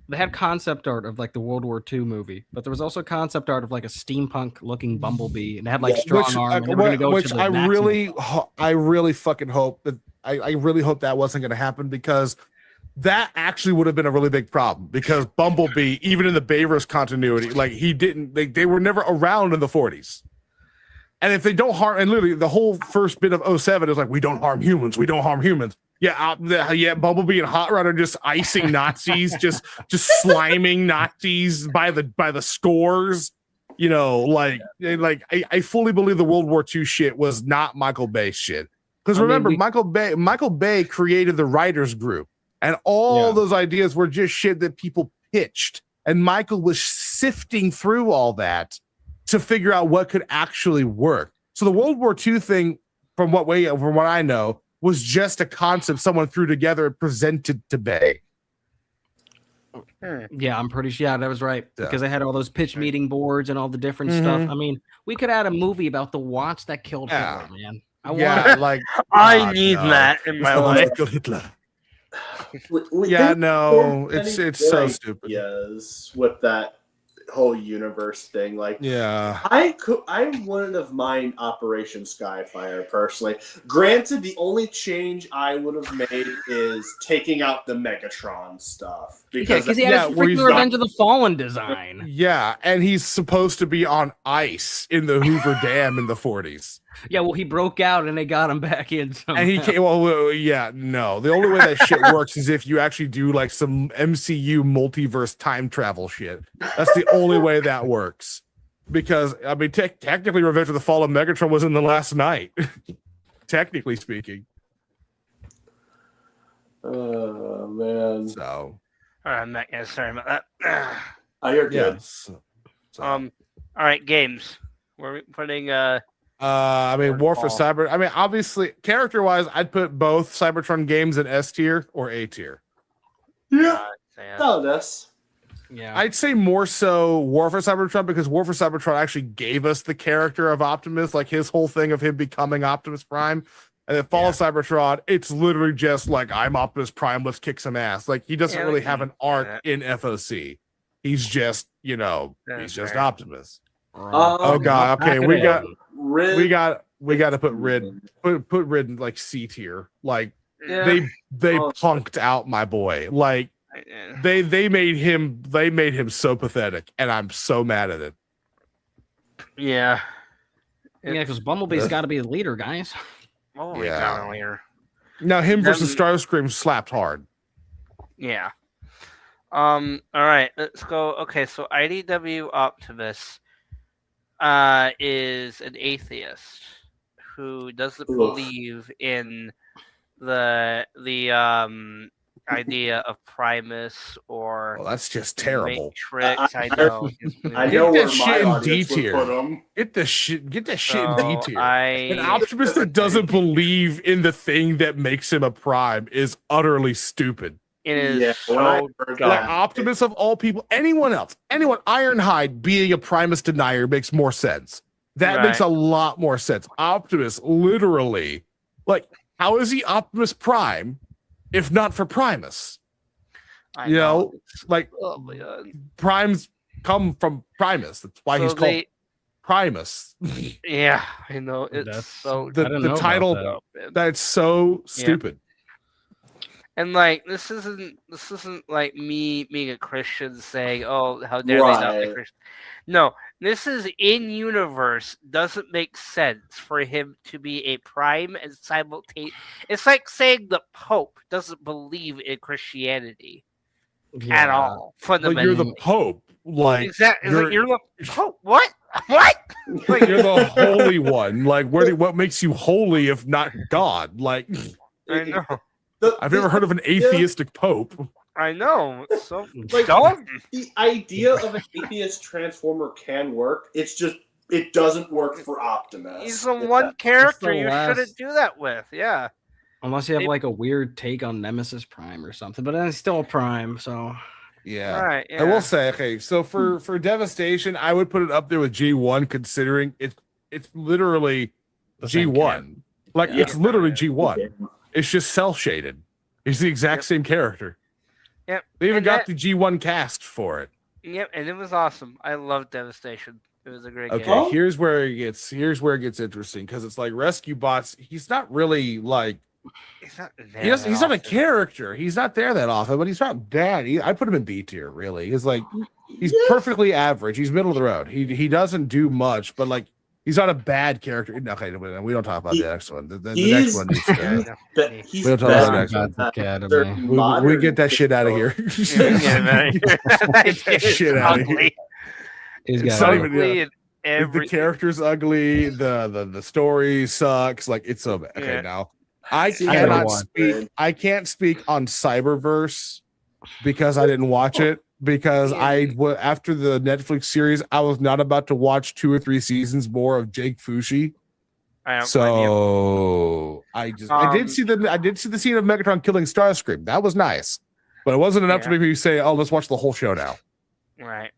They had concept art of like the World War II movie, but there was also concept art of like a steampunk looking Bumblebee, and it had like strong arm. I really fucking hope that I really hope that wasn't going to happen, because that actually would have been a really big problem, because Bumblebee, even in the Bayverse continuity, like they were never around in the 40s. And if they don't harm, and literally the whole first bit of 07 is like, we don't harm humans. We don't harm humans. Yeah. Bumblebee and Hot Rod are just icing Nazis, just sliming Nazis by the scores. You know, like I fully believe the World War II shit was not Michael Bay shit. Because remember, Michael Bay created the writers group, and all those ideas were just shit that people pitched. And Michael was sifting through all that to figure out what could actually work. So the World War II thing, from what I know, was just a concept someone threw together and presented to Bay. Yeah, I'm pretty sure. Yeah, that was right. Because I had all those pitch meeting boards and all the different stuff. I mean, we could add a movie about the watch that killed Hitler, man. I need that in my life. Hitler. It's so stupid. Yes, with that whole universe thing, like I wouldn't have mind Operation Skyfire personally. Granted, the only change I would have made is taking out the Megatron stuff, because he had his freaking Revenge of the Fallen design. Yeah, and he's supposed to be on ice in the Hoover Dam in the 40s. Yeah, well, he broke out and they got him back in somehow. And he came, no. The only way that shit works is if you actually do like some MCU multiverse time travel shit. That's the only way that works. Because, I mean, technically Revenge of the Fallen Megatron was in the last night. Technically speaking. Oh, man. So. All right, Matt, sorry about that. You're good. All right, games. We're putting War for Cyber. I mean, obviously, character-wise, I'd put both Cybertron games in S tier or A tier. Yeah. This. Yeah. I'd say more so War for Cybertron, because War for Cybertron actually gave us the character of Optimus, like his whole thing of him becoming Optimus Prime. And then Fall of Cybertron, it's literally just like, I'm Optimus Prime, let's kick some ass. Like, he doesn't really have an arc in FOC. He's just, he's just Optimus. Oh god, okay, we got to put Rid in like C tier. Like they punked out my boy. Like they made him so pathetic, and I'm so mad at it. Yeah. Because Bumblebee's got to be the leader, guys. Oh, yeah. Leader. Now him versus Starscream slapped hard. Yeah. All right, let's go. Okay, so IDW Optimus is an atheist who doesn't believe in the idea of Primus or that's just terrible. Matrix. I know. I know get where that shit my in D audience would tier. put him. Get that shit in D tier. An Optimus that doesn't believe in the thing that makes him a Prime is utterly stupid. It is like Optimus of all people, anyone, Ironhide being a Primus denier makes more sense. That makes a lot more sense. Optimus, literally, like, how is he Optimus Prime if not for Primus? You know, like, Primes come from Primus. That's why he's called Primus. Yeah, I know. It's so the title. That's so stupid. And like this isn't like me being a Christian saying, "Oh, how dare they not be Christian?" No, this is in universe. Doesn't make sense for him to be a Prime and simultaneous. It's like saying the Pope doesn't believe in Christianity at all. Fundamentally, you're the Pope. Like exactly, you're the Pope. What? What? Like, you're the Holy One. Like, what makes you holy if not God? Like, I know. I've never heard of an atheistic pope. I know. It's so dumb. The idea of an atheist transformer can work. It's just it doesn't work for Optimus. He's the one character you shouldn't do that with. Yeah. Unless you have like a weird take on Nemesis Prime or something, but then it's still a Prime, so yeah. Right. Yeah. I will say, okay, so for Devastation, I would put it up there with G1, considering it's literally G1. Like it's literally G1. It's just cell shaded. It's the exact same character. Yep. They even got the G1 cast for it. Yep, and it was awesome. I love Devastation. It was a great game. Okay, here's where it gets interesting, because it's like Rescue Bots. He's not really like He's not a character. He's not there that often, but he's not bad. I put him in B tier. Really, he's perfectly average. He's middle of the road. He doesn't do much, but like he's not a bad character. Okay, we don't talk about the next one. The next one needs to. We don't talk about the next one. We get that shit out of here. Get that shit out of here. It's not even the character's ugly. The story sucks. Like it's so bad. Okay, now I can't speak on Cyberverse because I didn't watch it. Because after the Netflix series, I was not about to watch 2 or 3 seasons more of Jake Fushi. So I did see the scene of Megatron killing Starscream. That was nice, but it wasn't enough to make me say, "Oh, let's watch the whole show now." Right.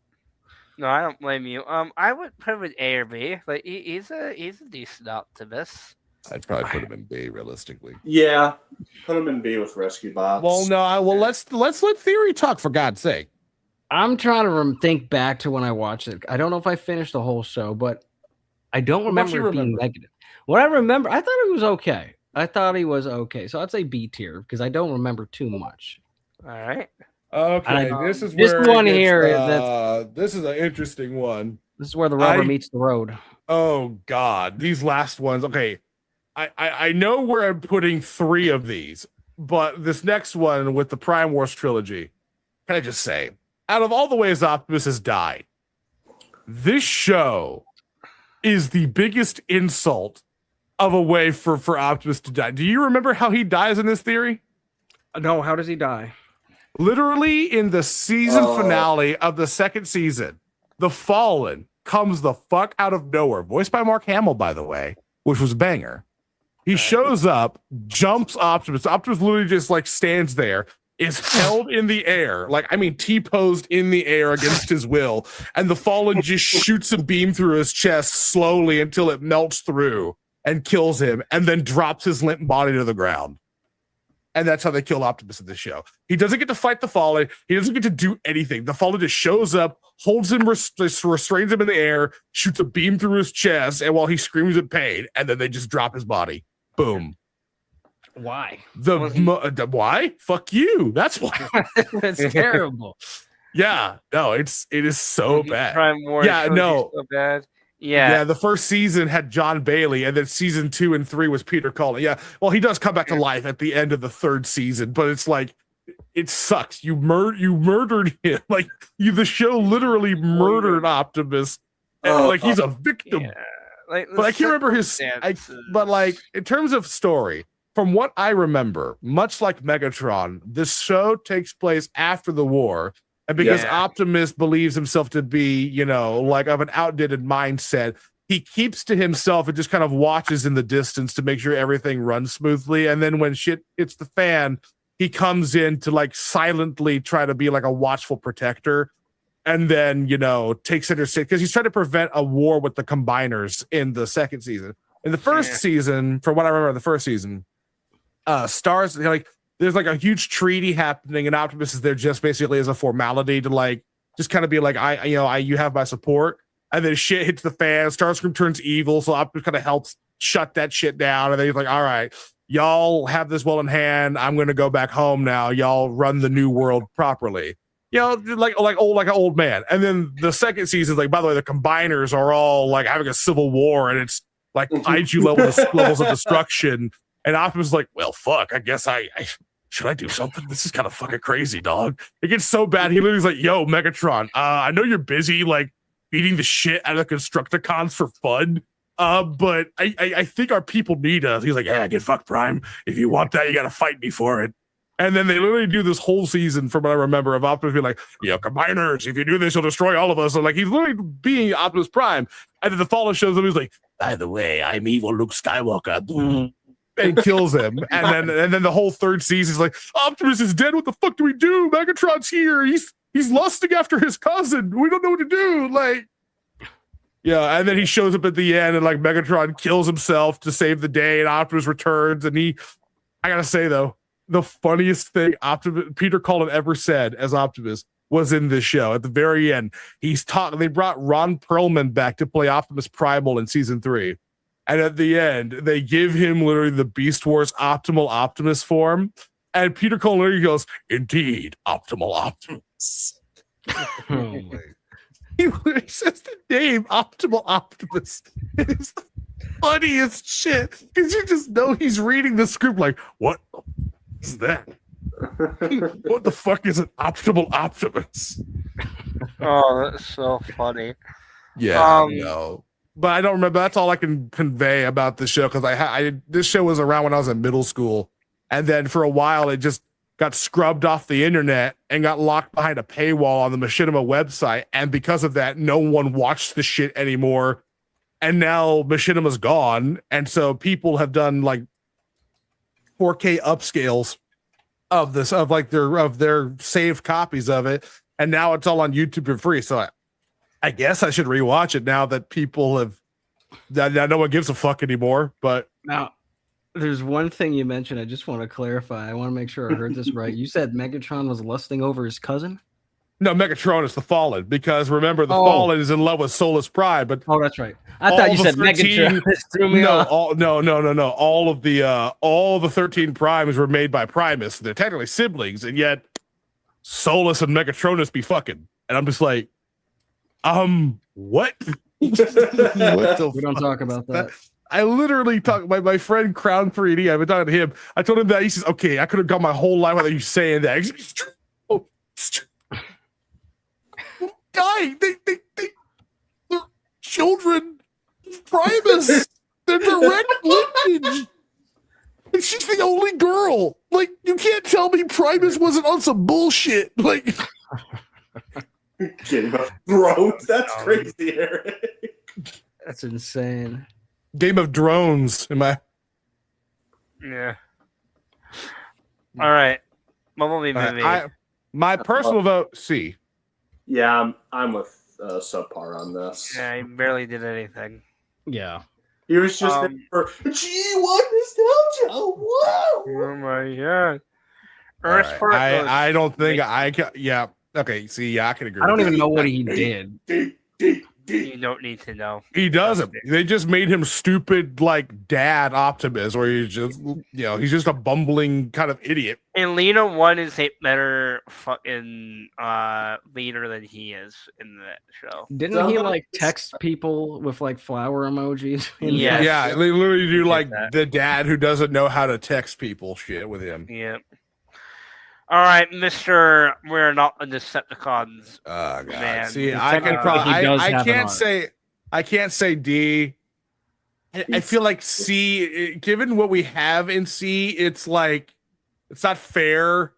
No, I don't blame you. I would put him in A or B. Like he's a decent Optimus. I'd probably put him in B realistically. Yeah, put him in B with Rescue Bots. Well, no, let's let Theory talk for God's sake. I'm trying to think back to when I watched it. I don't know if I finished the whole show, but I don't remember it being negative. What I remember, I thought it was okay. So I'd say B tier because I don't remember too much. All right. Okay, this is where this one here. This is an interesting one. This is where the rubber meets the road. Oh God, these last ones. Okay, I know where I'm putting 3 of these, but this next one with the Prime Wars trilogy, can I just say, out of all the ways Optimus has died, this show is the biggest insult of a way for Optimus to die. Do you remember how he dies in this theory? No, how does he die? Literally in the season finale of the 2nd season, the Fallen comes the fuck out of nowhere, voiced by Mark Hamill, by the way, which was a banger. He shows up, jumps Optimus. Optimus literally just like stands there, is held in the air, T-posed in the air against his will, and the Fallen just shoots a beam through his chest slowly until it melts through and kills him, and then drops his limp body to the ground. And that's how they kill Optimus in this show. He doesn't get to fight the Fallen. He doesn't get to do anything. The Fallen just shows up, holds him, restrains him in the air, shoots a beam through his chest, and while he screams in pain, and then they just drop his body. Boom. Why? Why? Fuck you. That's why. That's terrible. Yeah. No, it is so bad. Prime Wars so bad. Yeah, the first season had John Bailey, and then season 2 and 3 was Peter Cullen. Yeah, well, he does come back to life at the end of the 3rd season, but it's like it sucks. You murdered him. Like the show literally murdered Optimus, and he's a victim. Yeah. But I can't remember but like in terms of story, from what I remember, much like Megatron, this show takes place after the war. And because Optimus believes himself to be, of an outdated mindset, he keeps to himself and just kind of watches in the distance to make sure everything runs smoothly. And then when shit hits the fan, he comes in to silently try to be a watchful protector. And then, takes center stage because he's trying to prevent a war with the Combiners in the 2nd season. In the 1st season, from what I remember, the 1st season, Stars, there's a huge treaty happening, and Optimus is there just basically as a formality to just kind of be you have my support. And then shit hits the fan. Starscream turns evil, so Optimus kind of helps shut that shit down. And then he's like, all right, y'all have this well in hand. I'm going to go back home now. Y'all run the new world properly. Like an old man. And then the 2nd season is by the way, the Combiners are all having a civil war, and it's kaiju levels of destruction. And Optimus is like, well, fuck, I guess should I do something? This is kind of fucking crazy, dog. It gets so bad. He literally is like, yo, Megatron, I know you're busy, beating the shit out of the Constructicons for fun, but I think our people need us. He's like, yeah, get fucked, Prime. If you want that, you got to fight me for it. And then they literally do this whole season, from what I remember, of Optimus being like, Combiners, if you do this, you'll destroy all of us. And he's literally being Optimus Prime. And then the Fallen shows up, he's like, by the way, I'm evil Luke Skywalker. And kills him. And then the whole 3rd season is like, Optimus is dead. What the fuck do we do? Megatron's here. He's lusting after his cousin. We don't know what to do. And then he shows up at the end, and Megatron kills himself to save the day, and Optimus returns. And I gotta say though, the funniest thing Peter Cullen ever said as Optimus was in this show. At the very end, they brought Ron Perlman back to play Optimus Primal in season 3. And at the end, they give him literally the Beast Wars Optimal Optimus form. And Peter Cullen literally goes, "Indeed, Optimal Optimus." He literally says the name Optimal Optimus. It's the funniest shit. Because you just know he's reading the script like, what is that? What the fuck is an Optimal Optimus? Oh, that's so funny. Yeah, no. But I don't remember. That's all I can convey about the show because this show was around when I was in middle school, and then for a while it just got scrubbed off the internet and got locked behind a paywall on the Machinima website, and because of that, no one watched the shit anymore. And now Machinima's gone, and so people have done like 4K upscales of their saved copies of it, and now it's all on YouTube for free. So I guess I should rewatch it now that people have that no one gives a fuck anymore. But now there's one thing you mentioned. I just want to clarify. I want to make sure I heard this right. You said Megatron was lusting over his cousin? No, Megatron is the Fallen, because remember the Fallen is in love with Solus Prime. But that's right. I thought you said Megatron. Threw me off. No. All the 13 Primes were made by Primus. They're technically siblings, and yet Solus and Megatronus be fucking. And I'm just like, what? We don't talk about that. I literally talked my friend Crown 3D. I've been talking to him. I told him that. He says, "Okay, I could have gone my whole life without you saying that." It's true. Oh, it's true. Guy, they're children. Primus. They're direct lineage. And she's the only girl. Like, you can't tell me Primus wasn't on some bullshit. Like, Game of Thrones. That's crazy, Eric. That's insane. Game of Drones. Yeah. All right. Bumblebee movie. My personal vote, C. Yeah, I'm with subpar on this. Yeah, he barely did anything. Yeah. He was just there for G1 nostalgia. Whoa! Oh my god. Earth Part. I don't think I can. Yeah. Okay. See, yeah, I can agree. I don't even know what he did. You don't need to know. He doesn't. They just made him stupid, like Dad Optimus, where he's just, he's just a bumbling kind of idiot. And Lena 1 is a better fucking leader than he is in that show. Didn't he like text people with like flower emojis? Yeah, they literally do like the dad who doesn't know how to text people shit with him. Yeah. All right, Mr. We're not the Decepticons. Oh God! Man. See, I can probably. I can't say D. I feel like C. Given what we have in C, it's like it's not fair.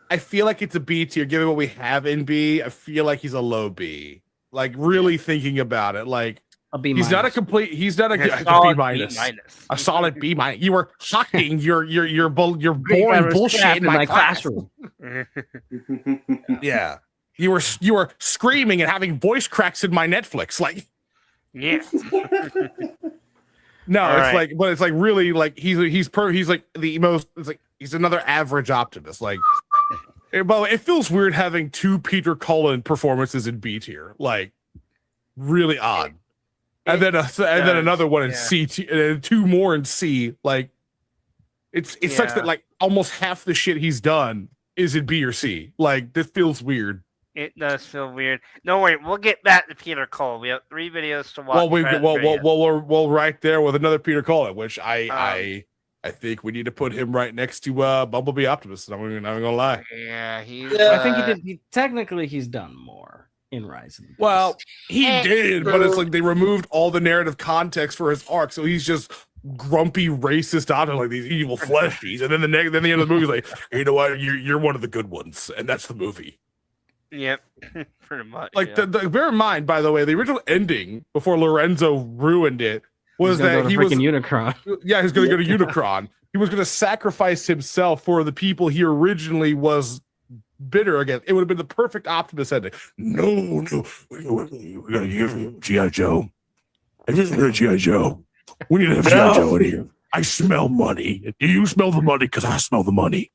I feel like it's a B tier. Given what we have in B, I feel like he's a low B. Like really thinking about it, like. A B he's not a complete. He's not a B minus. A solid B minus. You were hawking your boring bullshit in my classroom. Yeah, you were screaming and having voice cracks in my Netflix. Like, yeah. No, All it's right. like, but it's like really like he's like the most. It's like he's another average Optimus. Like, but it feels weird having two Peter Cullen performances in B tier. Like, really odd. And then another one in C, and two more in C. Like, it's such that like almost half the shit he's done is in B or C. Like, this feels weird. It does feel weird. No worry, we'll get back to Peter Cole. We have 3 videos to watch. Well, right there with another Peter Cullen, which I think we need to put him right next to Bumblebee Optimus. I'm not gonna lie. Yeah, I think technically he's done more in Rise of the Beast. Well, he did, but it's like they removed all the narrative context for his arc, so he's just grumpy racist out of like these evil fleshies, and then the end of the movie is like, you know what, you're one of the good ones, and that's the movie. Yep, pretty much. Like, bear in mind, by the way, the original ending before Lorenzo ruined it was that he was Unicron. Yeah, he's going to go to Unicron. He was going to sacrifice himself for the people he originally was bitter against. It would have been the perfect Optimus ending. No, we're going to give G.I. Joe. I just heard G.I. Joe. We need to have G.I. Joe in here. I smell money. Do you smell the money? Because I smell the money.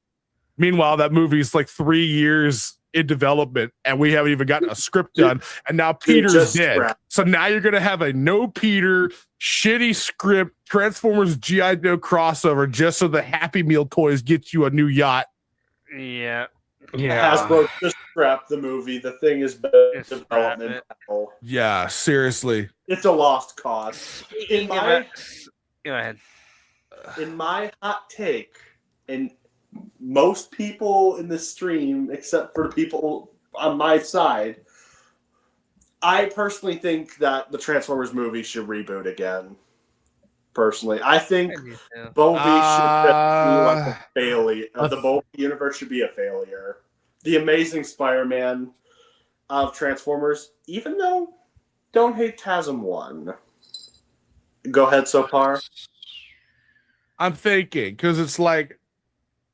Meanwhile, that movie's like 3 years in development, and we haven't even gotten a script done. And now Peter's dead. So now you're gonna have a no Peter, shitty script, Transformers G.I. Joe crossover just so the Happy Meal toys get you a new yacht. Yeah. Hasbro just scrapped the movie. The thing is development. Yeah, seriously. It's a lost cause. Go ahead. In my hot take, and most people in the stream, except for the people on my side, I personally think that the Transformers movie should reboot again. Personally, I think Bumblebee should just be like a failure. The Bumblebee universe should be a failure. The Amazing Spider-Man of Transformers, even though Don't Hate Tasm won. Go ahead, Sopar. I'm thinking because it's like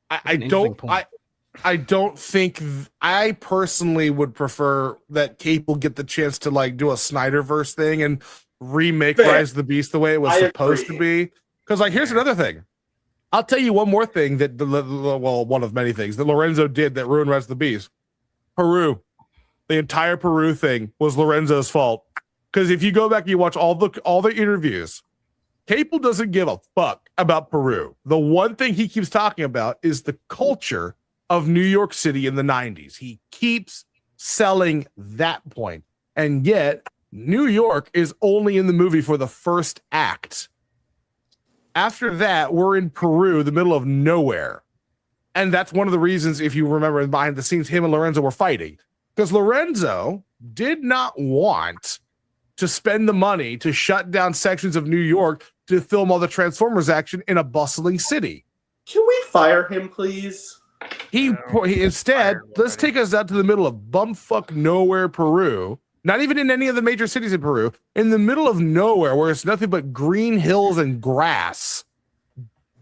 I don't think I personally would prefer that Cable get the chance to like do a Snyderverse thing and remake Rise of the Beast the way it was supposed to be. Because like here's another thing. I'll tell you one more thing that one of many things that Lorenzo did that ruined Rise of the Beast. Peru. The entire Peru thing was Lorenzo's fault. Because if you go back and you watch all the interviews, Cable doesn't give a fuck about Peru. The one thing he keeps talking about is the culture of New York City in the 90s. He keeps selling that point. And yet, New York is only in the movie for the first act. After that, we're in Peru, the middle of nowhere. And that's one of the reasons, if you remember behind the scenes, him and Lorenzo were fighting. Because Lorenzo did not want to spend the money to shut down sections of New York to film all the Transformers action in a bustling city. Can we fire him, please? He instead, let's take us out to the middle of bumfuck nowhere, Peru. Not even in any of the major cities in Peru. In the middle of nowhere, where it's nothing but green hills and grass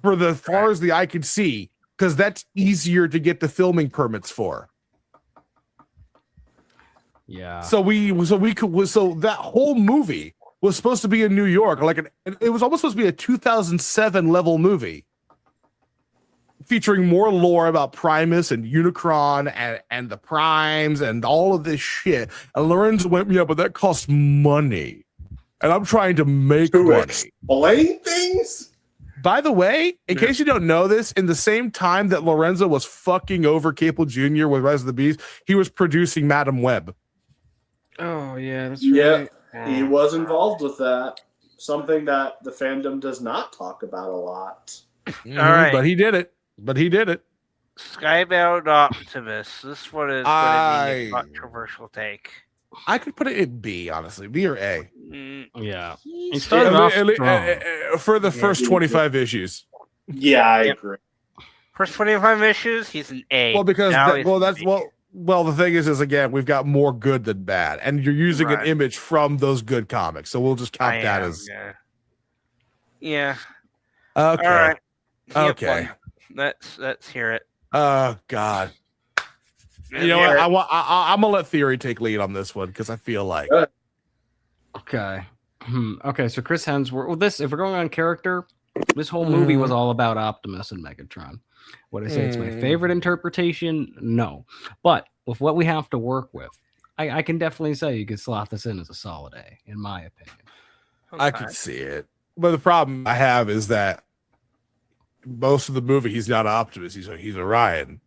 for the far as the eye could see, because that's easier to get the filming permits for. Yeah. So that whole movie was supposed to be in New York, it was almost supposed to be a 2007 level movie, featuring more lore about Primus and Unicron and the Primes and all of this shit. And Lorenzo went, yeah, but that costs money, and I'm trying to make money. Explain things. By the way, in case you don't know this, in the same time that Lorenzo was fucking over Cable Jr. with Rise of the Beast, he was producing Madam Web. Oh yeah, that's right. Yeah, he was involved with that. Something that the fandom does not talk about a lot. All right, but he did it. Skybound Optimus. This one is going to be a controversial take. I could put it in B, honestly. B or A. Yeah. He started off for the first 25 issues. Yeah, I agree. First 25 issues, he's an A. Well, because the thing is again, we've got more good than bad, and you're using an image from those good comics, so we'll just count that as. Yeah. Okay. All right. Okay. Let's hear it. Oh God. You know what? I'm gonna let Theory take lead on this one because I feel like. Okay. Okay. So Chris Hemsworth. If we're going on character, this whole movie was all about Optimus and Megatron. Would I say it's my favorite interpretation? No. But with what we have to work with, I can definitely say you could slot this in as a solid A, in my opinion. I could see it, but the problem I have is that most of the movie he's not Optimus. He's Orion.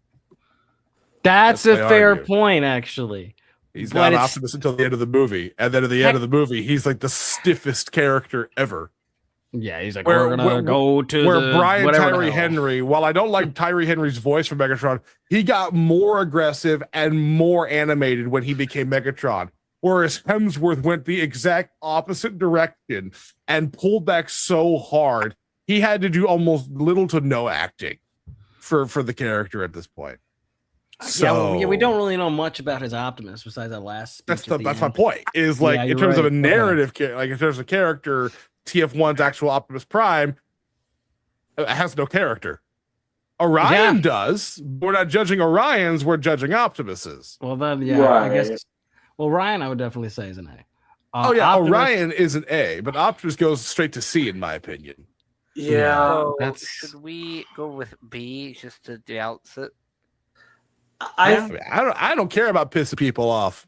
That's a fair point, actually. He's not Optimus until the end of the movie, and then at the end of the movie, he's like the stiffest character ever. Yeah, he's like, we're gonna go to Brian Tyree Henry. While I don't like Tyree Henry's voice for Megatron, he got more aggressive and more animated when he became Megatron. Whereas Hemsworth went the exact opposite direction and pulled back so hard, he had to do almost little to no acting for the character at this point. So we don't really know much about his Optimus besides that last speech. That's my point. Is like in terms of a narrative, like in terms of character, TF1's actual Optimus Prime has no character. Orion does. We're not judging Orions. We're judging Optimuses. Well, then, I guess. Well, Ryan, I would definitely say is an A. Optimus, Orion is an A, but Optimus goes straight to C, in my opinion. Yeah, should we go with B just to douse it? I don't care about pissing people off.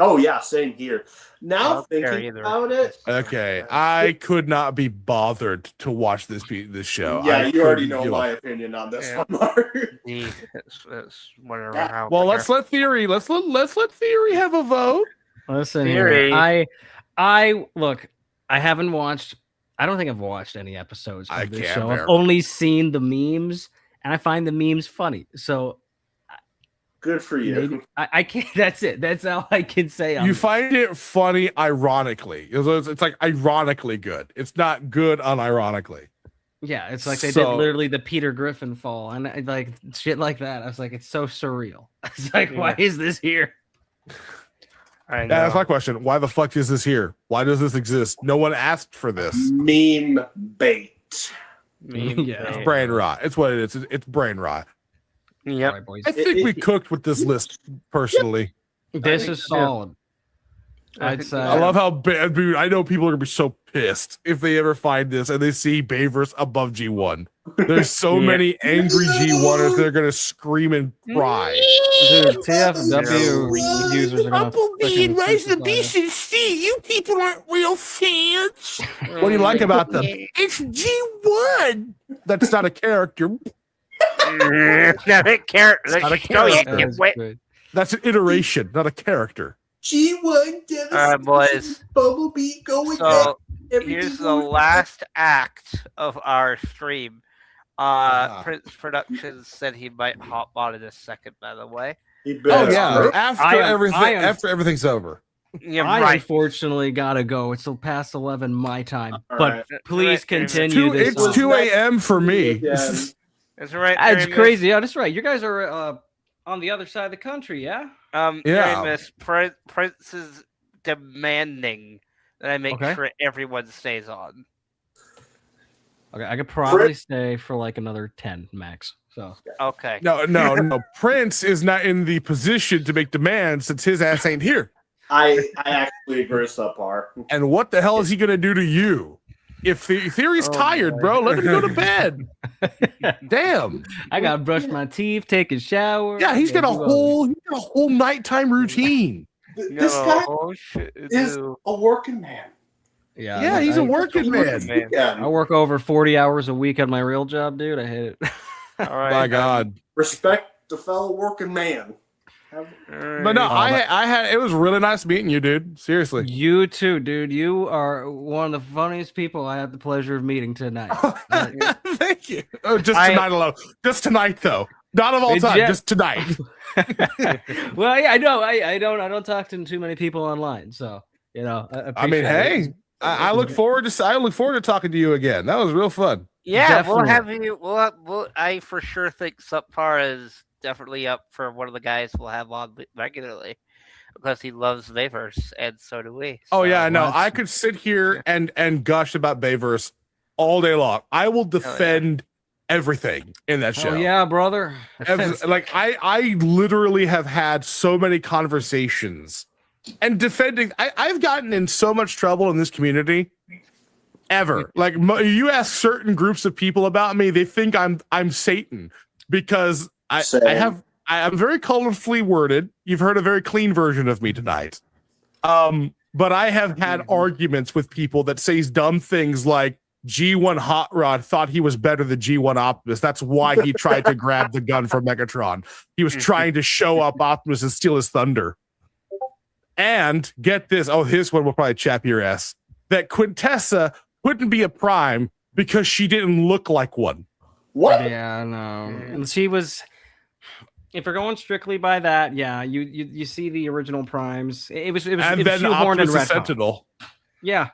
Oh yeah, same here. Now thinking about it, okay, I could not be bothered to watch this show. Yeah, you already couldn't know give a my opinion on this one, Mark. It's whatever. Well, let's let theory. Let's let theory have a vote. Listen, Theory. here, I look. I haven't watched. I don't think I've watched any episodes of this show. I've only seen the memes, and I find the memes funny. So good for you. Maybe, I can't. That's it. That's all I can say. You find it funny, ironically. It's like ironically good. It's not good unironically. Yeah, it's like they did literally the Peter Griffin fall and like shit like that. I was like, it's so surreal. It's like, why is this here? Yeah, that's my question. Why the fuck is this here? Why does this exist? No one asked for this. Meme bait. It's brain rot. It's what it is. It's brain rot. Yep. I think we cooked with this list personally. This is solid. I'd say. I love how bad. Dude, I know people are gonna be so pissed if they ever find this and they see Bayverse above G1. There's so many angry G1ers that are gonna scream and cry. Dude, TFW users are gonna Bumblebee and Rise of the Beast and C. You people aren't real fans. What do you like about them? It's G1. That's not a character. Not a character. Not a character. That's an iteration, not a character. G1 boys. Bumblebee going So here's the last act of our stream. Prince Productions said he might hop on in a second, by the way. Oh yeah, after everything's over. Yeah, I unfortunately gotta go. It's past 11 my time. But please continue. It's 2 a.m. for me. That's right. It's crazy. Yeah, that's right. You guys are on the other side of the country, yeah? Miss Prince is demanding that I make sure everyone stays on. Okay, I could probably stay for like another 10 max. So okay. No. Prince is not in the position to make demands since his ass ain't here. I actually agree with subpar. And what the hell is he gonna do to you? If Theory's tired, bro, let him go to bed. Damn. I gotta brush my teeth, take a shower. Yeah, he's got a whole nighttime routine. This guy is a working man. Yeah, he's a working man. I work over 40 hours a week on my real job, dude. I hate it. All right. My God. Respect the fellow working man. But no, I had it was really nice meeting you, dude. Seriously. You too, dude. You are one of the funniest people I had the pleasure of meeting tonight. Thank you. Oh, just tonight alone. Just tonight though. Not of all time, just tonight. Well, yeah, I know. I don't talk to too many people online, so you know. I mean, hey, I look forward to talking to you again. That was real fun. Yeah, Definitely. we'll have you. I for sure think Subpar is definitely up for one of the guys we'll have on regularly because he loves Bayverse and so do we. Oh yeah, I know. I could sit here and gush about Bayverse all day long. I will defend everything in that show. Oh yeah, brother. Like I literally have had so many conversations and defending. I've gotten in so much trouble in this community. Ever. Like you ask certain groups of people about me, they think I'm Satan because I'm very colorfully worded. You've heard a very clean version of me tonight. But I have had arguments with people that say dumb things like G1 Hot Rod thought he was better than G1 Optimus. That's why he tried to grab the gun from Megatron. He was trying to show up Optimus and steal his thunder. And get this. Oh, this one will probably chap your ass. That Quintessa couldn't be a prime because she didn't look like one. What? Yeah, no. She was. If we're going strictly by that, yeah, you see the original primes. It was and it then was Optimus and is Sentinel. Yeah.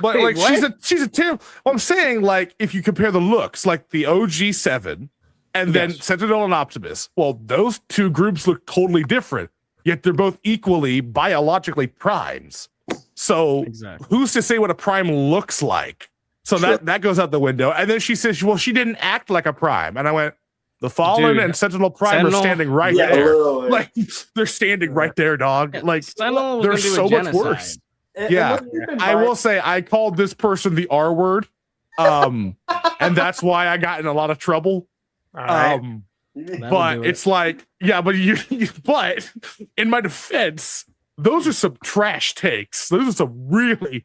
But Wait, like she's a terrible. Well, I'm saying like if you compare the looks, like the OG7 and then Sentinel and Optimus, well, those two groups look totally different. Yet they're both equally biologically primes. So who's to say what a prime looks like? So that goes out the window. And then she says, well, she didn't act like a prime. And I went, the Fallen and Sentinel Prime are standing right there. Like they're standing right there, dog. Like they're so much worse. I will say I called this person the R word. And that's why I got in a lot of trouble. But it's like, yeah, but but in my defense, those are some trash takes. Those are some really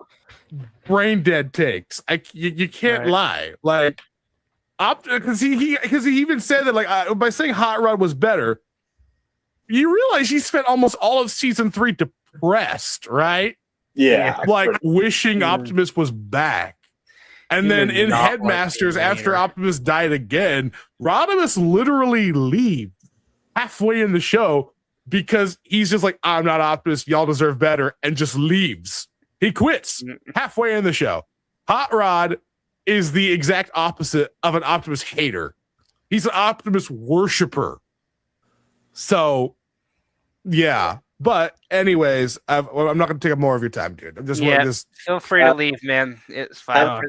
brain dead takes. You can't lie. Like, because he even said that, like, by saying Hot Rod was better, you realize he spent almost all of season 3 depressed, right? Yeah. Like wishing Optimus was back. And then in Headmasters, after Optimus died again, Rodimus literally leaves halfway in the show because he's just like, I'm not Optimus, y'all deserve better, and just leaves. He quits halfway in the show. Hot Rod is the exact opposite of an Optimus hater. He's an Optimus worshiper. So, yeah. But anyways, I'm not going to take up more of your time, dude. I'm just feel free to leave, man. It's fine.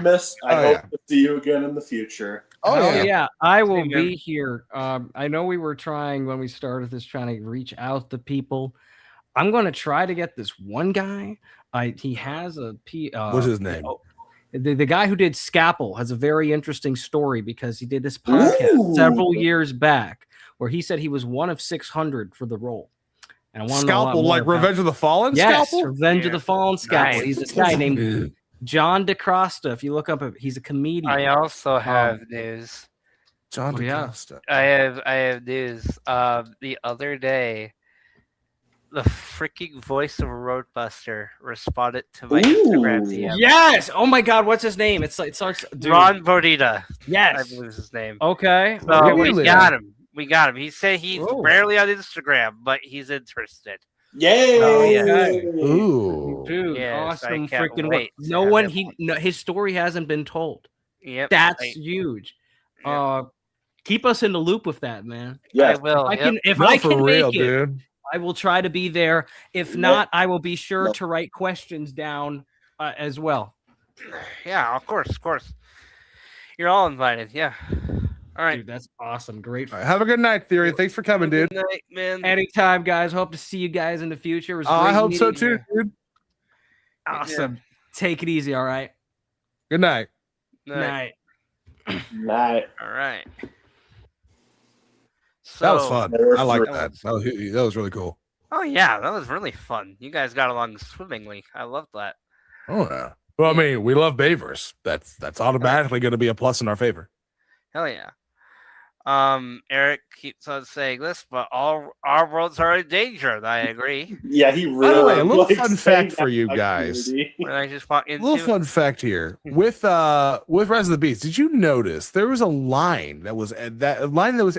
Miss. I hope to see you again in the future. Yeah, I will be here. I know we were trying when we started this, trying to reach out to people. I'm going to try to get this one guy. He has a what's his name? The guy who did Scalpel has a very interesting story because he did this podcast several years back where he said he was one of 600 for the role. And I want to know a lot Scalpel, more like about Revenge of the Fallen? Yes, Scalpel? Revenge of the Fallen Scalpel. Nice. He's a guy named John DeCrosta. If you look up, he's a comedian. I also have news. John DeCrosta. I have news. The other day, the freaking voice of Roadbuster responded to my Instagram DM. Yes. Oh my God, what's his name? It starts. Dude. Ron Bodita. Yes, I believe is his name. Okay. So we got him. We got him. He said he's rarely on Instagram, but he's interested. Yay! Oh, yeah. Ooh. Dude, Yes, awesome I can't freaking wait work. to have His story hasn't been told. Yep. That's huge. Keep us in the loop with that, man. Yeah, I will. If I can real, make it, dude. I will try to be there. If not, I will be sure to write questions down as well. Yeah, of course. You're all invited. Yeah. All right. Dude, that's awesome. Great. All right, have a good night, Theory. Thanks for coming, dude. Good night, man. Anytime, guys. Hope to see you guys in the future. It was I great hope so meeting you. too, dude. Awesome. Take it easy, all right? Good night. Night. Night. All right. That was So- fun. I like that. That was really cool. Oh yeah, that was really fun. You guys got along swimmingly. I loved that. Oh yeah. Well, I mean, we love Bavers. That's automatically going to be a plus in our favor. Hell yeah. Eric keeps on saying this, but all our worlds are in danger. And I agree. Yeah, he By the really. way, a little likes fun saying fact that for you about guys. Community. When I just walk A into little fun fact here with Rise of the Beast. Did you notice there was a line that was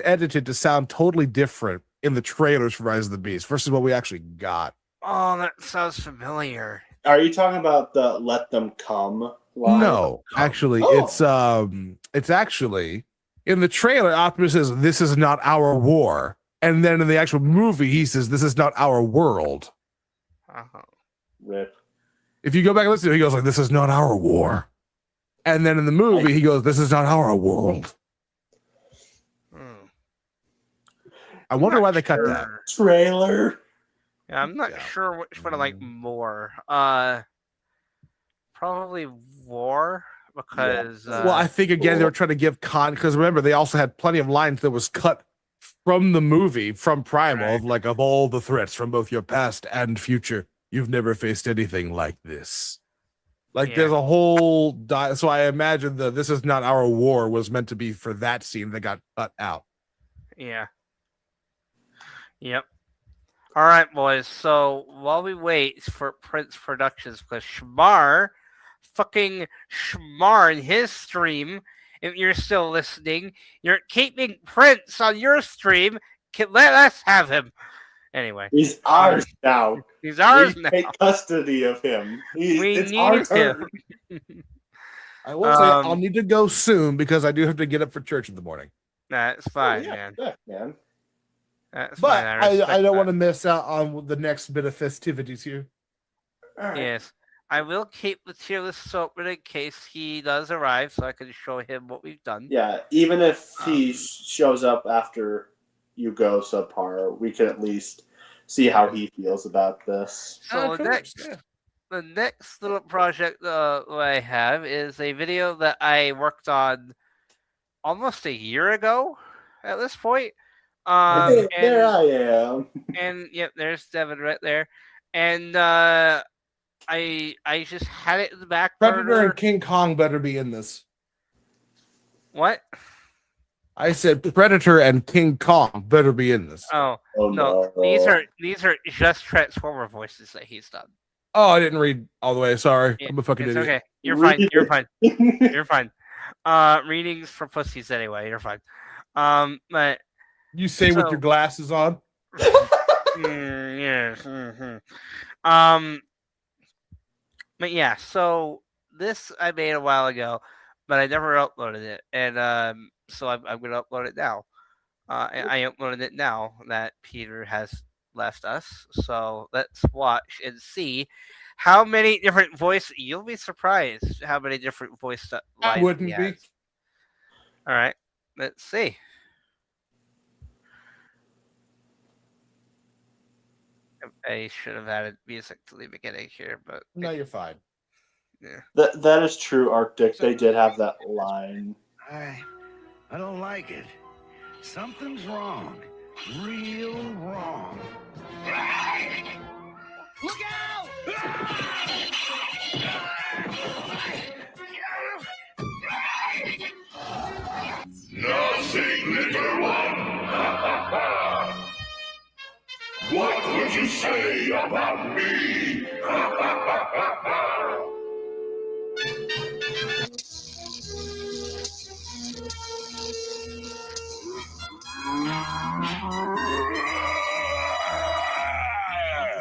edited to sound totally different in the trailers for Rise of the Beast versus what we actually got? Oh, that sounds familiar. Are you talking about the "Let Them Come" line? No, actually, it's actually in the trailer. Optimus says, "This is not our war," and then in the actual movie, he says, "This is not our world." Rip. If you go back and listen to it, he goes like, "This is not our war," and then in the movie, he goes, "This is not our world." I wonder why they cut that. Trailer. Yeah, I'm not sure which one I like more. Probably War because. Well, I think again they were trying to give because remember they also had plenty of lines that was cut from the movie from Primal, of all the threats from both your past and future, you've never faced anything like this. There's a whole so I imagine "This is not our war" was meant to be for that scene that got cut out. Yeah. Yep. All right, boys. So while we wait for Prince Productions, because fucking Shmar in his stream, if you're still listening, you're keeping Prince on your stream. Let us have him. Anyway. He's ours now. He's ours we now. Take custody of him. It's need our him. turn. I will say I'll need to go soon because I do have to get up for church in the morning. That's fine, man. Yeah, man. That's But fine. I don't want to miss out on the next bit of festivities here. Yes. I will keep the tier list open in case he does arrive so I can show him what we've done. Yeah, even if he shows up after you go subpar, we can at least see how he feels about this. So the next little project I have is a video that I worked on almost a year ago. at this point. There I am. And yep, there's Devin right there. And I just had it in the back Predator burner. and King Kong better be in this. What? I said Predator and King Kong better be in this. Oh no, these are just Transformer voices that he's done. Oh, I didn't read all the way. Sorry, Yeah, I'm a fucking it's idiot. okay. You're fine. You're fine. You're fine. Readings for pussies anyway. You're fine. But You say with your glasses on. Yes. But yeah. So this I made a while ago, but I never uploaded it, and so I'm gonna upload it now. And I uploaded it now that Peter has left us. So let's watch and see how many different voice. You'll be surprised how many different voice lines I wouldn't he be. has. All right, let's see. I should have added music to the beginning here, but no, you're fine. Yeah, that is true, Arctic. They did have that line. I don't like it. Something's wrong. Real wrong. Look out! Nothing, little one. What would you say about me?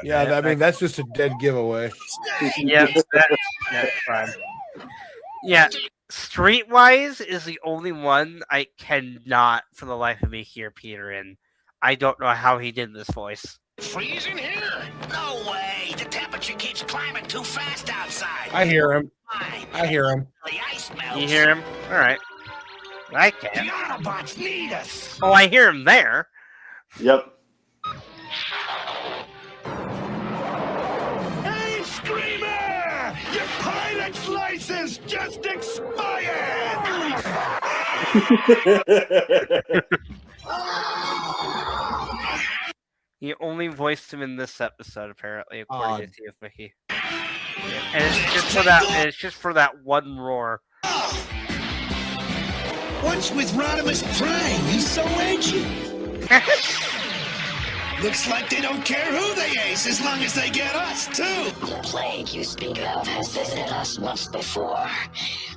Yeah, I mean that's just a dead giveaway. Yep, that's fine. Yeah, Streetwise is the only one I cannot, for the life of me, hear Peter in. I don't know how he did this voice. Freezing here? No way. The temperature keeps climbing too fast outside. I hear him. I hear him. The ice melts. You hear him? All right. I can. The Autobots need us. Oh, I hear him there. Yep. Hey, Screamer! Your pilot's license just expired! He only voiced him in this episode, apparently, according to TFWiki. Yeah. And it's just for that. And it's just for that one roar. What's with Rodimus Prime? He's so edgy. Looks like they don't care who they ace as long as they get us, too. The plague you speak of has visited us once before.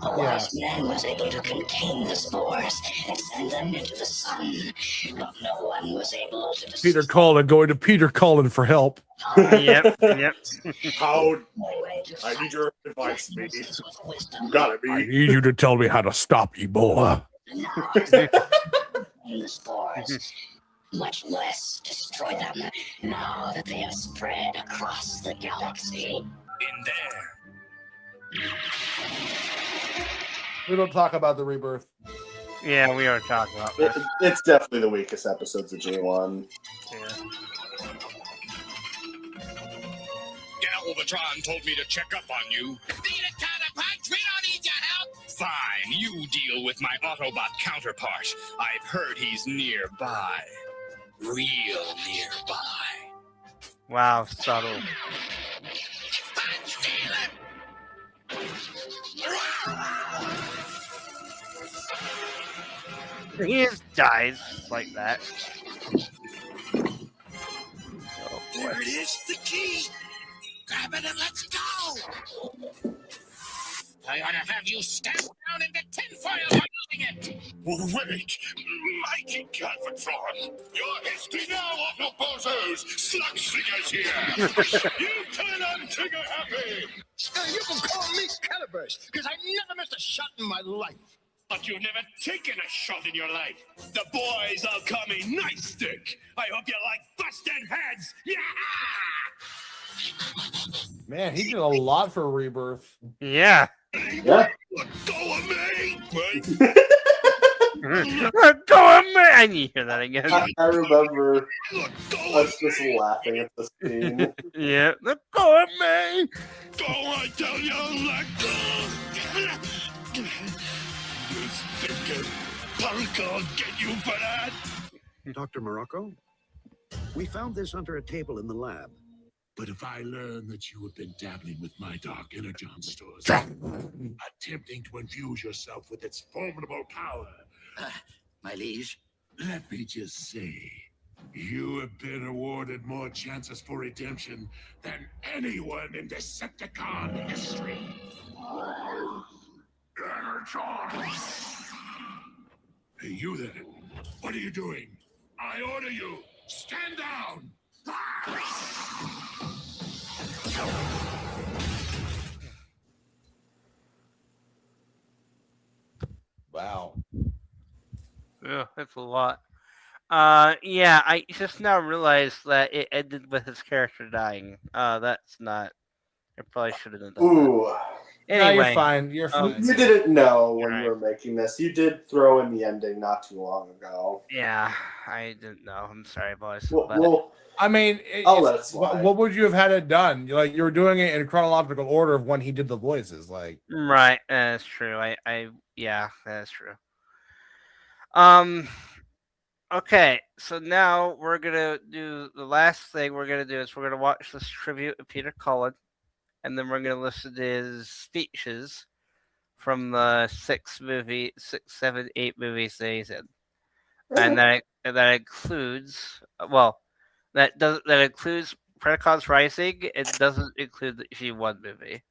A wise man was able to contain the spores and send them into the sun, but no one was able to Peter Cullen going to Peter Cullen for help. Yep. How? I need your advice, me. You gotta be. I need you to tell me how to stop Ebola. the spores, much less destroy them now that they have spread across the galaxy. In there. We don't talk about the rebirth. Yeah, we are talking about this. It's definitely the weakest episodes of G1. Yeah. Galvatron told me to check up on you. Need a counterpunch? We don't need your help. Fine, you deal with my Autobot counterpart. I've heard he's nearby. Real nearby. Wow, subtle. He just dies like that. Oh, there it is, the key. Grab it and let's go. I ought to have you stamped down into tinfoil for using it. Wait, mighty Galvatron. You're hasty now, Autobozzos. Slug Slinger's here. You turn on trigger happy. You can call me Caliburst, because I've never missed a shot in my life. But you've never taken a shot in your life. The boys all call me Nice Stick. I hope you like busted heads. Yeah! Man, he did a lot for rebirth. Yeah. Yeah. Go of me. Let go of me! I need to hear that again. I remember us just laughing at this scene. Yeah, let go of me! Go, I tell you, let go. You stinking punk. I'll get you for that. Dr. Morocco, we found this under a table in the lab. But if I learn that you have been dabbling with my dark energon stores, attempting to infuse yourself with its formidable power, My liege. let me just say, you have been awarded more chances for redemption than anyone in Decepticon history. Energon! Hey, you there. What are you doing? I order you, stand down! Wow. Yeah, that's a lot. Yeah, I just now realized that it ended with his character dying. That's not. I probably shouldn't have done Ooh. that. No, Anyway, you're fine. You're fine. You didn't know when you were making this. You did throw in the ending not too long ago. Yeah, I didn't know. I'm sorry, boys. Well, I mean, I'll let it slide. what would you have had it done? You were doing it in chronological order of when he did the voices. Like, right, that's true. Yeah, that's true. Okay, so now we're gonna do the last thing we're gonna do is we're gonna watch this tribute of Peter Cullen, and then we're gonna listen to his speeches from the 6, 7, 8 movies that he's in, and that includes that includes Predacon's Rising. It doesn't include the G1 movie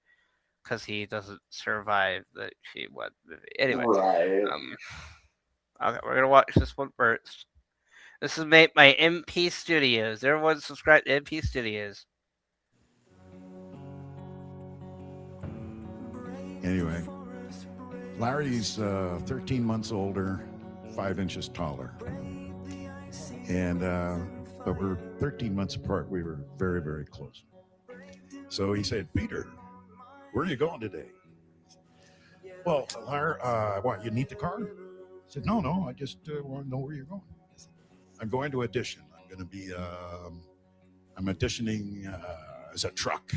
because he doesn't survive the G1 movie. Anyway, right. Okay, we're gonna watch this one first. This is made by MP Studios. Everyone subscribe to MP Studios. Anyway, Larry's 13 months older, 5 inches taller. And, but we're 13 months apart. We were very, very close. So he said, Peter, where are you going today? Well, Larry, what, you need the car? I said, no, I just want to know where you're going. I'm going to audition. I'm going to be, I'm auditioning as a truck.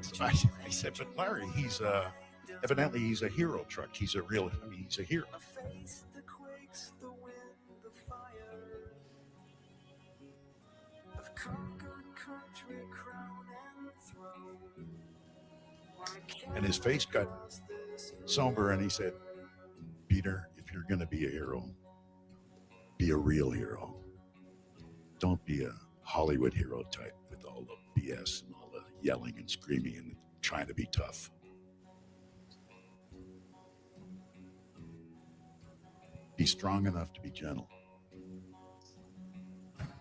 So I said, but Larry, he's evidently he's a hero truck. He's a hero. And his face got somber, and he said, Peter, if you're going to be a hero, be a real hero. Don't be a Hollywood hero type with all the BS and all the yelling and screaming and trying to be tough. Be strong enough to be gentle.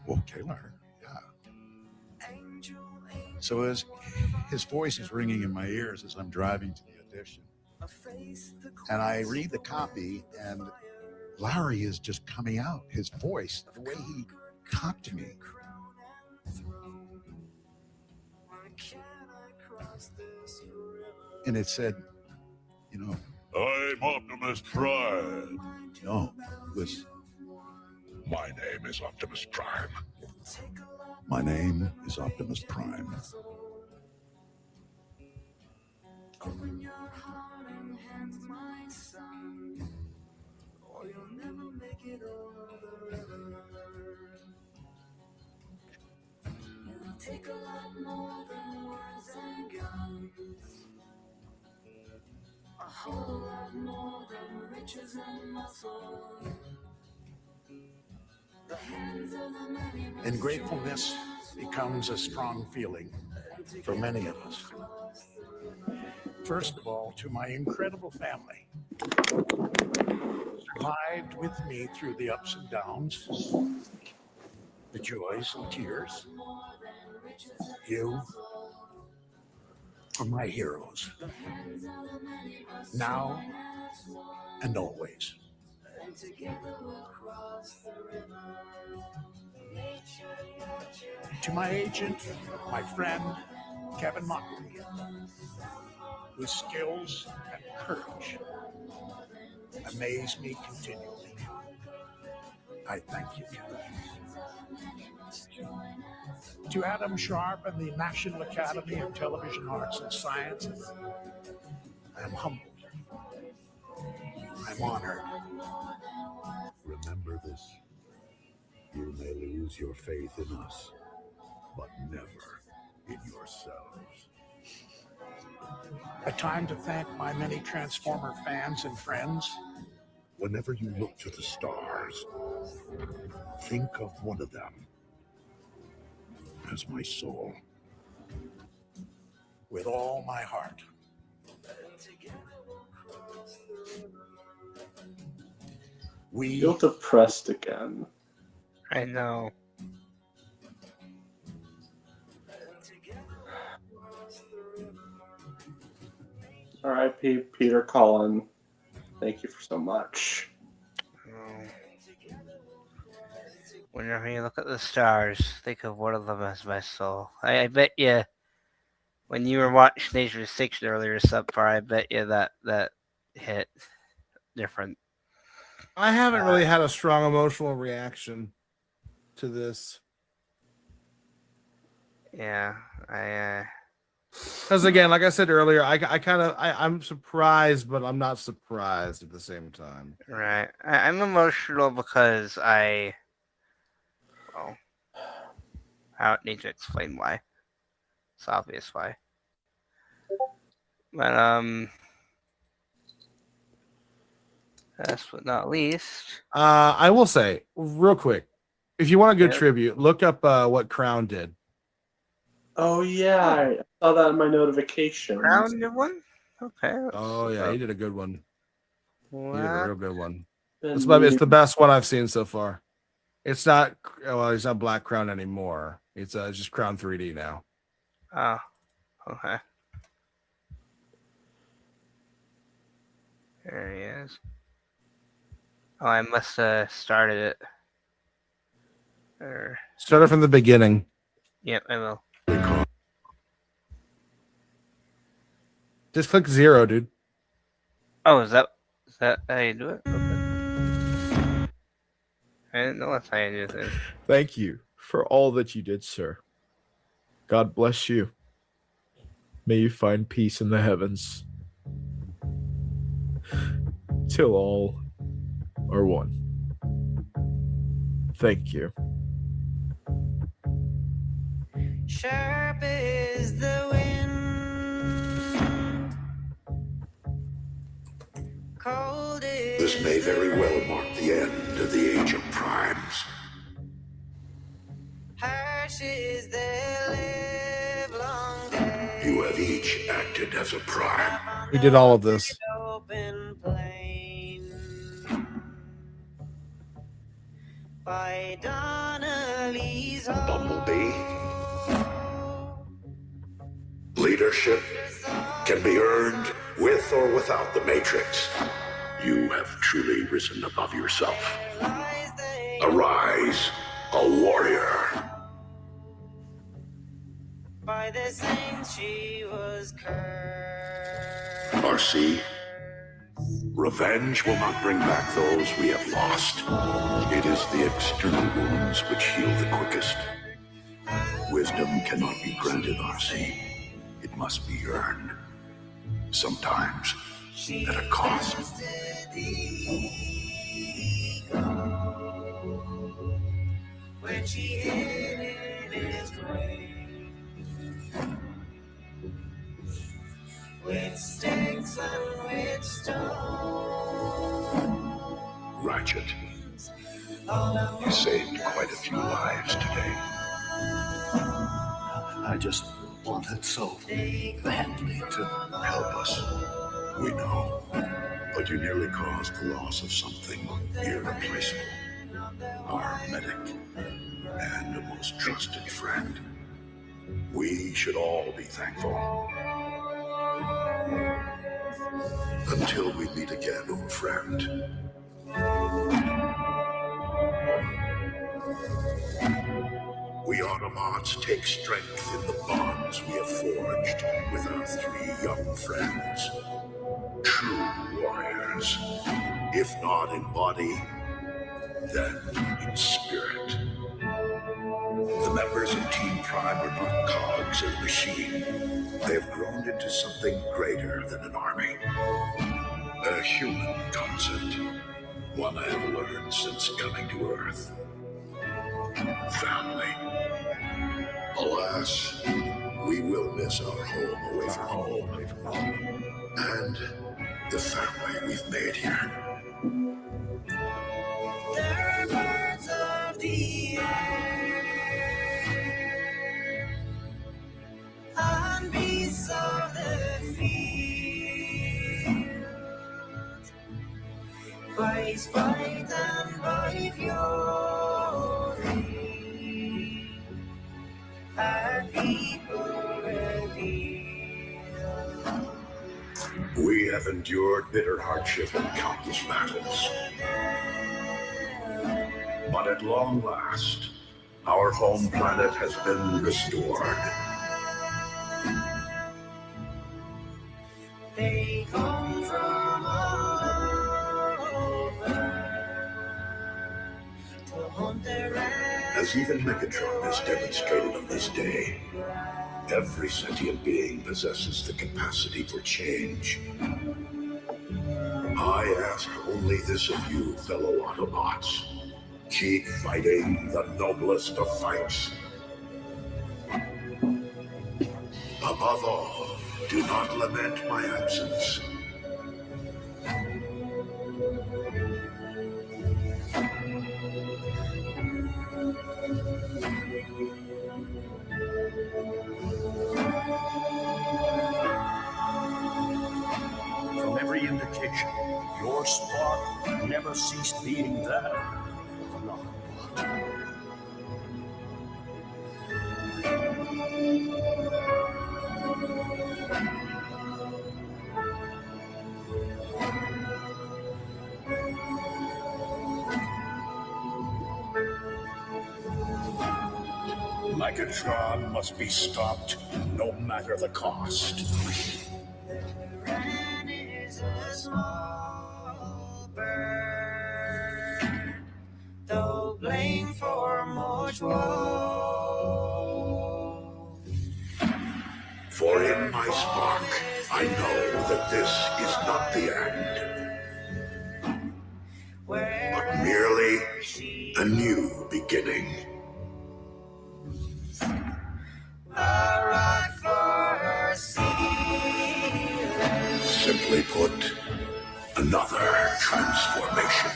Okay, Larry, yeah. So his voice is ringing in my ears as I'm driving to the audition. And I read the copy, and Larry is just coming out. His voice, the way he talked to me. And it said, I'm Optimus Prime. No, it was, my name is Optimus Prime. My name is Optimus Prime. Open your heart and hands, my son, or you'll never make it over the river. It'll take a lot more than words and guns, a whole lot more than riches and muscle. The hands of the many And gratefulness becomes a strong feeling for many of us. First of all, to my incredible family, survived with me through the ups and downs, the joys and tears. You are my heroes, now and always. To my agent, my friend, Kevin Motley, whose skills and courage amaze me continually. I thank you, Kevin. To Adam Sharp and the National Academy of Television Arts and Sciences, I am humbled. I'm honored. Remember this. You may lose your faith in us, but never in yourselves. A time to thank my many Transformer fans and friends. Whenever you look to the stars, think of one of them as my soul. With all my heart. We feel depressed again. I know. R.I.P. Peter Cullen. Thank you for so much. Whenever you look at the stars, think of one of them as my soul. I bet you, when you were watching Nature Distinction earlier, Subpar, I bet you that hit different. I haven't really had a strong emotional reaction to this. Yeah, because again, like I said earlier, I'm surprised, but I'm not surprised at the same time. Right. I'm emotional because I don't need to explain why. It's obvious why. But last but not least, I will say real quick, if you want a good Yeah. tribute, look up what Crown did. Oh yeah, I saw that in my notifications. Crown did one? Okay. Oh yeah, he did a good one. What? He did a real good one. Been It's meaning- the best one I've seen so far. It's not it's not Black Crown anymore. It's just Crown 3D now. Oh, okay. There he is. Oh, I must have started it. Start it from the beginning. Yep, I will. Just click 0, dude. Oh, is that how you do it? Okay. I didn't know that's how you do it. Thank you for all that you did, sir. God bless you. May you find peace in the heavens. Till all are one. Thank you. Sharp is the wind. Cold is This may very well mark the end of the Age of Primes. harsh is the live long day. You have each acted as a prime. We did all of this. Open plain. By Donnelly's Bumblebee. Leadership can be earned with or without the Matrix. You have truly risen above yourself. Arise, a warrior. by the saints she was cursed. RC, revenge will not bring back those we have lost. It is the external wounds which heal the quickest. Wisdom cannot be granted, RC. It must be earned. Sometimes at a cost. When she hid in his grave with sticks and with stone. Ratchet, you saved quite a few lives today. I just wanted so badly to help us. We know, but you nearly caused the loss of something irreplaceable. Our medic and a most trusted friend. We should all be thankful. Until we meet again, old friend. We Autobots take strength in the bonds we have forged with our three young friends. True warriors, if not in body, then in spirit. The members of Team Prime are not cogs ranks of the machine, they have grown into something greater than an army. A human concept. One I have learned since coming to Earth. Family. Alas, we will miss our home away from home. And the family we've made here. They're birds of the air and beasts of the field. By spite and by fury, our people reveal. We have endured bitter hardship and countless battles. But at long last, our home planet has been restored. They come from all over to hunt their As even Megatron has demonstrated on this day, every sentient being possesses the capacity for change. I ask only this of you, fellow Autobots. Keep fighting the noblest of fights. Above all, do not lament my absence. From every indication, your spark never ceased being that of an Autobot. Megatron must be stopped, no matter the cost. man is a small bird, though blamed for much woe. For in my spark, I know that this is not the end, but merely a new beginning. A rock for her ceiling. Simply put, another transformation.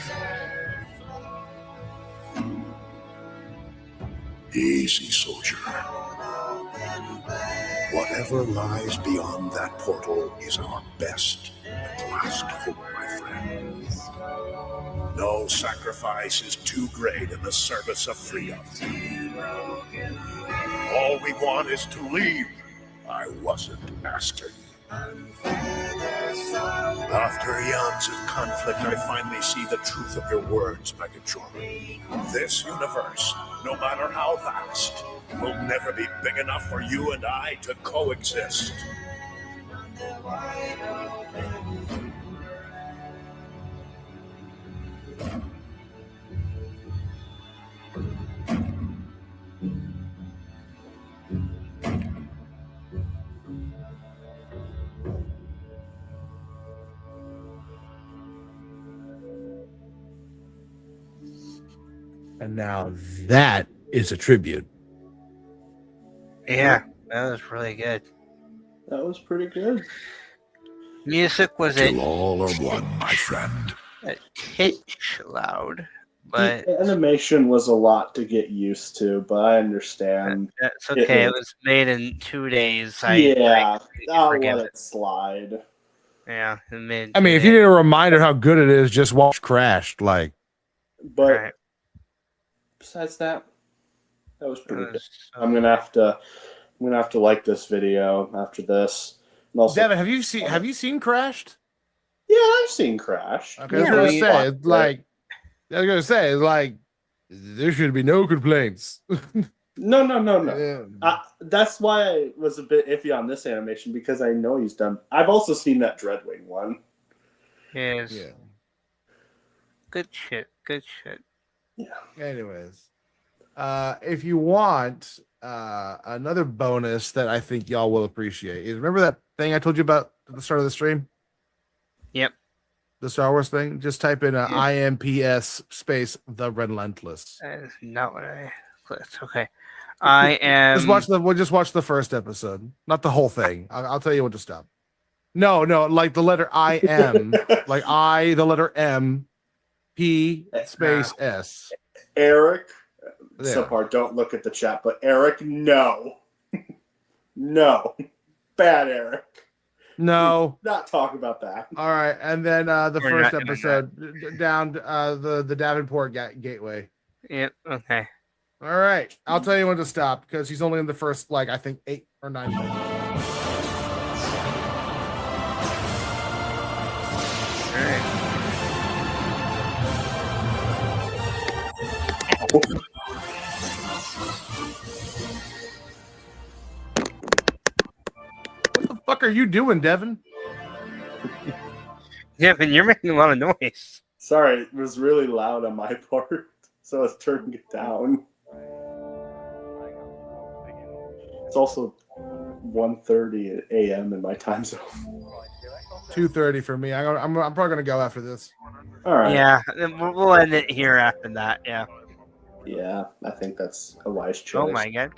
Easy, soldier. Whatever lies beyond that portal is our best and last hope, my friends. No sacrifice is too great in the service of freedom. All we want is to leave. I wasn't asking. After eons of conflict, I finally see the truth of your words, Megatron. This universe, no matter how vast, will never be big enough for you and I to coexist. And now that is a tribute. Yeah, that was really good. That was pretty good. Music was Till all are one, my friend. a titch loud, but The animation was a lot to get used to, but I understand. that's okay. It was made in 2 days. Yeah, I'll forgive let it slide. Yeah, it made. I mean, if you need a reminder how good it is, just watch Crashed. Like, But besides that, that was pretty good. I'm gonna have to like this video after this. And also, Devin, have you seen Crashed? Yeah, I've seen Crash. Okay, I was gonna say, there should be no complaints. No. That's why I was a bit iffy on this animation because I know he's done. I've also seen that Dreadwing one. Yes. Yeah. Good shit. Good shit. Yeah. Anyways, if you want, another bonus that I think y'all will appreciate is remember that thing I told you about at the start of the stream? Yep. The Star Wars thing. Just type in IMPS space the Relentless. That is not what I clicked. Okay. I am. We'll just watch the first episode, not the whole thing. I'll tell you when to stop. No, like the letter IM, like I, the letter M, P space S. Eric, subpar, don't look at the chat, but Eric, no. No. Bad Eric. No. Not talk about that. All right. And then the first episode down the Davenport Gateway. Yep. Okay. All right. I'll tell you when to stop because he's only in the first, I think 8 or 9 minutes. All right. What the fuck are you doing, Devin? Devin, you're making a lot of noise. Sorry, it was really loud on my part, so I was turning it down. It's also 1:30 a.m. in my time zone. 2:30 for me. I'm probably gonna go after this. All right. Yeah, we'll end it here after that. Yeah. Yeah, I think that's a wise choice. Oh my god.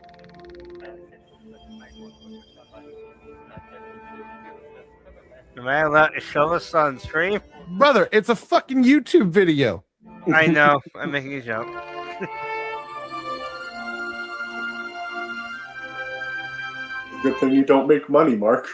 Am I allowed to show this on stream? Brother, it's a fucking YouTube video. I know. I'm making a joke. Good thing you don't make money, Mark.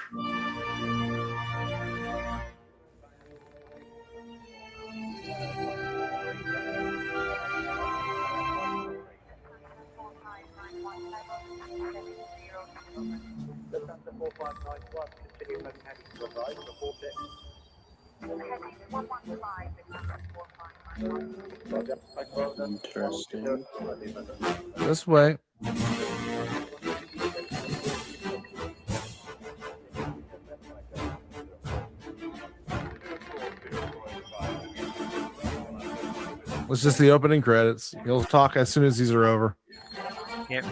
Interesting. This way. It's just the opening credits. He'll talk as soon as these are over. Yep.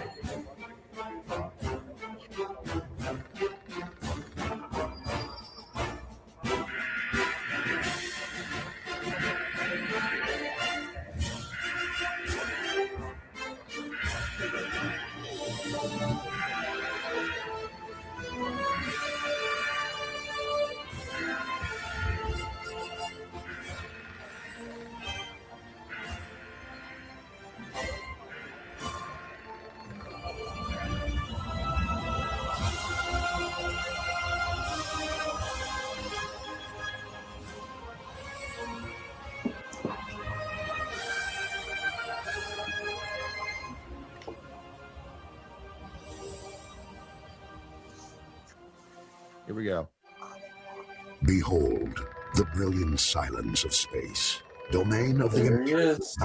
Here we go. Behold, the brilliant silence of space, domain of the There he is.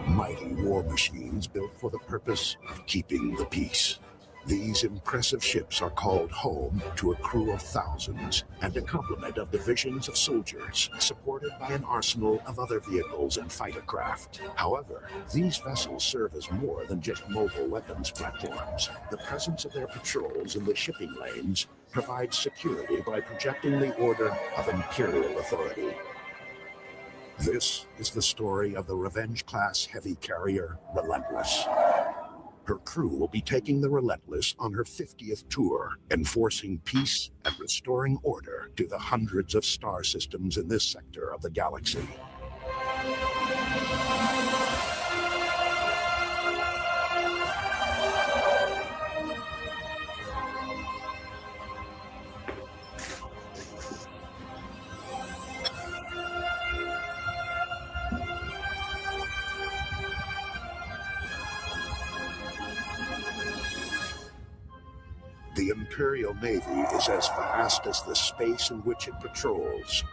mighty war machines built for the purpose of keeping the peace. These impressive ships are called home to a crew of thousands and a complement of divisions of soldiers, supported by an arsenal of other vehicles and fighter craft. However, these vessels serve as more than just mobile weapons platforms. The presence of their patrols in the shipping lanes provides security by projecting the order of Imperial authority. This is the story of the Revenge-class heavy carrier, Relentless. Her crew will be taking the Relentless on her 50th tour, enforcing peace and restoring order to the hundreds of star systems in this sector of the galaxy. The Imperial Navy is as vast as the space in which it patrols,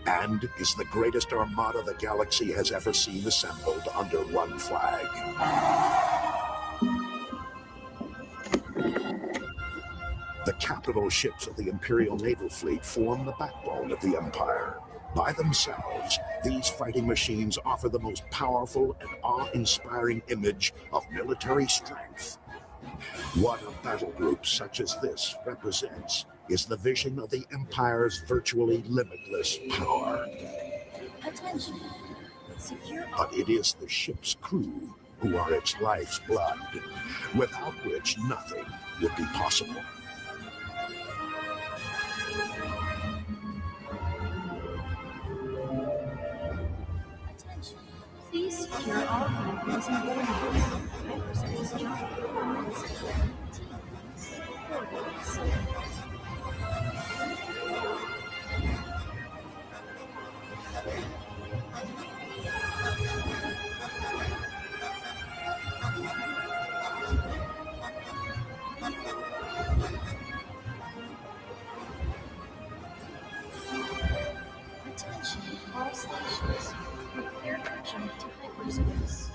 and is the greatest armada the galaxy has ever seen assembled under one flag. The capital ships of the Imperial Naval Fleet form the backbone of the Empire. By themselves, these fighting machines offer the most powerful and awe-inspiring image of military strength. What a battle group such as this represents is the vision of the Empire's virtually limitless power. Attention. Secure. But it is the ship's crew who are its life's blood, without which nothing would be possible. Attention. Please secure all vehicles and vehicles. Hyperspace jump performance. Attention, all stations. Prepare for jump to hyperspace.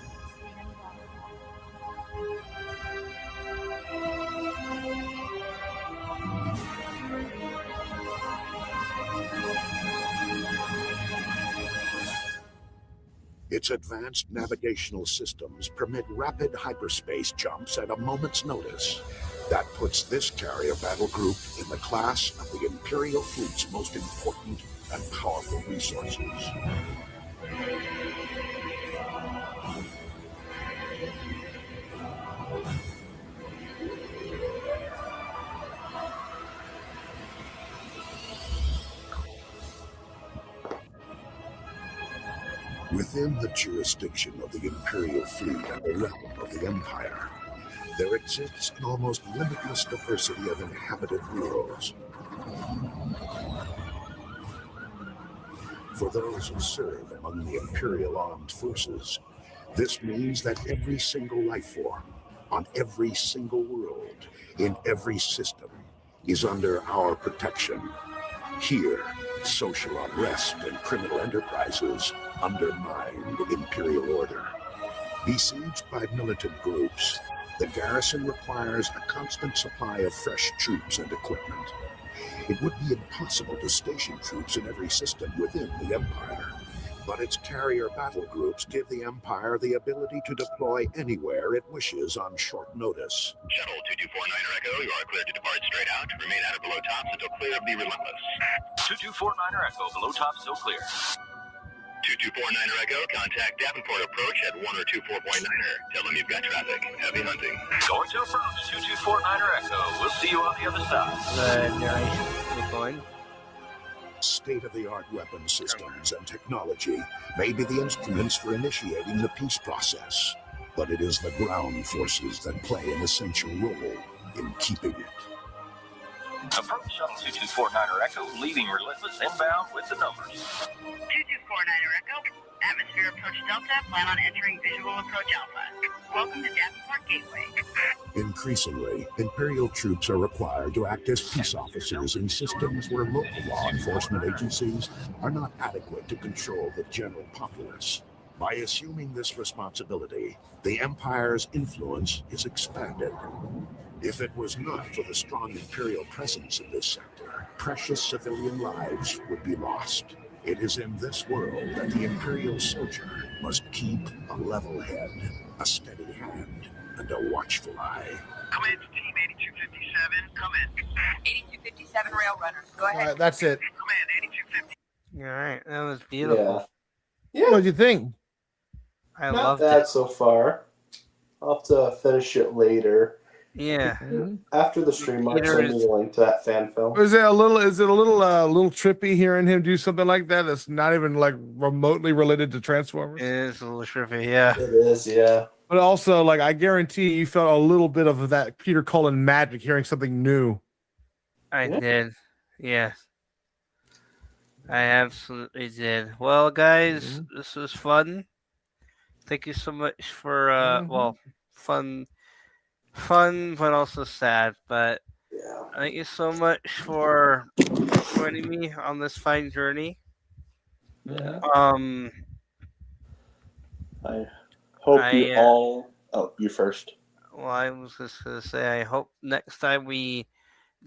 Its advanced navigational systems permit rapid hyperspace jumps at a moment's notice. That puts this carrier battle group in the class of the Imperial fleet's most important and powerful resources. Within the jurisdiction of the Imperial fleet and the realm of the Empire, there exists an almost limitless diversity of inhabited worlds. For those who serve among the Imperial Armed Forces, this means that every single life form, on every single world, in every system, is under our protection. Here, social unrest and criminal enterprises undermine Imperial order. Besieged by militant groups, the garrison requires a constant supply of fresh troops and equipment. It would be impossible to station troops in every system within the Empire, but its carrier battle groups give the Empire the ability to deploy anywhere it wishes on short notice. Shuttle 2249 Echo, you are cleared to depart straight out. Remain at or below tops until clear of the Relentless. 2249 Echo, below tops, still clear. 2249 Echo, contact Davenport approach at 1 or 24.9er. Tell them you've got traffic. Happy hunting. Going to approach 2249 Echo. We'll see you on the other side. The narration is going. State-of-the-art weapon systems and technology may be the instruments for initiating the peace process, but it is the ground forces that play an essential role in keeping it. Approach shuttle 2249 Echo, leaving Relentless inbound with the numbers. 2249 Echo, atmosphere approach Delta, plan on entering visual approach Alpha. Welcome to Davenport Gateway. Increasingly, Imperial troops are required to act as peace officers in systems where local law enforcement agencies are not adequate to control the general populace. By assuming this responsibility, the Empire's influence is expanded. If it was not for the strong Imperial presence in this sector, precious civilian lives would be lost. It is in this world that the Imperial soldier must keep a level head, a steady hand, and a watchful eye. Come in to Team 8257. Come in. 8257 Rail Runner. Go ahead. All right, that's it. Come in, 8250. All right, that was beautiful. Yeah. What'd you think? I Not loved bad it. so far. I'll have to finish it later. Yeah. After the stream, I'll Peter send me is- a link to that fan film. Is it a little trippy hearing him do something like that? That's not even like remotely related to Transformers. It is a little trippy, yeah. It is, yeah. But also, like, I guarantee you felt a little bit of that Peter Cullen magic hearing something new. I did. Yes. I absolutely did. Well, guys, this was fun. Thank you so much for fun but also sad. But thank you so much for joining me on this fine journey. Yeah. I Hope you all. Oh, you first. Well, I was just gonna say, I hope next time we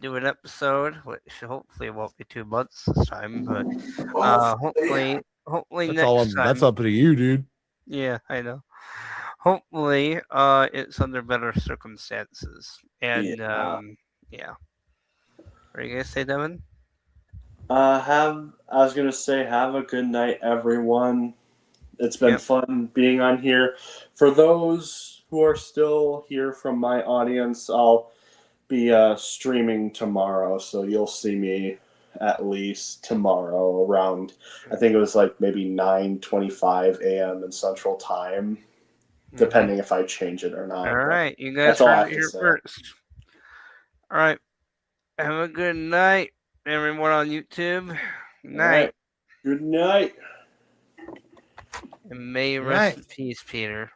do an episode, which hopefully won't be 2 months this time, but hopefully That's next all. time. That's up to you, dude. Yeah, I know. Hopefully, it's under better circumstances. And yeah. What are you gonna say, Devin? I was gonna say, have a good night, everyone. It's been fun being on here. For those who are still here from my audience, I'll be streaming tomorrow, so you'll see me at least tomorrow around. I think it was like maybe 9:25 a.m. in Central Time, depending if I change it or not. All but right, you guys that's all I heard have it to here say. first. All right, have a good night, everyone on YouTube. Night. All right. Good night. And may you Good rest night. in peace, Peter.